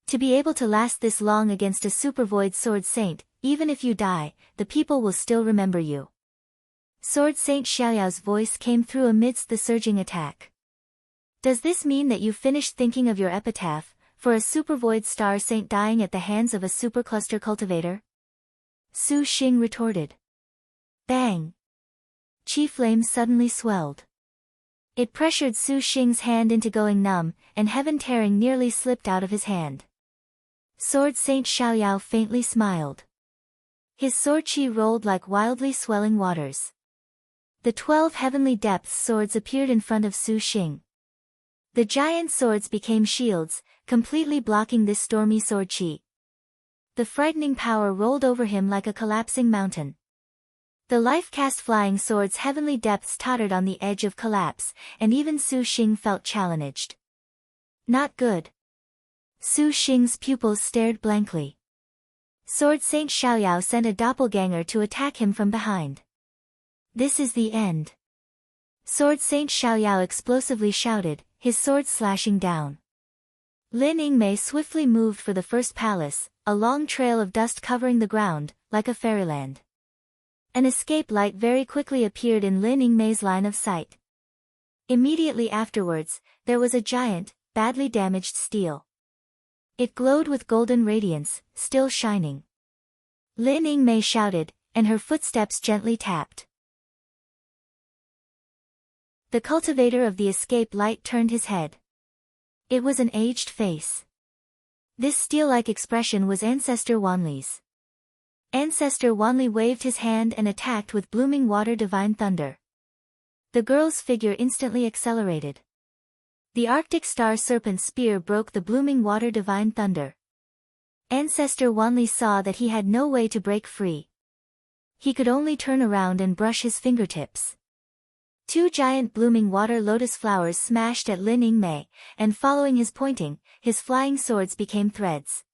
To be able to last this long against a supervoid Sword Saint, even if you die, the people will still remember you. Sword Saint Xiaoyao's voice came through amidst the surging attack. Does this mean that you finished thinking of your epitaph, for a supervoid star saint dying at the hands of a supercluster cultivator? Su Xing retorted. Bang! Qi flame suddenly swelled. It pressured Su Xing's hand into going numb, and heaven tearing nearly slipped out of his hand. Sword Saint Xiaoyao faintly smiled. His sword qi rolled like wildly swelling waters. The 12 heavenly depths swords appeared in front of Su Xing. The giant swords became shields, completely blocking this stormy sword qi. The frightening power rolled over him like a collapsing mountain. The life-cast flying sword's heavenly depths tottered on the edge of collapse, and even Su Xing felt challenged. Not good. Su Xing's pupils stared blankly. Sword Saint Xiaoyao sent a doppelganger to attack him from behind. This is the end. Sword Saint Xiaoyao explosively shouted, his sword slashing down. Lin Yingmei swiftly moved for the first palace, a long trail of dust covering the ground, like a fairyland. An escape light very quickly appeared in Lin Yingmei's line of sight. Immediately afterwards, there was a giant, badly damaged stele. It glowed with golden radiance, still shining. Lin Yingmei shouted, and her footsteps gently tapped. The cultivator of the escape light turned his head. It was an aged face. This steel-like expression was Ancestor Wanli's. Ancestor Wanli waved his hand and attacked with blooming water divine thunder. The girl's figure instantly accelerated. The Arctic Star Serpent's spear broke the blooming water divine thunder. Ancestor Wanli saw that he had no way to break free. He could only turn around and brush his fingertips. 2 giant blooming water lotus flowers smashed at Lin Yingmei, and following his pointing, his flying swords became threads.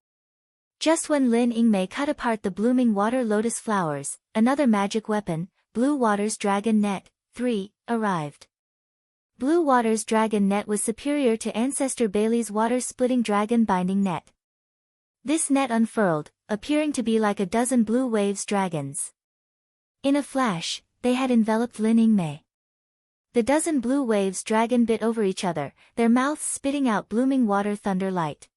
Just when Lin Yingmei cut apart the blooming water lotus flowers, another magic weapon, Blue Water's Dragon Net, 3, arrived. Blue Water's Dragon Net was superior to Ancestor Bailey's water-splitting dragon binding net. This net unfurled, appearing to be like a dozen blue waves dragons. In a flash, they had enveloped Lin Yingmei. The dozen blue waves dragon bit over each other, their mouths spitting out blooming water thunder light.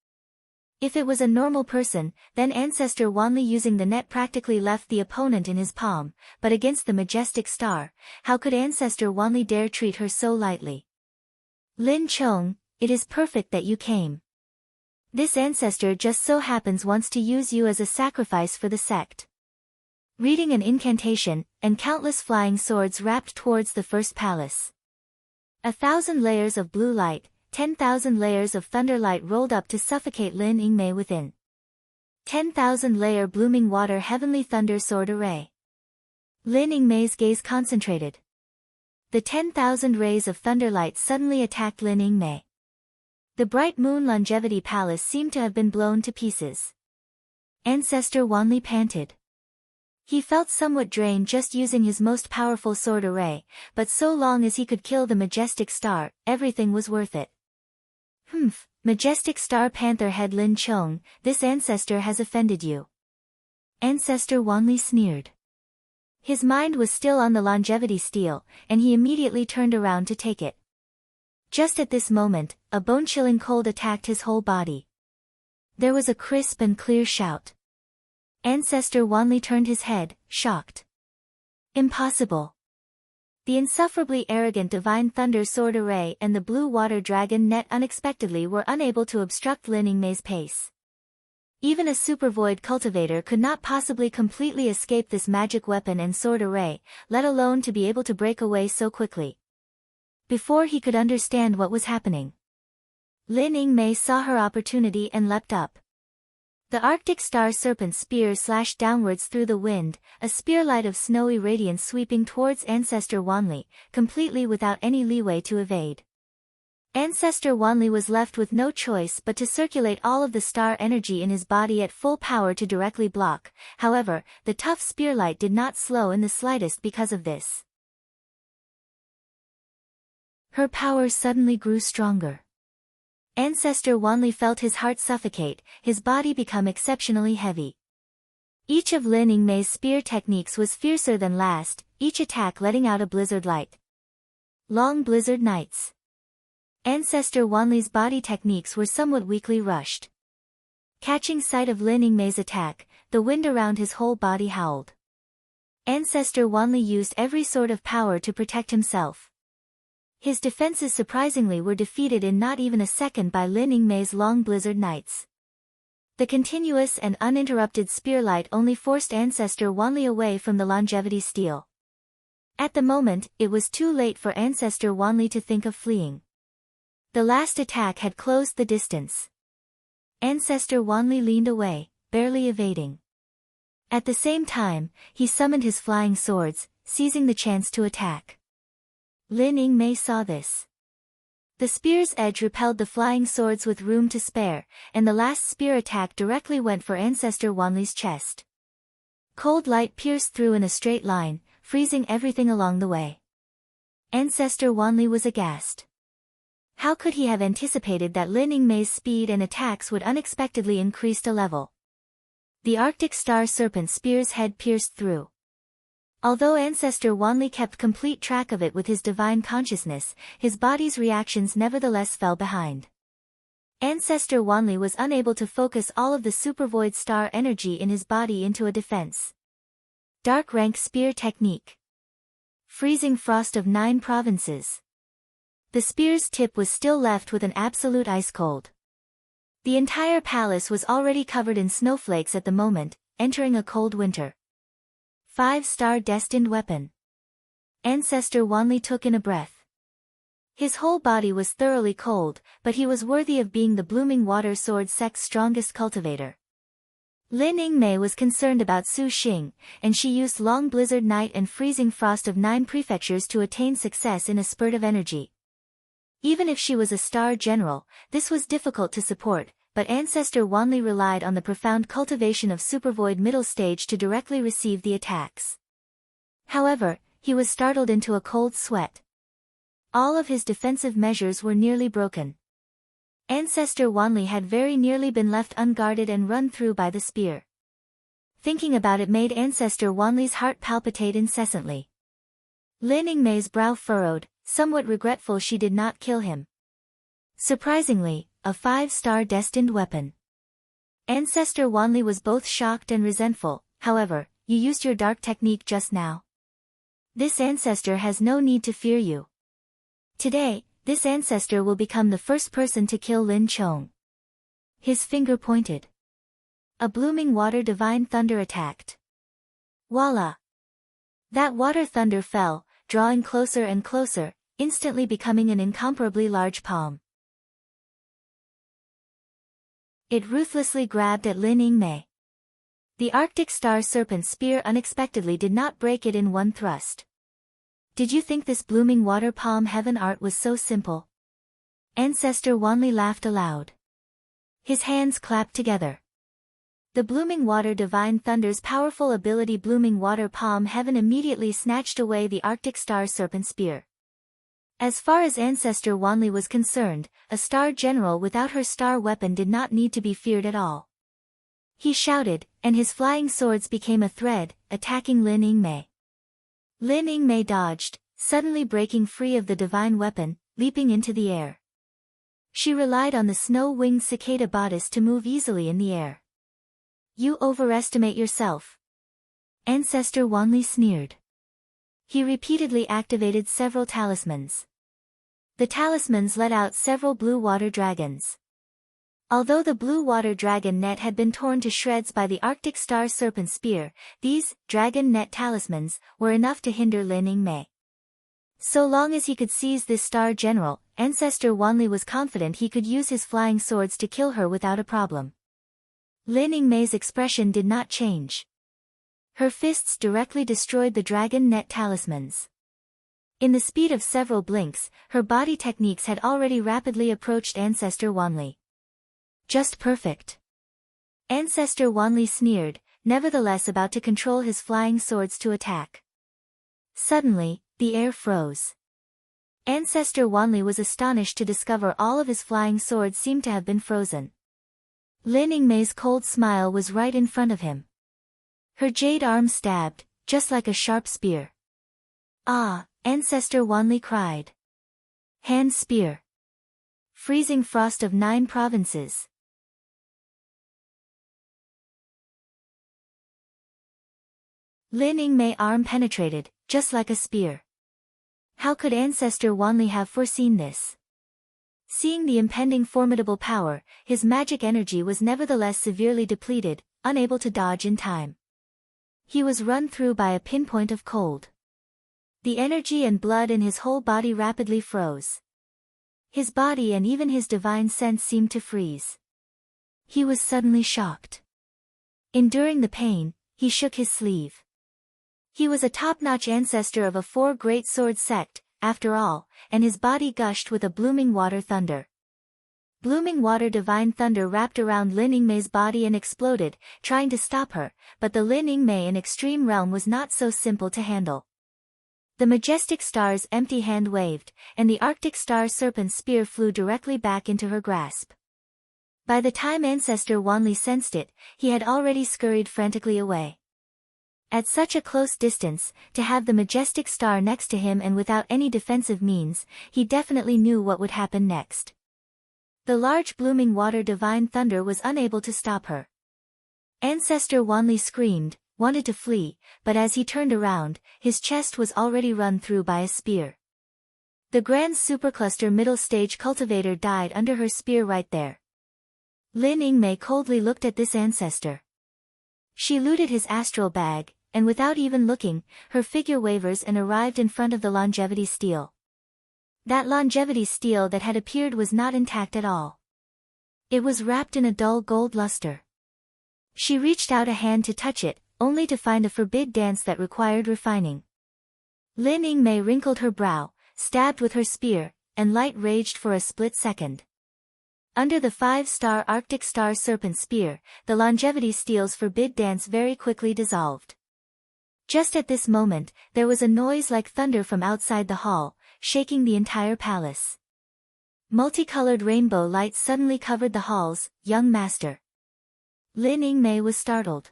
If it was a normal person, then Ancestor Wanli using the net practically left the opponent in his palm, but against the majestic star, how could Ancestor Wanli dare treat her so lightly? Lin Chong, it is perfect that you came. This ancestor just so happens wants to use you as a sacrifice for the sect. Reading an incantation, and countless flying swords wrapped towards the first palace. 1,000 layers of blue light, 10,000 layers of thunder light rolled up to suffocate Lin Yingmei within. 10,000 layer blooming water heavenly thunder sword array. Lin Yingmei's gaze concentrated. The 10,000 rays of thunder light suddenly attacked Lin Yingmei. The bright moon longevity palace seemed to have been blown to pieces. Ancestor Wanli panted. He felt somewhat drained just using his most powerful sword array, but so long as he could kill the majestic star, everything was worth it. Humph, majestic star panther head Lin Chong, this ancestor has offended you. Ancestor Wanli sneered. His mind was still on the longevity steel, and he immediately turned around to take it. Just at this moment, a bone-chilling cold attacked his whole body. There was a crisp and clear shout. Ancestor Wanli turned his head, shocked. Impossible. The insufferably arrogant Divine Thunder Sword Array and the Blue Water Dragon Net unexpectedly were unable to obstruct Lianxin's pace. Even a Super Void Cultivator could not possibly completely escape this magic weapon and sword array, let alone to be able to break away so quickly. Before he could understand what was happening, Lianxin saw her opportunity and leapt up. The Arctic Star Serpent Spear slashed downwards through the wind, a spearlight of snowy radiance sweeping towards Ancestor Wanli, completely without any leeway to evade. Ancestor Wanli was left with no choice but to circulate all of the star energy in his body at full power to directly block. However, the tough spearlight did not slow in the slightest because of this. Her power suddenly grew stronger. Ancestor Wanli felt his heart suffocate, his body become exceptionally heavy. Each of Lianxin's spear techniques was fiercer than last, each attack letting out a blizzard light. Long blizzard nights. Ancestor Wanli's body techniques were somewhat weakly rushed. Catching sight of Lianxin's attack, the wind around his whole body howled. Ancestor Wanli used every sort of power to protect himself. His defenses surprisingly were defeated in not even a second by Lianxin's long blizzard nights. The continuous and uninterrupted spearlight only forced Ancestor Wanli away from the longevity steel. At the moment, it was too late for Ancestor Wanli to think of fleeing. The last attack had closed the distance. Ancestor Wanli leaned away, barely evading. At the same time, he summoned his flying swords, seizing the chance to attack. Lianxin saw this. The spear's edge repelled the flying swords with room to spare, and the last spear attack directly went for Ancestor Wanli's chest. Cold light pierced through in a straight line, freezing everything along the way. Ancestor Wanli was aghast. How could he have anticipated that Lianxin's speed and attacks would unexpectedly increase a level? The Arctic Star Serpent Spear's head pierced through. Although Ancestor Wanli kept complete track of it with his divine consciousness, his body's reactions nevertheless fell behind. Ancestor Wanli was unable to focus all of the supervoid star energy in his body into a defense. Dark Rank Spear Technique. Freezing Frost of 9 Provinces. The spear's tip was still left with an absolute ice cold. The entire palace was already covered in snowflakes at the moment, entering a cold winter. 5-star destined weapon. Ancestor Wanli took in a breath. His whole body was thoroughly cold, but he was worthy of being the Blooming Water Sword sect's strongest cultivator. Lianxin was concerned about Su Xing, and she used Long Blizzard Night and Freezing Frost of 9 Prefectures to attain success in a spurt of energy. Even if she was a star general, this was difficult to support, but Ancestor Wanli relied on the profound cultivation of Supervoid Middle Stage to directly receive the attacks. However, he was startled into a cold sweat. All of his defensive measures were nearly broken. Ancestor Wanli had very nearly been left unguarded and run through by the spear. Thinking about it made Ancestor Wanli's heart palpitate incessantly. Lianxin's brow furrowed, somewhat regretful she did not kill him. Surprisingly, a 5-star destined weapon. Ancestor Wanli was both shocked and resentful. However, you used your dark technique just now. This ancestor has no need to fear you. Today, this ancestor will become the first person to kill Lin Chong. His finger pointed. A blooming water divine thunder attacked. Voila! That water thunder fell, drawing closer and closer, instantly becoming an incomparably large palm. It ruthlessly grabbed at Lianxin. The Arctic Star Serpent Spear unexpectedly did not break it in one thrust. Did you think this blooming water palm heaven art was so simple? Ancestor Wanli laughed aloud. His hands clapped together. The Blooming Water Divine Thunder's powerful ability Blooming Water Palm Heaven immediately snatched away the Arctic Star Serpent Spear. As far as Ancestor Wanli was concerned, a star general without her star weapon did not need to be feared at all. He shouted, and his flying swords became a thread, attacking Lianxin. Lianxin dodged, suddenly breaking free of the divine weapon, leaping into the air. She relied on the snow-winged cicada bodice to move easily in the air. You overestimate yourself. Ancestor Wanli sneered. He repeatedly activated several talismans. The talismans let out several blue water dragons. Although the blue water dragon net had been torn to shreds by the Arctic Star Serpent Spear, these dragon net talismans were enough to hinder Lianxin. So long as he could seize this star general, Ancestor Wanli was confident he could use his flying swords to kill her without a problem. Lianxin's expression did not change. Her fists directly destroyed the dragon net talismans. In the speed of several blinks, her body techniques had already rapidly approached Ancestor Wanli. Just perfect. Ancestor Wanli sneered, nevertheless about to control his flying swords to attack. Suddenly, the air froze. Ancestor Wanli was astonished to discover all of his flying swords seemed to have been frozen. Lianxin's cold smile was right in front of him. Her jade arm stabbed, just like a sharp spear. Ah, Ancestor Wanli cried. Hand spear. Freezing frost of 9 provinces. Lianxin's arm penetrated, just like a spear. How could Ancestor Wanli have foreseen this? Seeing the impending formidable power, his magic energy was nevertheless severely depleted, unable to dodge in time. He was run through by a pinpoint of cold. The energy and blood in his whole body rapidly froze. His body and even his divine sense seemed to freeze. He was suddenly shocked. Enduring the pain, he shook his sleeve. He was a top-notch ancestor of a 4 great sword sect, after all, and his body gushed with a blooming water thunder. Blooming water divine thunder wrapped around Lianxin's body and exploded, trying to stop her, but the Lianxin in extreme realm was not so simple to handle. The majestic star's empty hand waved, and the Arctic Star Serpent Spear flew directly back into her grasp. By the time Ancestor Wanli sensed it, he had already scurried frantically away. At such a close distance, to have the majestic star next to him and without any defensive means, he definitely knew what would happen next. The large blooming water divine thunder was unable to stop her. Ancestor Wanli screamed, wanted to flee, but as he turned around, his chest was already run through by a spear. The Grand Supercluster middle stage cultivator died under her spear right there. Lianxin coldly looked at this ancestor. She looted his astral bag, and without even looking, her figure wavers and arrived in front of the longevity stele. That longevity stele that had appeared was not intact at all. It was wrapped in a dull gold luster. She reached out a hand to touch it, only to find a forbid dance that required refining. Lianxin wrinkled her brow, stabbed with her spear, and light raged for a split second. Under the 5-star Arctic Star Serpent Spear, the longevity stele's forbid dance very quickly dissolved. Just at this moment, there was a noise like thunder from outside the hall, shaking the entire palace. Multicolored rainbow lights suddenly covered the halls, young master. Lianxin was startled.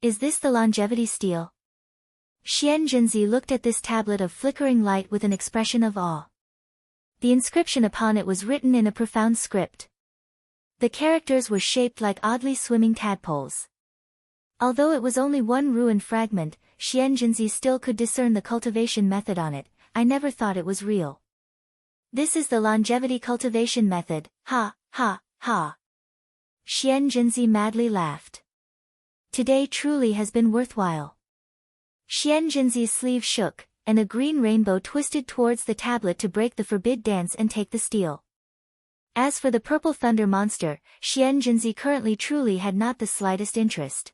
Is this the longevity stele? Xianjinzi looked at this tablet of flickering light with an expression of awe. The inscription upon it was written in a profound script. The characters were shaped like oddly swimming tadpoles. Although it was only one ruined fragment, Xianjinzi still could discern the cultivation method on it. I never thought it was real. This is the longevity cultivation method, ha, ha, ha. Xianjinzi madly laughed. Today truly has been worthwhile. Xianjinzi's sleeve shook, and a green rainbow twisted towards the tablet to break the forbid dance and take the stele. As for the purple thunder monster, Xianjinzi currently truly had not the slightest interest.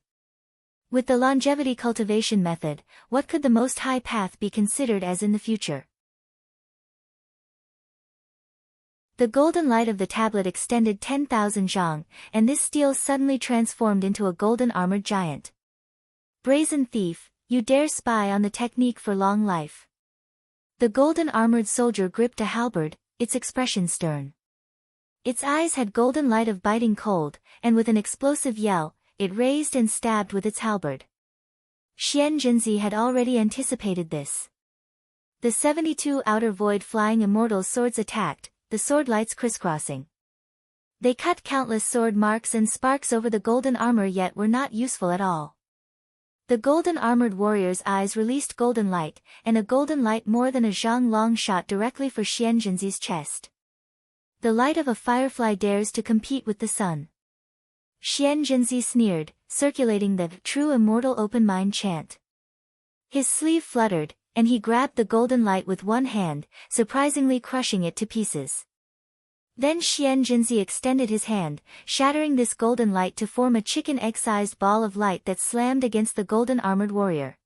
With the longevity cultivation method, what could the most high path be considered as in the future? The golden light of the tablet extended 10,000 zhang, and this stele suddenly transformed into a golden armored giant. Brazen thief, you dare spy on the technique for long life. The golden armored soldier gripped a halberd, its expression stern. Its eyes had golden light of biting cold, and with an explosive yell, it raised and stabbed with its halberd. Xianjinzi had already anticipated this. The 72 outer void flying immortals' swords attacked, the sword lights crisscrossing. They cut countless sword marks and sparks over the golden armor yet were not useful at all. The golden-armored warrior's eyes released golden light, and a golden light more than a zhang long shot directly for Xianzhenzi's chest. The light of a firefly dares to compete with the sun. Xianzhenzi sneered, circulating the true immortal open mind chant. His sleeve fluttered, and he grabbed the golden light with one hand, surprisingly crushing it to pieces. Then Xianzhenzi extended his hand, shattering this golden light to form a chicken egg-sized ball of light that slammed against the golden-armored warrior.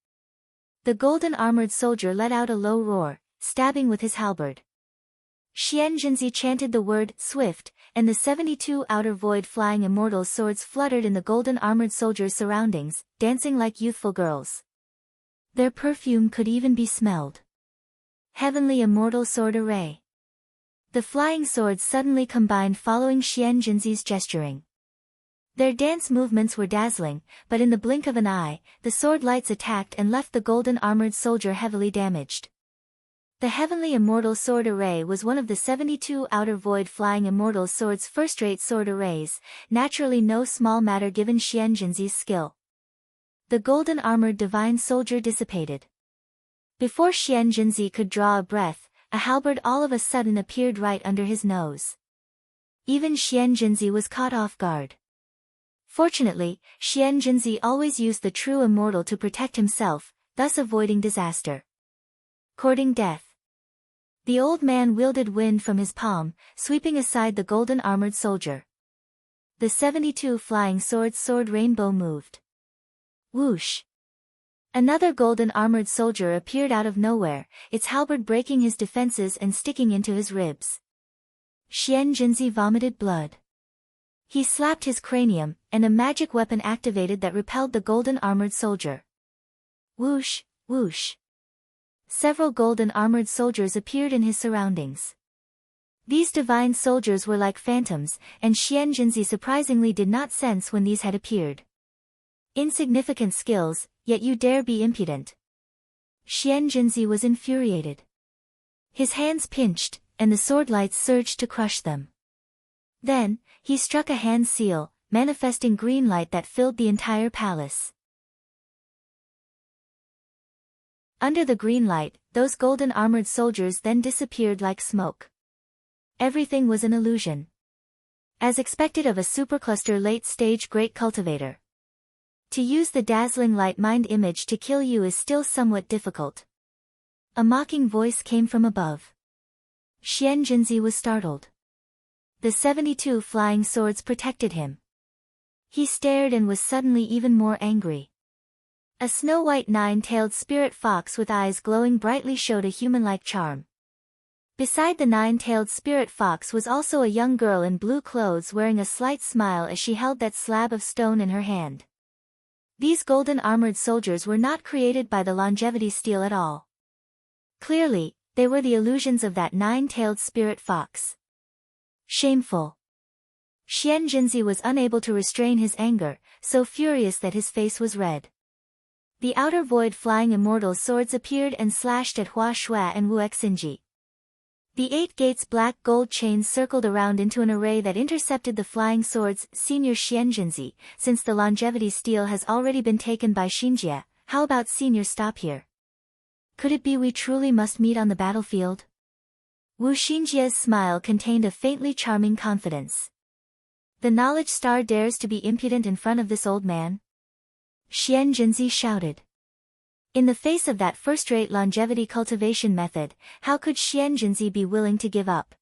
The golden-armored soldier let out a low roar, stabbing with his halberd. Xianzhenzi chanted the word, swift, and the 72 outer void flying immortal swords fluttered in the golden-armored soldier's surroundings, dancing like youthful girls. Their perfume could even be smelled. Heavenly immortal sword array. The flying swords suddenly combined following Xianzhenzi's gesturing. Their dance movements were dazzling, but in the blink of an eye, the sword lights attacked and left the golden-armored soldier heavily damaged. The Heavenly Immortal Sword Array was one of the 72 Outer Void Flying Immortal Sword's first-rate sword arrays, naturally no small matter given Xianzhenzi's skill. The golden-armored divine soldier dissipated. Before Xianzhenzi could draw a breath, a halberd all of a sudden appeared right under his nose. Even Xianzhenzi was caught off guard. Fortunately, Xianzhenzi always used the true immortal to protect himself, thus avoiding disaster. Courting death. The old man wielded wind from his palm, sweeping aside the golden-armored soldier. The 72 flying swords sword rainbow moved. Whoosh! Another golden-armored soldier appeared out of nowhere, its halberd breaking his defenses and sticking into his ribs. Xianzhenzi vomited blood. He slapped his cranium, and a magic weapon activated that repelled the golden-armored soldier. Whoosh, whoosh. Several golden-armored soldiers appeared in his surroundings. These divine soldiers were like phantoms, and Xianzhenzi surprisingly did not sense when these had appeared. Insignificant skills, yet you dare be impudent. Xianzhenzi was infuriated. His hands pinched, and the sword lights surged to crush them. Then, he struck a hand seal, manifesting green light that filled the entire palace. Under the green light, those golden-armored soldiers then disappeared like smoke. Everything was an illusion. As expected of a supercluster late-stage great cultivator. To use the dazzling light mind image to kill you is still somewhat difficult. A mocking voice came from above. Xianzhenzi was startled. The 72 flying swords protected him. He stared and was suddenly even more angry. A snow-white nine-tailed spirit fox with eyes glowing brightly showed a human-like charm. Beside the nine-tailed spirit fox was also a young girl in blue clothes wearing a slight smile as she held that slab of stone in her hand. These golden-armored soldiers were not created by the longevity stele at all. Clearly, they were the illusions of that nine-tailed spirit fox. Shameful. Xianzhenzi was unable to restrain his anger, so furious that his face was red. The outer void flying immortal swords appeared and slashed at Hua Shui and Wu Xinji. The 8 gates black gold chains circled around into an array that intercepted the flying swords. Senior Xianzhenzi, since the longevity stele has already been taken by Xinjie, how about senior stop here? Could it be we truly must meet on the battlefield? Wu Xinjie's smile contained a faintly charming confidence. The knowledge star dares to be impudent in front of this old man? Xianzhenzi shouted. In the face of that first-rate longevity cultivation method, how could Xianzhenzi be willing to give up?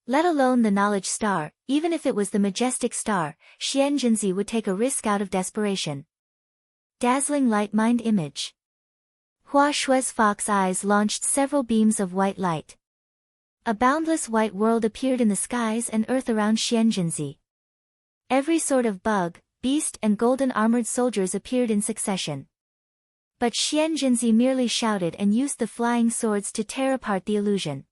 Let alone the knowledge star, even if it was the majestic star, Xianzhenzi would take a risk out of desperation. Dazzling light mind image. Hua Shui's fox eyes launched several beams of white light. A boundless white world appeared in the skies and earth around Xianzhenzi. Every sort of bug, beast and golden-armored soldiers appeared in succession. But Xianzhenzi merely shouted and used the flying swords to tear apart the illusion.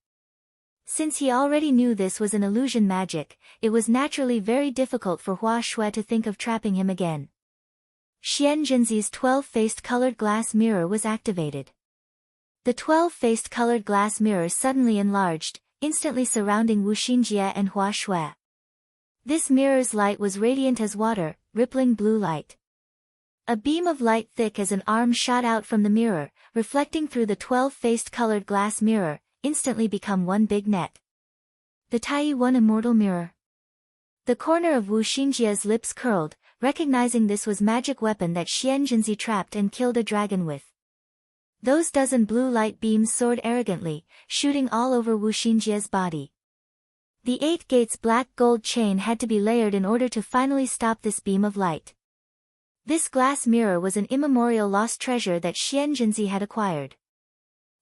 Since he already knew this was an illusion magic, it was naturally very difficult for Hua Shui to think of trapping him again. Xianzhenzi's 12-faced colored glass mirror was activated. The 12-faced colored glass mirror suddenly enlarged, instantly surrounding Wu Xinjie and Hua Shui. This mirror's light was radiant as water, rippling blue light. A beam of light thick as an arm shot out from the mirror, reflecting through the 12-faced colored glass mirror, instantly become one big net. The Tai One Immortal Mirror. The corner of Wu Xinjia's lips curled, recognizing this was magic weapon that Xian Jinzi trapped and killed a dragon with. Those dozen blue light beams soared arrogantly, shooting all over Wu Xinjia's body. The 8 gates black gold chain had to be layered in order to finally stop this beam of light. This glass mirror was an immemorial lost treasure that Xian Jinzi had acquired.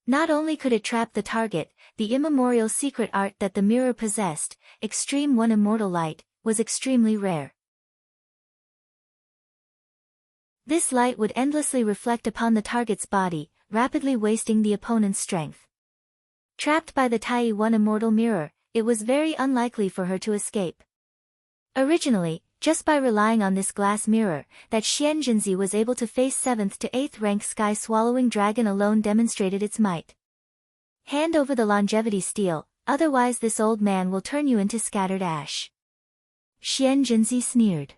Not only could it trap the target, the immemorial secret art that the mirror possessed, Extreme One Immortal Light, was extremely rare. This light would endlessly reflect upon the target's body, rapidly wasting the opponent's strength. Trapped by the Tai One Immortal Mirror, it was very unlikely for her to escape. Originally, just by relying on this glass mirror, that Xian Jinzi was able to face 7th to 8th rank sky-swallowing dragon alone demonstrated its might. Hand over the longevity stele, otherwise this old man will turn you into scattered ash. Xian Jinzi sneered.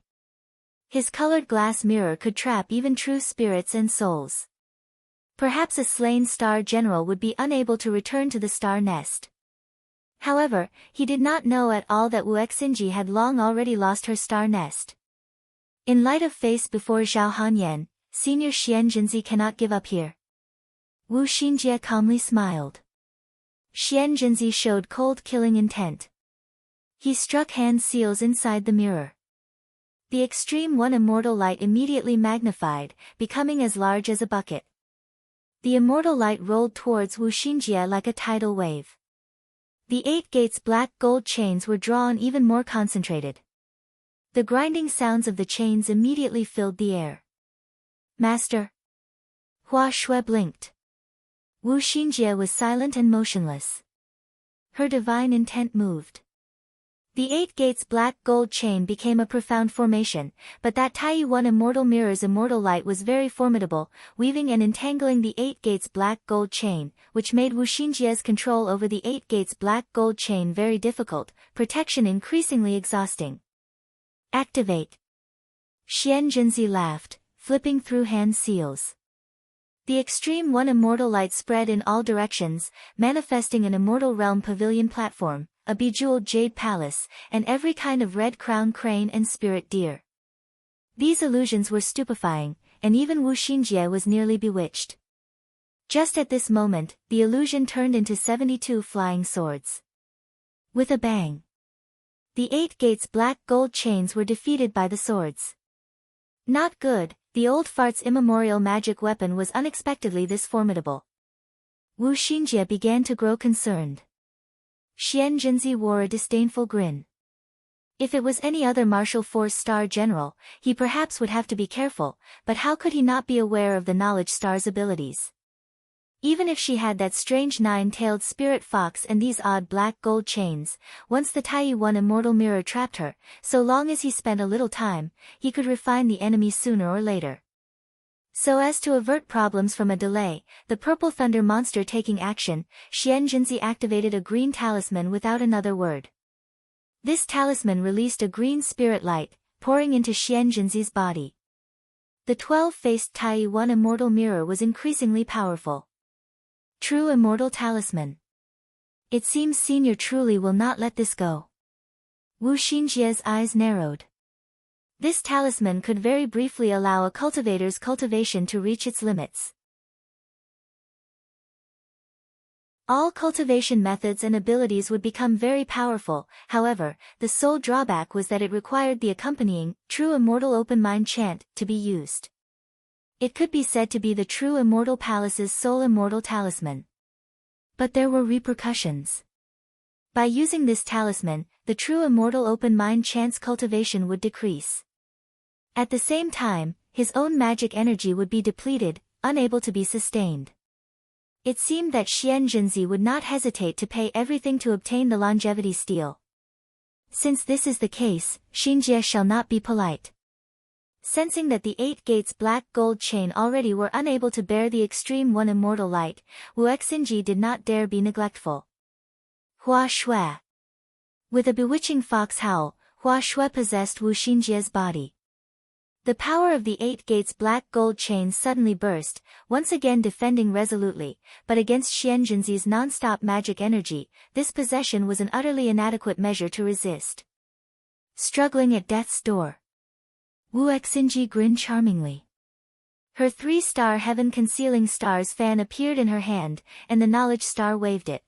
His colored glass mirror could trap even true spirits and souls. Perhaps a slain star general would be unable to return to the star nest. However, he did not know at all that Wu Xinji had long already lost her star nest. In light of face before Zhao Hanyan, Senior Xian Jinzi cannot give up here. Wu Xinjie calmly smiled. Xian Jinzi showed cold killing intent. He struck hand seals inside the mirror. The Extreme One Immortal Light immediately magnified, becoming as large as a bucket. The immortal light rolled towards Wu Xinjie like a tidal wave. The 8 gates black gold chains were drawn even more concentrated. The grinding sounds of the chains immediately filled the air. Master. Hua Shui blinked. Wu Xinjie was silent and motionless. Her divine intent moved. The 8 gates black gold chain became a profound formation, but that Tai One Immortal Mirror's immortal light was very formidable, weaving and entangling the 8 gates black gold chain, which made Wu Xinjie's control over the 8 gates black gold chain very difficult, protection increasingly exhausting. Activate. Xian Jinzi laughed, flipping through hand seals. The Extreme One Immortal Light spread in all directions, manifesting an immortal realm pavilion platform, a bejeweled jade palace, and every kind of red crown crane and spirit deer. These illusions were stupefying, and even Wu Xinjie was nearly bewitched. Just at this moment, the illusion turned into 72 flying swords. With a bang, the 8 gates black gold chains were defeated by the swords. Not good, the old fart's immemorial magic weapon was unexpectedly this formidable. Wu Xinjie began to grow concerned. Xian Jinzi wore a disdainful grin. If it was any other martial force star general, he perhaps would have to be careful, but how could he not be aware of the knowledge star's abilities? Even if she had that strange 9-tailed spirit fox and these odd black gold chains, once the Tai One Immortal Mirror trapped her, so long as he spent a little time, he could refine the enemy sooner or later. So as to avert problems from a delay, the Purple Thunder monster taking action, Xian Jinzi activated a green talisman without another word. This talisman released a green spirit light, pouring into Xian Jinzi's body. The 12-faced Tai One Immortal Mirror was increasingly powerful. True Immortal Talisman. It seems Senior truly will not let this go. Wu Xinjie's eyes narrowed. This talisman could very briefly allow a cultivator's cultivation to reach its limits. All cultivation methods and abilities would become very powerful, however, the sole drawback was that it required the accompanying, True Immortal Open Mind chant, to be used. It could be said to be the True Immortal Palace's sole immortal talisman. But there were repercussions. By using this talisman, the True Immortal Open Mind chant's cultivation would decrease. At the same time, his own magic energy would be depleted, unable to be sustained. It seemed that Xian Jinzi would not hesitate to pay everything to obtain the longevity stele. Since this is the case, Xinjie shall not be polite. Sensing that the 8 gates black gold chain already were unable to bear the Extreme One Immortal Light, Wu Xinji did not dare be neglectful. Hua Shui. With a bewitching fox howl, Hua Shui possessed Wu Xinjie's body. The power of the 8 gates black gold chain suddenly burst, once again defending resolutely, but against Xianzhenzi's non-stop magic energy, this possession was an utterly inadequate measure to resist. Struggling at death's door. Wu Exinji grinned charmingly. Her 3-star heaven-concealing stars fan appeared in her hand, and the knowledge star waved it.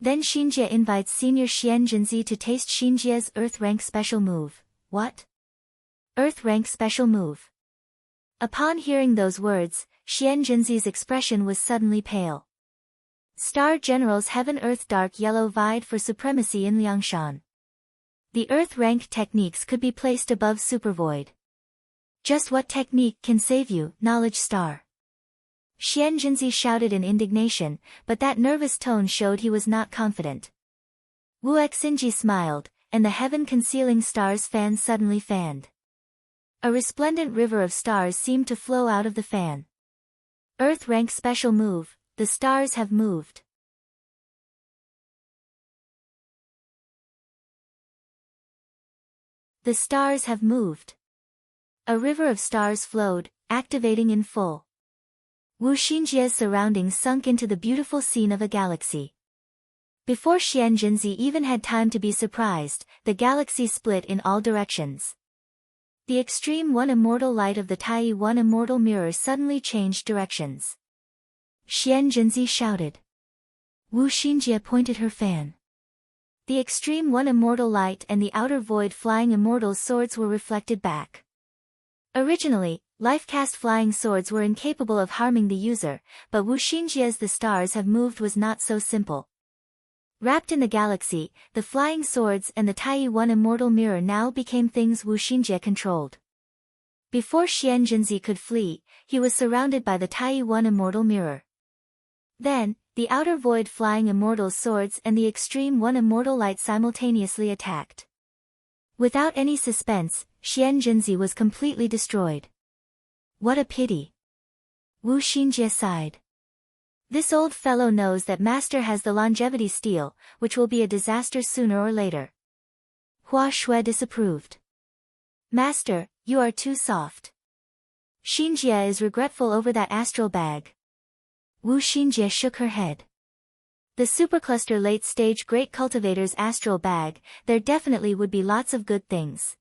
Then Xinjie invites Senior Xianzhenzi to taste Xinjie's Earth Rank special move. What? Earth Rank special move. Upon hearing those words, Xianzhenzi's expression was suddenly pale. Star General's Heaven-Earth Dark Yellow vied for supremacy in Lianxin. The Earth Rank techniques could be placed above Supervoid. Just what technique can save you, Knowledge Star? Xianzhenzi shouted in indignation, but that nervous tone showed he was not confident. Wu Exinji smiled, and the heaven-concealing stars fan suddenly fanned. A resplendent river of stars seemed to flow out of the fan. Earth Rank special move, the stars have moved. The stars have moved. A river of stars flowed, activating in full. Wu Xinjie's surroundings sunk into the beautiful scene of a galaxy. Before Xianzhenzi even had time to be surprised, the galaxy split in all directions. The extreme one immortal light of the Tai One immortal mirror suddenly changed directions. Xianzhenzi shouted. Wu Xinjie pointed her fan. The extreme one immortal light and the outer void flying immortal swords were reflected back. Originally, life-cast flying swords were incapable of harming the user, but Wu Xinjie's The Stars Have Moved was not so simple. Wrapped in the galaxy, the flying swords and the Tai One immortal mirror now became things Wu Xinjie controlled. Before Xianzhenzi could flee, he was surrounded by the Tai One immortal mirror. Then, the outer void flying immortal swords and the extreme one immortal light simultaneously attacked. Without any suspense, Xianzhenzi was completely destroyed. What a pity. Wu Xinjie sighed. This old fellow knows that Master has the longevity steal, which will be a disaster sooner or later. Hua Shui disapproved. Master, you are too soft. Xinjie is regretful over that astral bag. Wu Xinjie shook her head. The supercluster late-stage Great Cultivator's astral bag, there definitely would be lots of good things.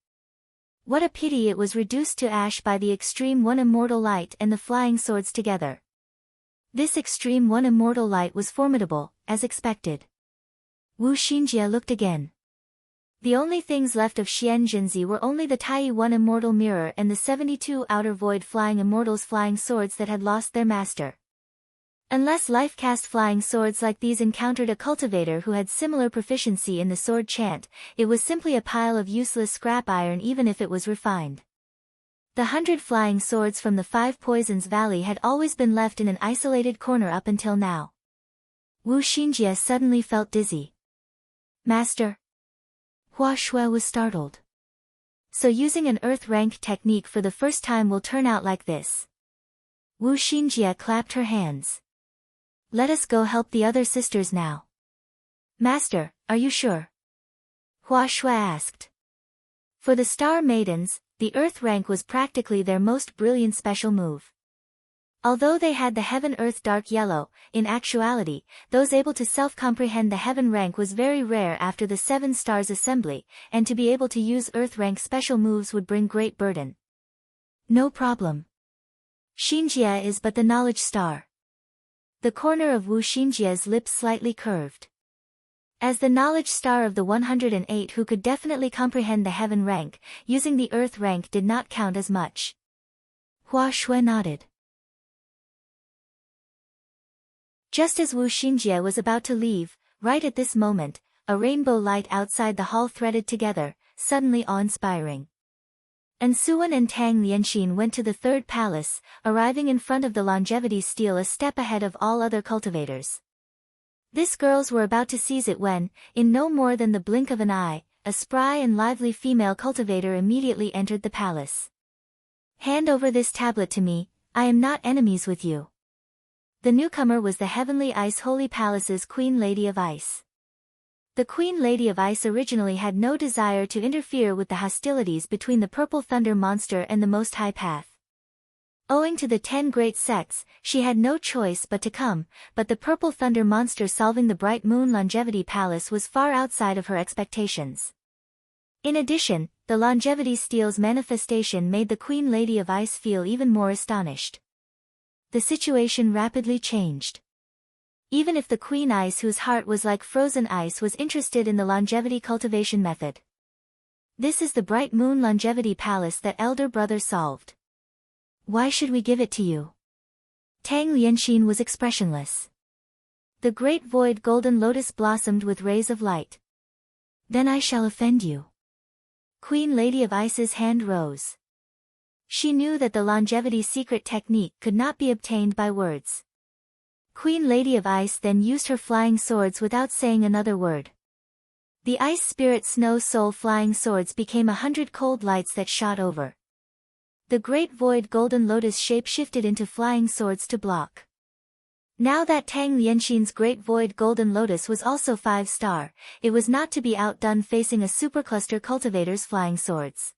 What a pity it was reduced to ash by the extreme one immortal light and the flying swords together. This extreme one immortal light was formidable, as expected. Wu Xinjie looked again. The only things left of Xianzhenzi were only the Tai One immortal mirror and the 72 outer void flying immortals flying swords that had lost their master. Unless life-cast flying swords like these encountered a cultivator who had similar proficiency in the sword chant, it was simply a pile of useless scrap iron even if it was refined. The 100 flying swords from the 5 Poisons Valley had always been left in an isolated corner up until now. Wu Xinjie suddenly felt dizzy. Master? Hua Shui was startled. So using an earth rank technique for the first time will turn out like this. Wu Xinjie clapped her hands. Let us go help the other sisters now. Master, are you sure? Hua Shui asked. For the Star Maidens, the Earth rank was practically their most brilliant special move. Although they had the Heaven-Earth Dark Yellow, in actuality, those able to self-comprehend the Heaven rank was very rare after the 7 Stars Assembly, and to be able to use Earth rank special moves would bring great burden. No problem. Xinjie is but the knowledge star. The corner of Wu Xinjie's lips slightly curved. As the knowledge star of the 108 who could definitely comprehend the heaven rank, using the earth rank did not count as much. Hua Shui nodded. Just as Wu Xinjie was about to leave, right at this moment, a rainbow light outside the hall threaded together, suddenly awe-inspiring. And Suwen and Tang Lianxin went to the third palace, arriving in front of the longevity stele a step ahead of all other cultivators. These girls were about to seize it when, in no more than the blink of an eye, a spry and lively female cultivator immediately entered the palace. Hand over this tablet to me, I am not enemies with you. The newcomer was the Heavenly Ice Holy Palace's Queen Lady of Ice. The Queen Lady of Ice originally had no desire to interfere with the hostilities between the Purple Thunder Monster and the Most High Path. Owing to the 10 great sects, she had no choice but to come, but the Purple Thunder Monster solving the Bright Moon Longevity Palace was far outside of her expectations. In addition, the Longevity Steel's manifestation made the Queen Lady of Ice feel even more astonished. The situation rapidly changed. Even if the Queen Ice, whose heart was like frozen ice, was interested in the longevity cultivation method. This is the Bright Moon Longevity Palace that elder brother solved. Why should we give it to you? Tang Lianxin was expressionless. The great void golden lotus blossomed with rays of light. Then I shall offend you. Queen Lady of Ice's hand rose. She knew that the longevity secret technique could not be obtained by words. Queen Lady of Ice then used her flying swords without saying another word. The Ice Spirit Snow Soul flying swords became 100 cold lights that shot over. The great void golden lotus shape shifted into flying swords to block. Now that Tang Lianxin's great void golden lotus was also 5-star, it was not to be outdone facing a supercluster cultivator's flying swords.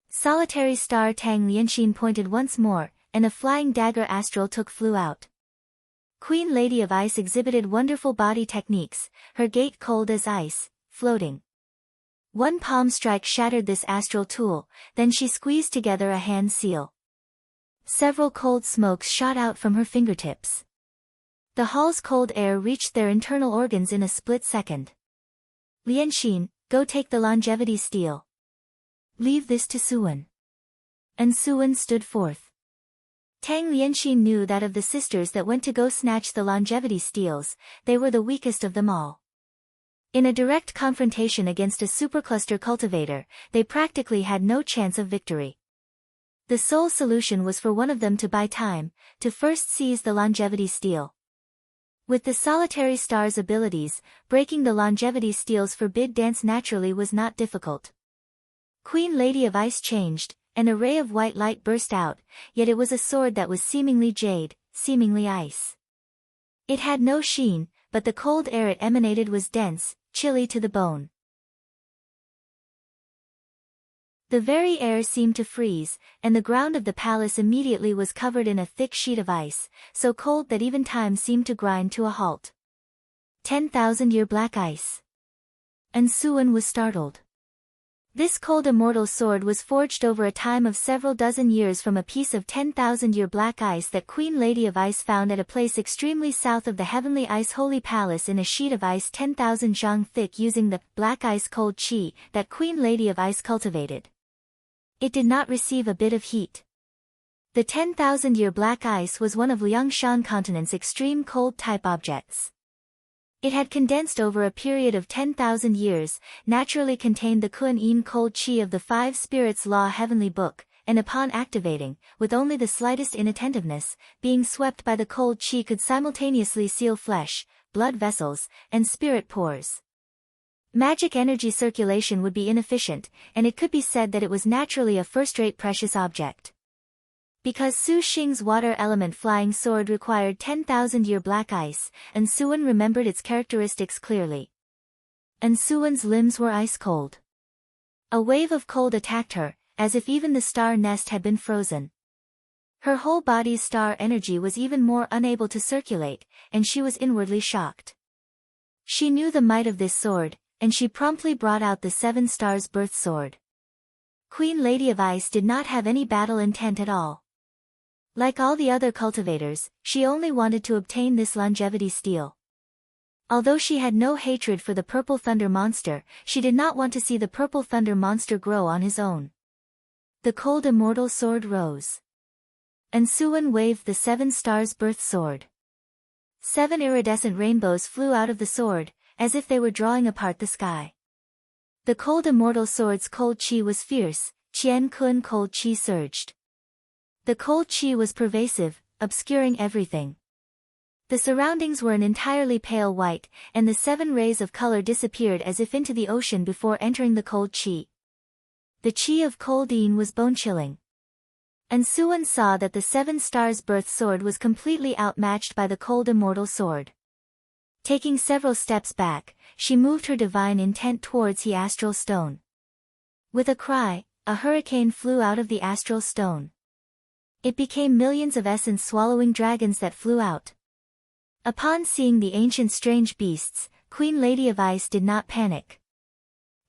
Solitary star Tang Lianxin pointed once more, and a flying dagger astral flew out. Queen Lady of Ice exhibited wonderful body techniques, her gait cold as ice, floating. One palm strike shattered this astral tool, then she squeezed together a hand seal. Several cold smokes shot out from her fingertips. The hall's cold air reached their internal organs in a split second. Lianxin, go take the longevity steel. Leave this to Suwen. And Suwen stood forth. Tang Lianxin knew that of the sisters that went to go snatch the longevity steels, they were the weakest of them all. In a direct confrontation against a supercluster cultivator, they practically had no chance of victory. The sole solution was for one of them to buy time, to first seize the longevity steel. With the solitary star's abilities, breaking the longevity steel's forbid dance naturally was not difficult. Queen Lady of Ice changed, an array of white light burst out, yet it was a sword that was seemingly jade, seemingly ice. It had no sheen, but the cold air it emanated was dense, chilly to the bone. The very air seemed to freeze, and the ground of the palace immediately was covered in a thick sheet of ice, so cold that even time seemed to grind to a halt. 10,000-year black ice. And Suwen was startled. This cold immortal sword was forged over a time of several dozen years from a piece of 10,000-year black ice that Queen Lady of Ice found at a place extremely south of the Heavenly Ice Holy Palace in a sheet of ice 10,000 zhang thick using the black ice cold chi that Queen Lady of Ice cultivated. It did not receive a bit of heat. The 10,000-year black ice was one of Lianxin continent's extreme cold type objects. It had condensed over a period of 10,000 years, naturally contained the Kuan-Yin cold chi of the Five Spirits Law Heavenly Book, and upon activating, with only the slightest inattentiveness, being swept by the cold chi could simultaneously seal flesh, blood vessels, and spirit pores. Magic energy circulation would be inefficient, and it could be said that it was naturally a first-rate precious object. Because Su Xing's water element flying sword required 10,000-year black ice, and Suwen remembered its characteristics clearly. And Suwen's limbs were ice-cold. A wave of cold attacked her, as if even the star nest had been frozen. Her whole body's star energy was even more unable to circulate, and she was inwardly shocked. She knew the might of this sword, and she promptly brought out the 7 stars birth sword. Queen Lady of Ice did not have any battle intent at all. Like all the other cultivators, she only wanted to obtain this longevity steel. Although she had no hatred for the Purple Thunder Monster, she did not want to see the Purple Thunder Monster grow on his own. The cold immortal sword rose. And Suwen waved the 7 stars birth sword. 7 iridescent rainbows flew out of the sword, as if they were drawing apart the sky. The cold immortal sword's cold chi was fierce, Qian Kun cold chi surged. The cold chi was pervasive, obscuring everything. The surroundings were an entirely pale white, and the 7 rays of color disappeared as if into the ocean before entering the cold chi. The chi of cold Yin was bone-chilling. And Suwen saw that the 7 stars birth sword was completely outmatched by the cold immortal sword. Taking several steps back, she moved her divine intent towards the astral stone. With a cry, a hurricane flew out of the astral stone. It became millions of essence-swallowing dragons that flew out. Upon seeing the ancient strange beasts, Queen Lady of Ice did not panic.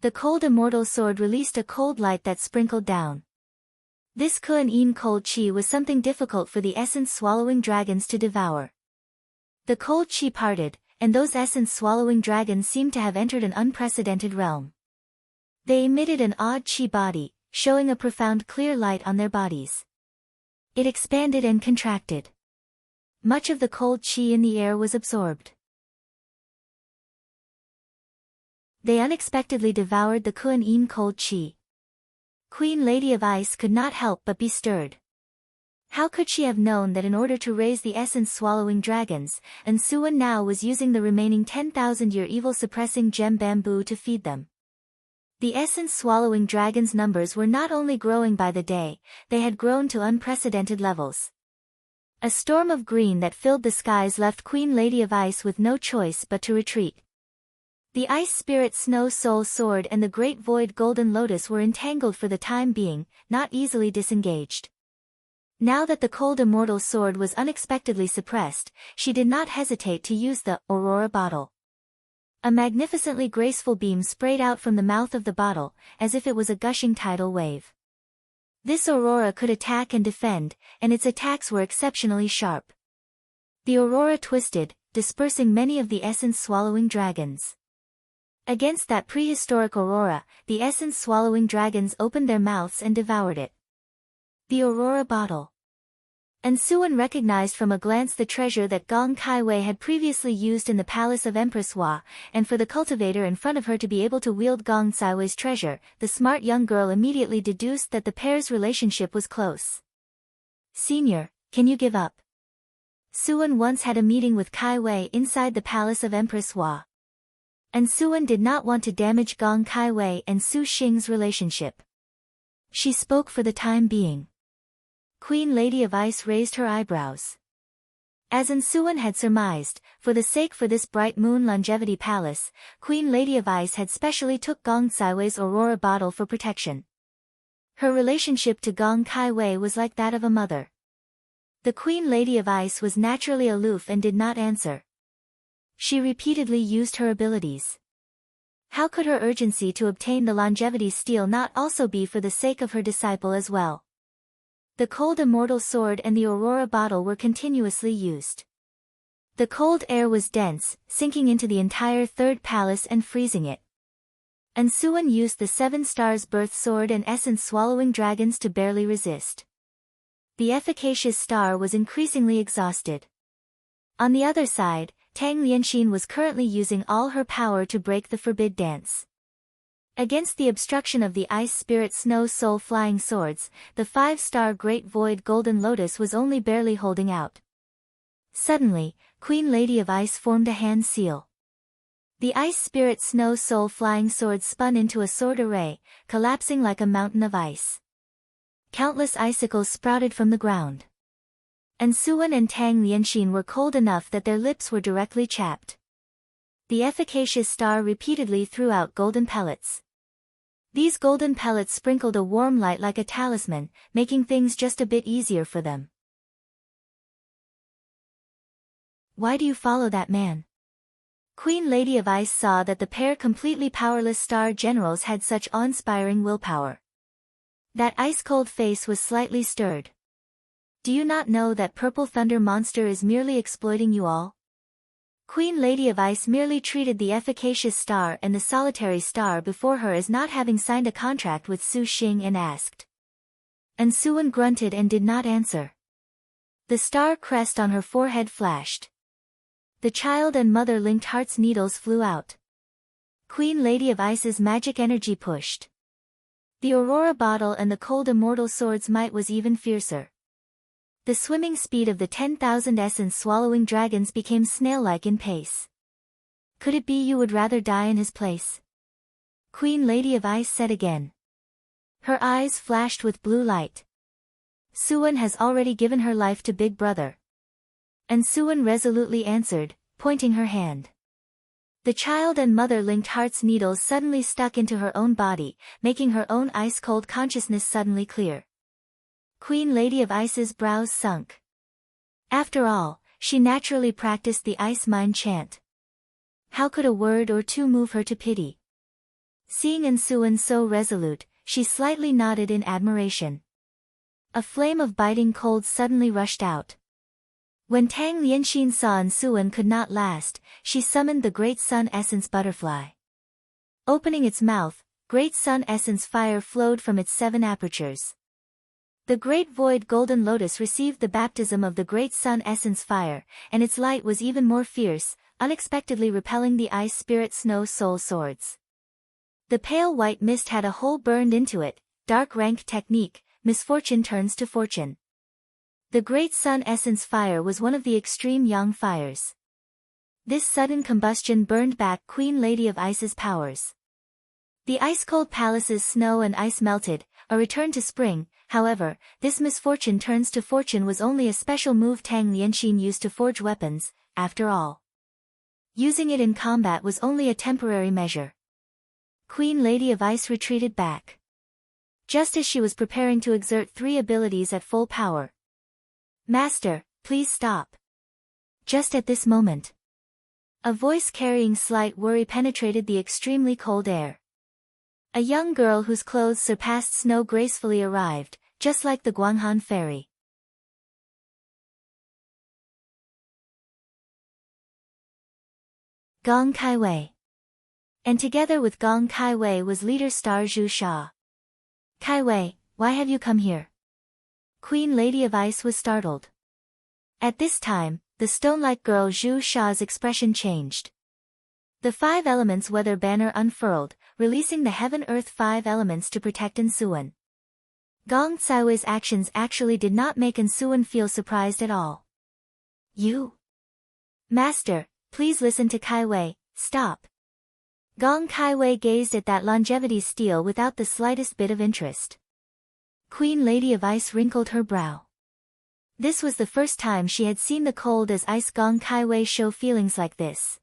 The cold immortal sword released a cold light that sprinkled down. This Kuan-Yin cold chi was something difficult for the essence-swallowing dragons to devour. The cold chi parted, and those essence-swallowing dragons seemed to have entered an unprecedented realm. They emitted an odd chi body, showing a profound clear light on their bodies. It expanded and contracted. Much of the cold chi in the air was absorbed. They unexpectedly devoured the Kuan-Yin cold chi. Queen Lady of Ice could not help but be stirred. How could she have known that in order to raise the essence-swallowing dragons, and Suwen now was using the remaining 10,000-year evil-suppressing gem bamboo to feed them? The essence-swallowing dragons' numbers were not only growing by the day, they had grown to unprecedented levels. A storm of green that filled the skies left Queen Lady of Ice with no choice but to retreat. The Ice Spirit Snow Soul Sword and the Great Void Golden Lotus were entangled for the time being, not easily disengaged. Now that the cold immortal sword was unexpectedly suppressed, she did not hesitate to use the Aurora bottle. A magnificently graceful beam sprayed out from the mouth of the bottle, as if it was a gushing tidal wave. This Aurora could attack and defend, and its attacks were exceptionally sharp. The Aurora twisted, dispersing many of the essence-swallowing dragons. Against that prehistoric Aurora, the essence-swallowing dragons opened their mouths and devoured it. The Aurora bottle. And Suwen recognized from a glance the treasure that Gong Kai-wei had previously used in the palace of Empress Hua, and for the cultivator in front of her to be able to wield Gong Kai-wei's treasure, the smart young girl immediately deduced that the pair's relationship was close. "Senior, can you give up?" Suwen once had a meeting with Kai-wei inside the palace of Empress Hua. And Suwen did not want to damage Gong Kai-wei and Su Xing's relationship. She spoke for the time being. Queen Lady of Ice raised her eyebrows. As Suwen had surmised, for this bright moon longevity palace, Queen Lady of Ice had specially took Gong Kai-wei's Aurora bottle for protection. Her relationship to Gong Kai-wei was like that of a mother. The Queen Lady of Ice was naturally aloof and did not answer. She repeatedly used her abilities. How could her urgency to obtain the longevity stele not also be for the sake of her disciple as well? The cold immortal sword and the Aurora bottle were continuously used. The cold air was dense, sinking into the entire third palace and freezing it. And Suwen used the 7 stars birth sword and essence-swallowing dragons to barely resist. The efficacious star was increasingly exhausted. On the other side, Lianxin was currently using all her power to break the forbid dance. Against the obstruction of the Ice Spirit Snow Soul flying swords, the 5-star Great Void Golden Lotus was only barely holding out. Suddenly, Queen Lady of Ice formed a hand seal. The Ice Spirit Snow Soul flying sword spun into a sword array, collapsing like a mountain of ice. Countless icicles sprouted from the ground. And Suwen and Lianxin were cold enough that their lips were directly chapped. The efficacious star repeatedly threw out golden pellets. These golden pellets sprinkled a warm light like a talisman, making things just a bit easier for them. "Why do you follow that man?" Queen Lady of Ice saw that the pair completely powerless star generals had such awe-inspiring willpower. That ice-cold face was slightly stirred. "Do you not know that Purple Thunder monster is merely exploiting you all?" Queen Lady of Ice merely treated the efficacious star and the solitary star before her as not having signed a contract with Su Xing and asked. And Suwen grunted and did not answer. The star crest on her forehead flashed. The child and mother-linked heart's needles flew out. Queen Lady of Ice's magic energy pushed. The Aurora bottle and the cold immortal sword's might was even fiercer. The swimming speed of the 10,000 essence-swallowing dragons became snail-like in pace. "Could it be you would rather die in his place?" Queen Lady of Ice said again. Her eyes flashed with blue light. "Suwen has already given her life to Big Brother." And Suwen resolutely answered, pointing her hand. The child and mother-linked heart's needles suddenly stuck into her own body, making her own ice-cold consciousness suddenly clear. Queen Lady of Ice's brows sunk. After all, she naturally practiced the ice mind chant. How could a word or two move her to pity? Seeing Suwen so resolute, she slightly nodded in admiration. A flame of biting cold suddenly rushed out. When Lianxin saw Suwen could not last, she summoned the Great Sun Essence Butterfly. Opening its mouth, Great Sun Essence fire flowed from its 7 apertures. The Great Void Golden Lotus received the baptism of the Great Sun Essence fire, and its light was even more fierce, unexpectedly repelling the Ice Spirit Snow Soul Swords. The pale white mist had a hole burned into it, dark rank technique, misfortune turns to fortune. The Great Sun Essence fire was one of the extreme yang fires. This sudden combustion burned back Queen Lady of Ice's powers. The ice-cold palace's snow and ice melted, a return to spring. However, this misfortune turns to fortune was only a special move Lianxin used to forge weapons, after all. Using it in combat was only a temporary measure. Queen Lady of Ice retreated back. Just as she was preparing to exert 3 abilities at full power. Master, please stop. Just at this moment. A voice carrying slight worry penetrated the extremely cold air. A young girl whose clothes surpassed snow gracefully arrived, just like the Guanghan fairy. Gong Kaiwei. And together with Gong Kaiwei was leader star Zhu Sha. Kaiwei, why have you come here? Queen Lady of Ice was startled. At this time, the stone-like girl Zhu Sha's expression changed. The 5 elements weather banner unfurled, releasing the heaven-earth 5 elements to protect Suwen. Gong Kaiwei's actions actually did not make Suwen feel surprised at all. You? Master, please listen to Kaiwei, stop. Gong Kaiwei gazed at that longevity stele without the slightest bit of interest. Queen Lady of Ice wrinkled her brow. This was the first time she had seen the cold as ice Gong Kaiwei show feelings like this.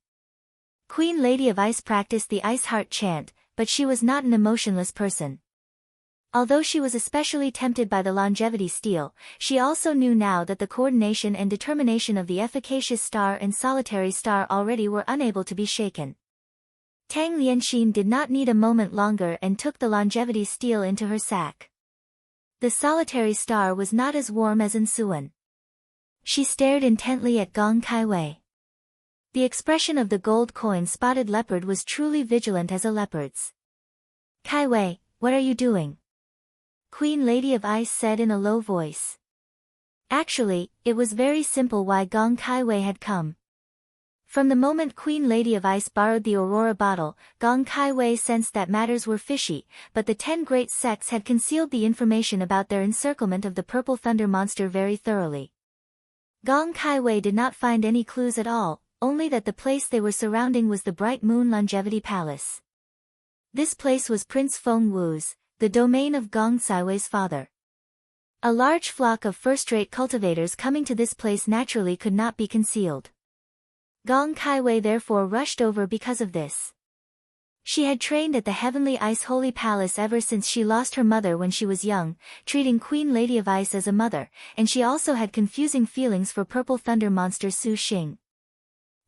Queen Lady of Ice practiced the ice heart chant, but she was not an emotionless person. Although she was especially tempted by the longevity stele, she also knew now that the coordination and determination of the efficacious star and solitary star already were unable to be shaken. Lianxin did not need a moment longer and took the longevity stele into her sack. The solitary star was not as warm as Suwen. She stared intently at Gong Kaiwei. The expression of the gold coin-spotted leopard was truly vigilant as a leopard's. Kaiwei, what are you doing? Queen Lady of Ice said in a low voice. Actually, it was very simple why Gong Kaiwei had come. From the moment Queen Lady of Ice borrowed the Aurora bottle, Gong Kaiwei sensed that matters were fishy, but the 10 great sects had concealed the information about their encirclement of the Purple Thunder monster very thoroughly. Gong Kaiwei did not find any clues at all, only that the place they were surrounding was the Bright Moon Longevity Palace. This place was Prince Feng Wu's, the domain of Gong Kaiwei's father. A large flock of first-rate cultivators coming to this place naturally could not be concealed. Gong Kaiwei therefore rushed over because of this. She had trained at the Heavenly Ice Holy Palace ever since she lost her mother when she was young, treating Queen Lady of Ice as a mother, and she also had confusing feelings for Purple Thunder monster Su Xing.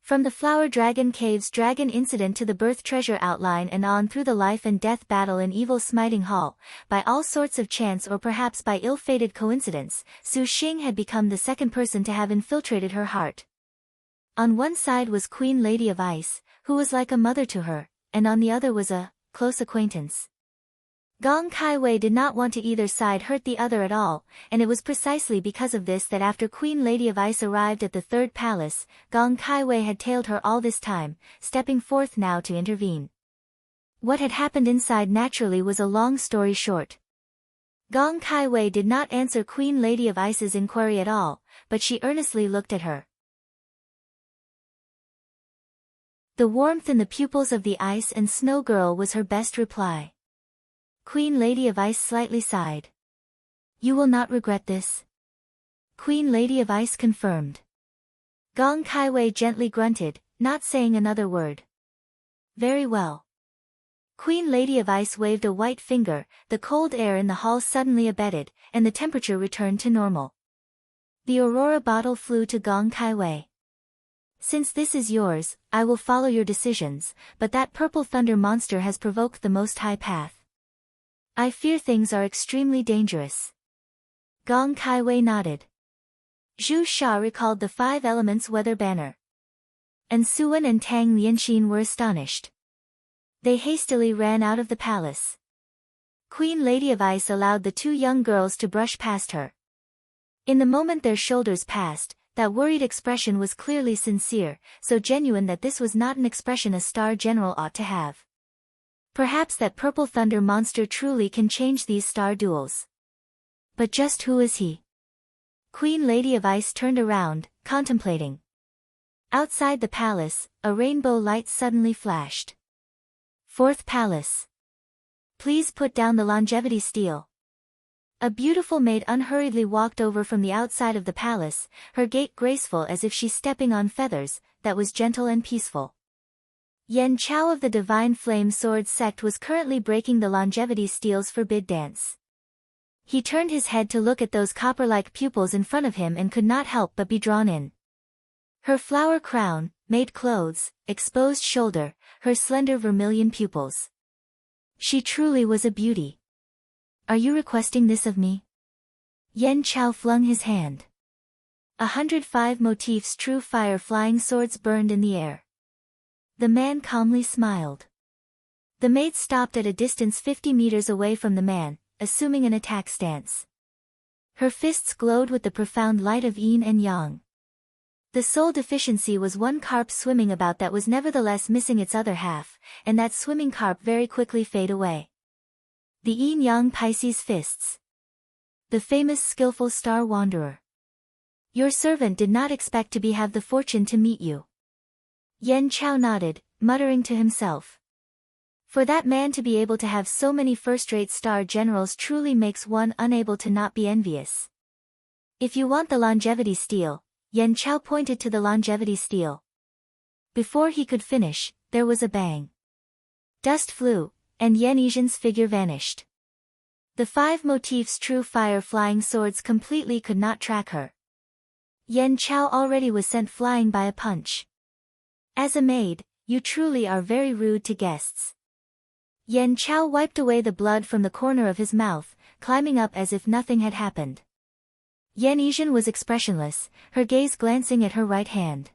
From the Flower Dragon Cave's dragon incident to the birth treasure outline and on through the life and death battle in Evil Smiting Hall, by all sorts of chance or perhaps by ill-fated coincidence, Su Xing had become the second person to have infiltrated her heart. On one side was Queen Lady of Ice, who was like a mother to her, and on the other was a close acquaintance. Gong Kaiwei did not want to either side hurt the other at all, and it was precisely because of this that after Queen Lady of Ice arrived at the third palace, Gong Kaiwei had tailed her all this time, stepping forth now to intervene. What had happened inside naturally was a long story short. Gong Kaiwei did not answer Queen Lady of Ice's inquiry at all, but she earnestly looked at her. The warmth in the pupils of the Ice and Snow Girl was her best reply. Queen Lady of Ice slightly sighed. You will not regret this? Queen Lady of Ice confirmed. Gong Kaiwei gently grunted, not saying another word. Very well. Queen Lady of Ice waved a white finger, the cold air in the hall suddenly abated, and the temperature returned to normal. The Aurora bottle flew to Gong Kaiwei. Since this is yours, I will follow your decisions, but that purple thunder monster has provoked the Most High Path. I fear things are extremely dangerous. Gong Kaiwei nodded. Zhu Sha recalled the 5 elements weather banner. And Suwen and Tang Lianxin were astonished. They hastily ran out of the palace. Queen Lady of Ice allowed the 2 young girls to brush past her. In the moment their shoulders passed, that worried expression was clearly sincere, so genuine that this was not an expression a star general ought to have. Perhaps that purple thunder monster truly can change these star duels. But just who is he? Queen Lady of Ice turned around, contemplating. Outside the palace, a rainbow light suddenly flashed. 4th Palace. Please put down the longevity stele. A beautiful maid unhurriedly walked over from the outside of the palace, her gait graceful as if she stepping on feathers, that was gentle and peaceful. Yen Chao of the Divine Flame Sword sect was currently breaking the longevity steel's forbid dance. He turned his head to look at those copper-like pupils in front of him and could not help but be drawn in. Her flower crown, maid clothes, exposed shoulder, her slender vermilion pupils. She truly was a beauty. Are you requesting this of me? Yen Chao flung his hand. 105 motifs true fire flying swords burned in the air. The man calmly smiled. The maid stopped at a distance 50 meters away from the man, assuming an attack stance. Her fists glowed with the profound light of yin and yang. The sole deficiency was one carp swimming about that was nevertheless missing its other half, and that swimming carp very quickly fade away. The yin-yang Pisces fists. The famous skillful star wanderer. Your servant did not expect to have the fortune to meet you. Yen Chao nodded, muttering to himself. For that man to be able to have so many first-rate star generals truly makes one unable to not be envious. If you want the longevity stele, Yen Chao pointed to the longevity stele. Before he could finish, there was a bang. Dust flew, and Yizhen's figure vanished. The 5 motifs true fire flying swords completely could not track her. Yen Chao already was sent flying by a punch. As a maid, you truly are very rude to guests. Yen Chao wiped away the blood from the corner of his mouth, climbing up as if nothing had happened. Yizhen was expressionless, her gaze glancing at her right hand.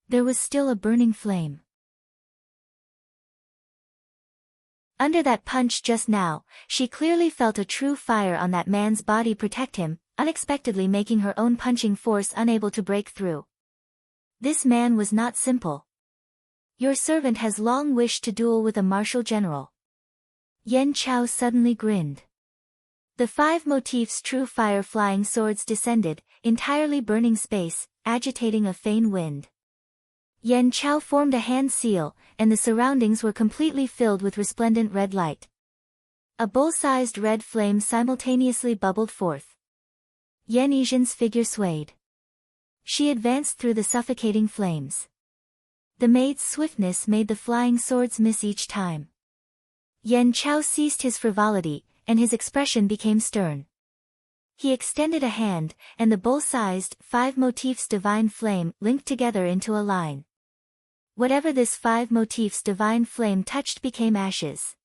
There was still a burning flame. Under that punch just now, she clearly felt a true fire on that man's body protect him, unexpectedly making her own punching force unable to break through. This man was not simple. Your servant has long wished to duel with a martial general. Yen Chao suddenly grinned. The 5 motifs true fire flying swords descended, entirely burning space, agitating a faint wind. Yen Chao formed a hand seal, and the surroundings were completely filled with resplendent red light. A bull-sized red flame simultaneously bubbled forth. Yizhen's figure swayed. She advanced through the suffocating flames. The maid's swiftness made the flying swords miss each time. Yen Chao ceased his frivolity, and his expression became stern. He extended a hand, and the bull-sized 5 motifs divine flame linked together into a line. Whatever this 5 motifs divine flame touched became ashes.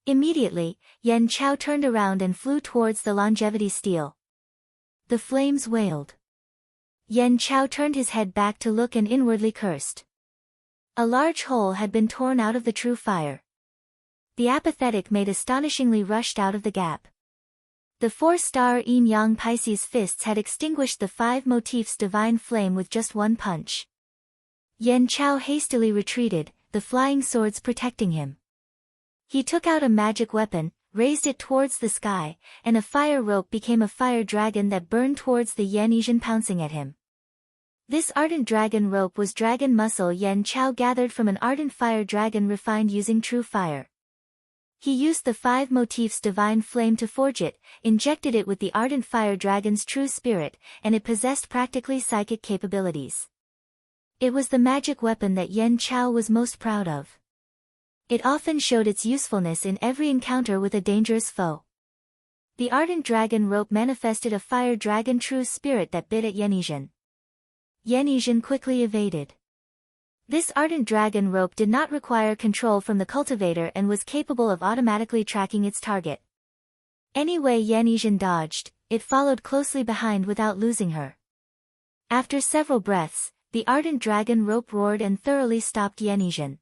Immediately, Yen Chao turned around and flew towards the longevity stele. The flames wailed. Yen Chao turned his head back to look and inwardly cursed. A large hole had been torn out of the true fire. The apathetic maid astonishingly rushed out of the gap. The 4-star yin-yang Pisces fists had extinguished the 5 motifs divine flame with just one punch. Yen Chao hastily retreated, the flying swords protecting him. He took out a magic weapon, raised it towards the sky, and a fire rope became a fire dragon that burned towards the Yizhen pouncing at him. This ardent dragon rope was dragon muscle Yen Chao gathered from an ardent fire dragon refined using true fire. He used the 5 motifs divine flame to forge it, injected it with the ardent fire dragon's true spirit, and it possessed practically psychic capabilities. It was the magic weapon that Yen Chao was most proud of. It often showed its usefulness in every encounter with a dangerous foe. The ardent dragon rope manifested a fire dragon true spirit that bit at Yizhen. Yizhen quickly evaded. This ardent dragon rope did not require control from the cultivator and was capable of automatically tracking its target. Anyway, Yizhen dodged, it followed closely behind without losing her. After several breaths, the ardent dragon rope roared and thoroughly stopped Yizhen.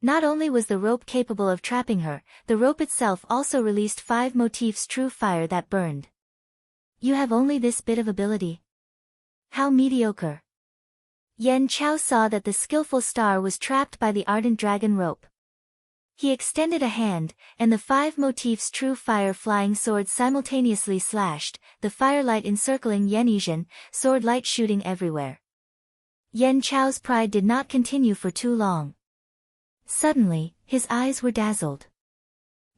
Not only was the rope capable of trapping her, the rope itself also released 5 motifs true fire that burned. You have only this bit of ability? How mediocre. Yan Chao saw that the skillful star was trapped by the ardent dragon rope. He extended a hand, and the 5 motifs true fire flying swords simultaneously slashed, the firelight encircling Yizhen, sword light shooting everywhere. Yan Chao's pride did not continue for too long. Suddenly, his eyes were dazzled.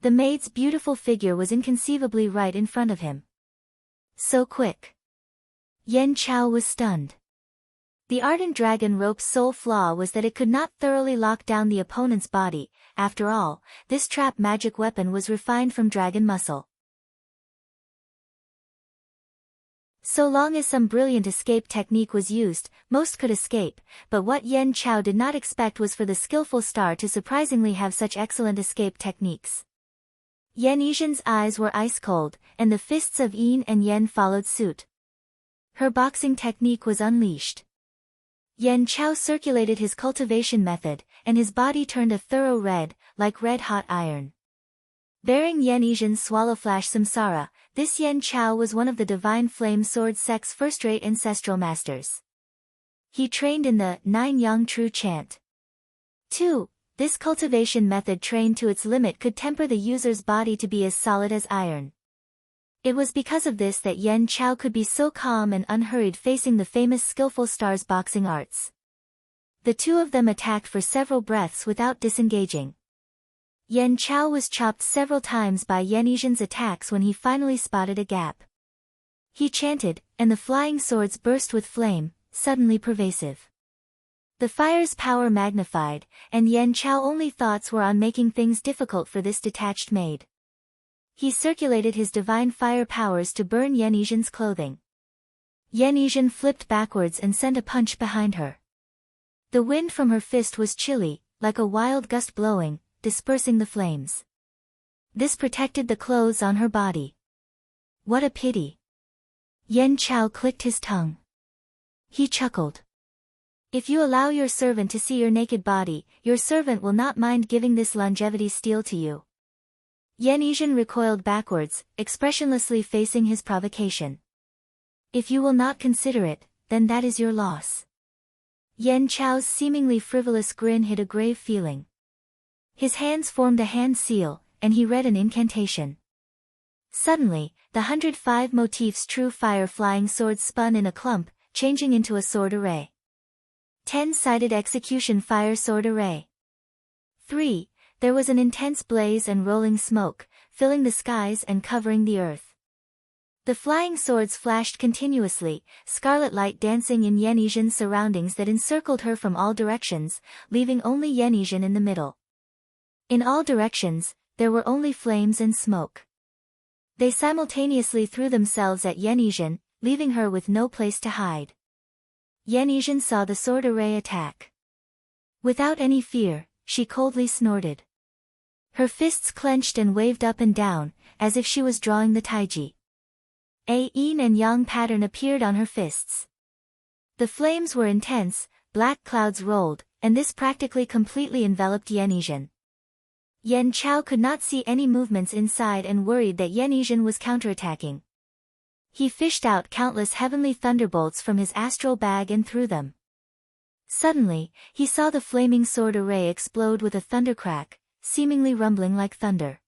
The maid's beautiful figure was inconceivably right in front of him. So quick. Yan Chao was stunned. The ardent dragon rope's sole flaw was that it could not thoroughly lock down the opponent's body. After all, this trap magic weapon was refined from dragon muscle. So long as some brilliant escape technique was used, most could escape, but what Yan Chao did not expect was for the skillful star to surprisingly have such excellent escape techniques. Yizhen's eyes were ice cold, and the fists of Yin and Yan followed suit. Her boxing technique was unleashed. Yan Chao circulated his cultivation method, and his body turned a thorough red, like red-hot iron. Bearing Yizhen's swallow flash samsara, this Yan Chao was one of the divine flame sword sect's first-rate ancestral masters. He trained in the 9 Yang True chant. 2. This cultivation method trained to its limit could temper the user's body to be as solid as iron. It was because of this that Yan Chao could be so calm and unhurried facing the famous skillful star's boxing arts. The two of them attacked for several breaths without disengaging. Yan Chao was chopped several times by Yizhen's attacks when he finally spotted a gap. He chanted, and the flying swords burst with flame, suddenly pervasive. The fire's power magnified, and Yan Chao's only thoughts were on making things difficult for this detached maid. He circulated his divine fire powers to burn Yizhen's clothing. Yizhen flipped backwards and sent a punch behind her. The wind from her fist was chilly, like a wild gust blowing, dispersing the flames. This protected the clothes on her body. What a pity. Yan Chao clicked his tongue. He chuckled. If you allow your servant to see your naked body, your servant will not mind giving this longevity stele to you. Yizhen recoiled backwards, expressionlessly facing his provocation. If you will not consider it, then that is your loss. Yan Chao's seemingly frivolous grin hid a grave feeling. His hands formed a hand seal, and he read an incantation. Suddenly, the 105 motifs true fire flying swords spun in a clump, changing into a sword array. 10-sided execution fire sword array. 3. There was an intense blaze and rolling smoke, filling the skies and covering the earth. The flying swords flashed continuously, scarlet light dancing in Yizhen's surroundings that encircled her from all directions, leaving only Yizhen in the middle. In all directions, there were only flames and smoke. They simultaneously threw themselves at Yizhen, leaving her with no place to hide. Yizhen saw the sword array attack. Without any fear, she coldly snorted. Her fists clenched and waved up and down, as if she was drawing the taiji. A yin and yang pattern appeared on her fists. The flames were intense, black clouds rolled, and this practically completely enveloped Yizhen. Yan Chao could not see any movements inside and worried that Yizhen was counterattacking. He fished out countless heavenly thunderbolts from his astral bag and threw them. Suddenly, he saw the flaming sword array explode with a thundercrack, seemingly rumbling like thunder.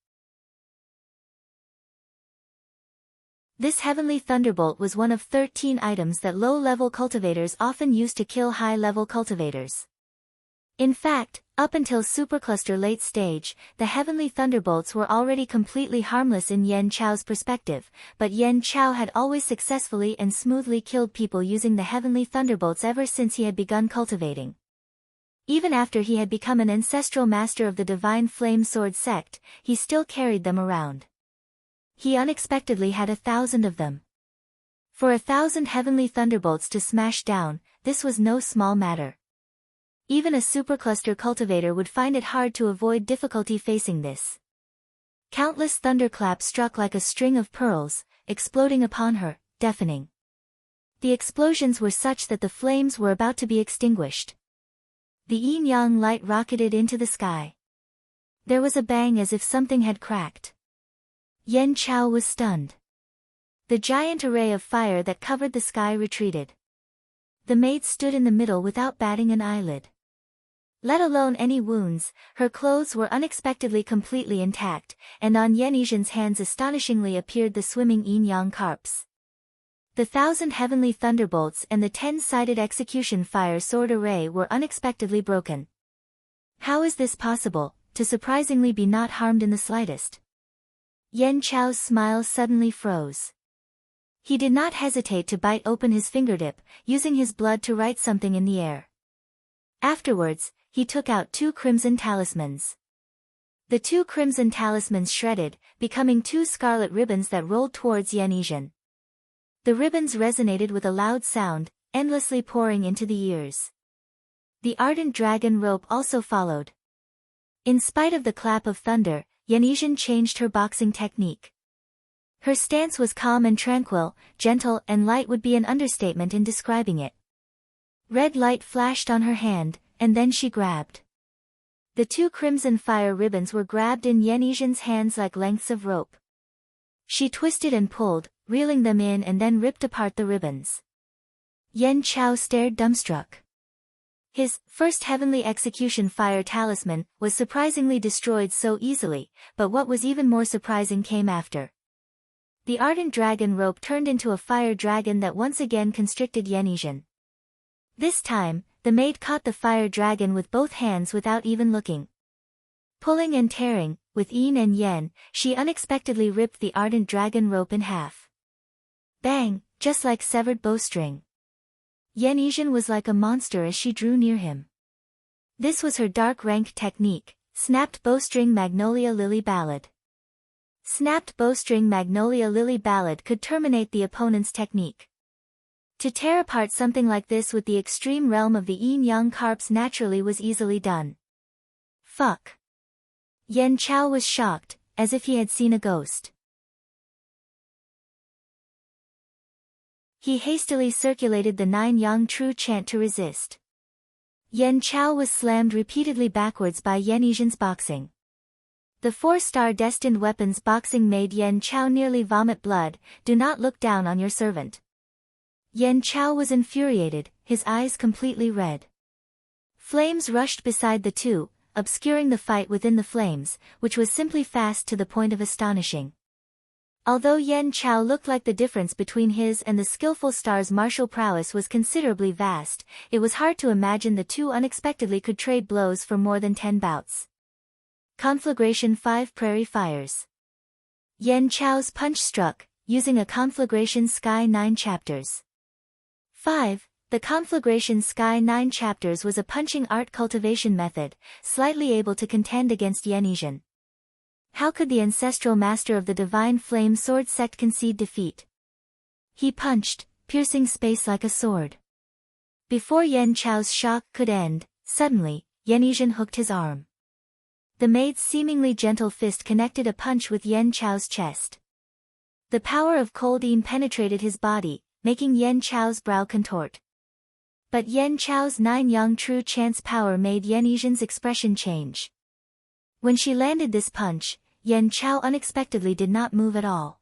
This heavenly thunderbolt was one of 13 items that low-level cultivators often use to kill high-level cultivators. In fact, up until Supercluster late stage, the heavenly thunderbolts were already completely harmless in Yan Chao's perspective, but Yan Chao had always successfully and smoothly killed people using the heavenly thunderbolts ever since he had begun cultivating. Even after he had become an ancestral master of the Divine Flame Sword sect, he still carried them around. He unexpectedly had 1,000 of them. For 1,000 heavenly thunderbolts to smash down, this was no small matter. Even a supercluster cultivator would find it hard to avoid difficulty facing this. Countless thunderclaps struck like a string of pearls, exploding upon her, deafening. The explosions were such that the flames were about to be extinguished. The yin-yang light rocketed into the sky. There was a bang as if something had cracked. Yen Chao was stunned. The giant array of fire that covered the sky retreated. The maid stood in the middle without batting an eyelid. Let alone any wounds, her clothes were unexpectedly completely intact, and on Yizhen's hands astonishingly appeared the swimming yin-yang carps. The 1,000 heavenly thunderbolts and the 10-sided execution fire sword array were unexpectedly broken. How is this possible, to surprisingly be not harmed in the slightest? Yen Chao's smile suddenly froze. He did not hesitate to bite open his fingertip, using his blood to write something in the air. Afterwards, he took out 2 crimson talismans. The 2 crimson talismans shredded, becoming 2 scarlet ribbons that rolled towards Yizhen. The ribbons resonated with a loud sound, endlessly pouring into the ears. The ardent dragon rope also followed. In spite of the clap of thunder, Yizhen changed her boxing technique. Her stance was calm and tranquil, gentle and light would be an understatement in describing it. Red light flashed on her hand, and then she grabbed. The 2 crimson fire ribbons were grabbed in Yizhen's hands like lengths of rope. She twisted and pulled, reeling them in and then ripped apart the ribbons. Yen Chao stared dumbstruck. His first heavenly execution fire talisman was surprisingly destroyed so easily, but what was even more surprising came after. The ardent dragon rope turned into a fire dragon that once again constricted Yizhen. This time, the maid caught the fire dragon with both hands without even looking. Pulling and tearing, with yin and yen, she unexpectedly ripped the ardent dragon rope in half. Bang, just like severed bowstring. Yizhen was like a monster as she drew near him. This was her dark rank technique, Snapped Bowstring Magnolia Lily Ballad. Snapped Bowstring Magnolia Lily Ballad could terminate the opponent's technique. To tear apart something like this with the extreme realm of the yin-yang carps naturally was easily done. Fuck. Yen Chao was shocked, as if he had seen a ghost. He hastily circulated the 9-yang true chant to resist. Yen Chao was slammed repeatedly backwards by Yizhen's boxing. The 4-star destined weapons boxing made Yen Chao nearly vomit blood. Do not look down on your servant. Yen Chao was infuriated, his eyes completely red. Flames rushed beside the two, obscuring the fight within the flames, which was simply fast to the point of astonishing. Although Yen Chao looked like the difference between his and the skillful star's martial prowess was considerably vast, it was hard to imagine the two unexpectedly could trade blows for more than 10 bouts. Conflagration 5 Prairie Fires. Yen Chao's punch struck, using a Conflagration Sky 9 chapters. 5. The Conflagration Sky 9 chapters was a punching art cultivation method, slightly able to contend against Yizhen. How could the ancestral master of the Divine Flame Sword sect concede defeat? He punched, piercing space like a sword. Before Yen Chao's shock could end, suddenly, Yizhen hooked his arm. The maid's seemingly gentle fist connected a punch with Yen Chao's chest. The power of cold yin penetrated his body, making Yen Chao's brow contort. But Yen Chao's 9-yang true chant's power made Yizhen's expression change. When she landed this punch, Yen Chao unexpectedly did not move at all.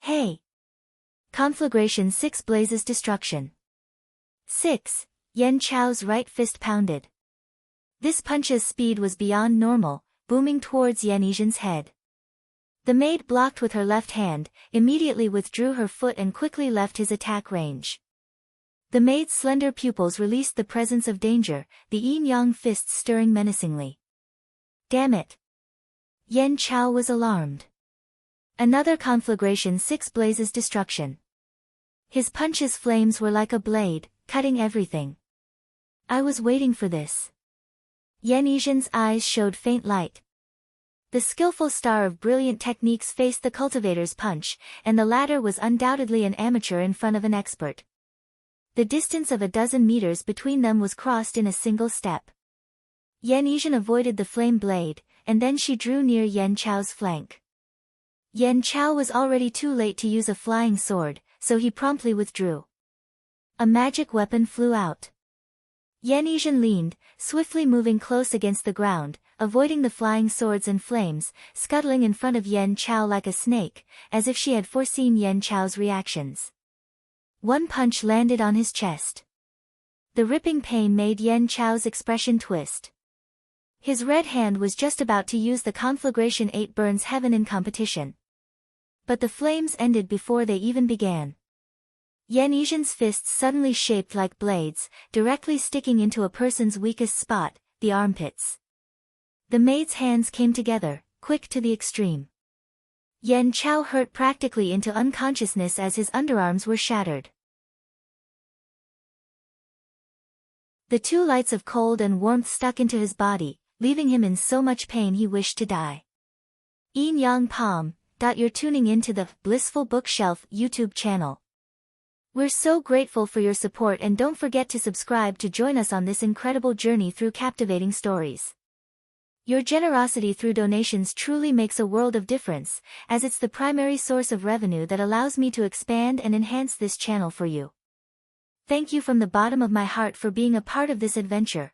Hey! Conflagration 6 Blazes Destruction. 6. Yen Chao's right fist pounded. This punch's speed was beyond normal, booming towards Yizhen's head. The maid blocked with her left hand, immediately withdrew her foot and quickly left his attack range. The maid's slender pupils released the presence of danger, the yin-yang fists stirring menacingly. Damn it! Yen Chao was alarmed. Another Conflagration 6 Blazes Destruction. His punch's flames were like a blade, cutting everything. I was waiting for this. Yizhen's eyes showed faint light. The skillful star of brilliant techniques faced the cultivator's punch, and the latter was undoubtedly an amateur in front of an expert. The distance of a dozen meters between them was crossed in a single step. Yizhen avoided the flame blade, and then she drew near Yan Chao's flank. Yan Chao was already too late to use a flying sword, so he promptly withdrew. A magic weapon flew out. Yizhen leaned, swiftly moving close against the ground, avoiding the flying swords and flames, scuttling in front of Yan Chao like a snake, as if she had foreseen Yan Chao's reactions. One punch landed on his chest. The ripping pain made Yan Chao's expression twist. His red hand was just about to use the conflagration 8 burns heaven in competition. But the flames ended before they even began. Yizhen's fists suddenly shaped like blades, directly sticking into a person's weakest spot, the armpits. The maid's hands came together, quick to the extreme. Yan Chao hurt practically into unconsciousness as his underarms were shattered. The two lights of cold and warmth stuck into his body, leaving him in so much pain he wished to die. Yin Yang Palm. You're tuning into the Blissful Bookshelf YouTube channel. We're so grateful for your support, and don't forget to subscribe to join us on this incredible journey through captivating stories. Your generosity through donations truly makes a world of difference, as it's the primary source of revenue that allows me to expand and enhance this channel for you. Thank you from the bottom of my heart for being a part of this adventure.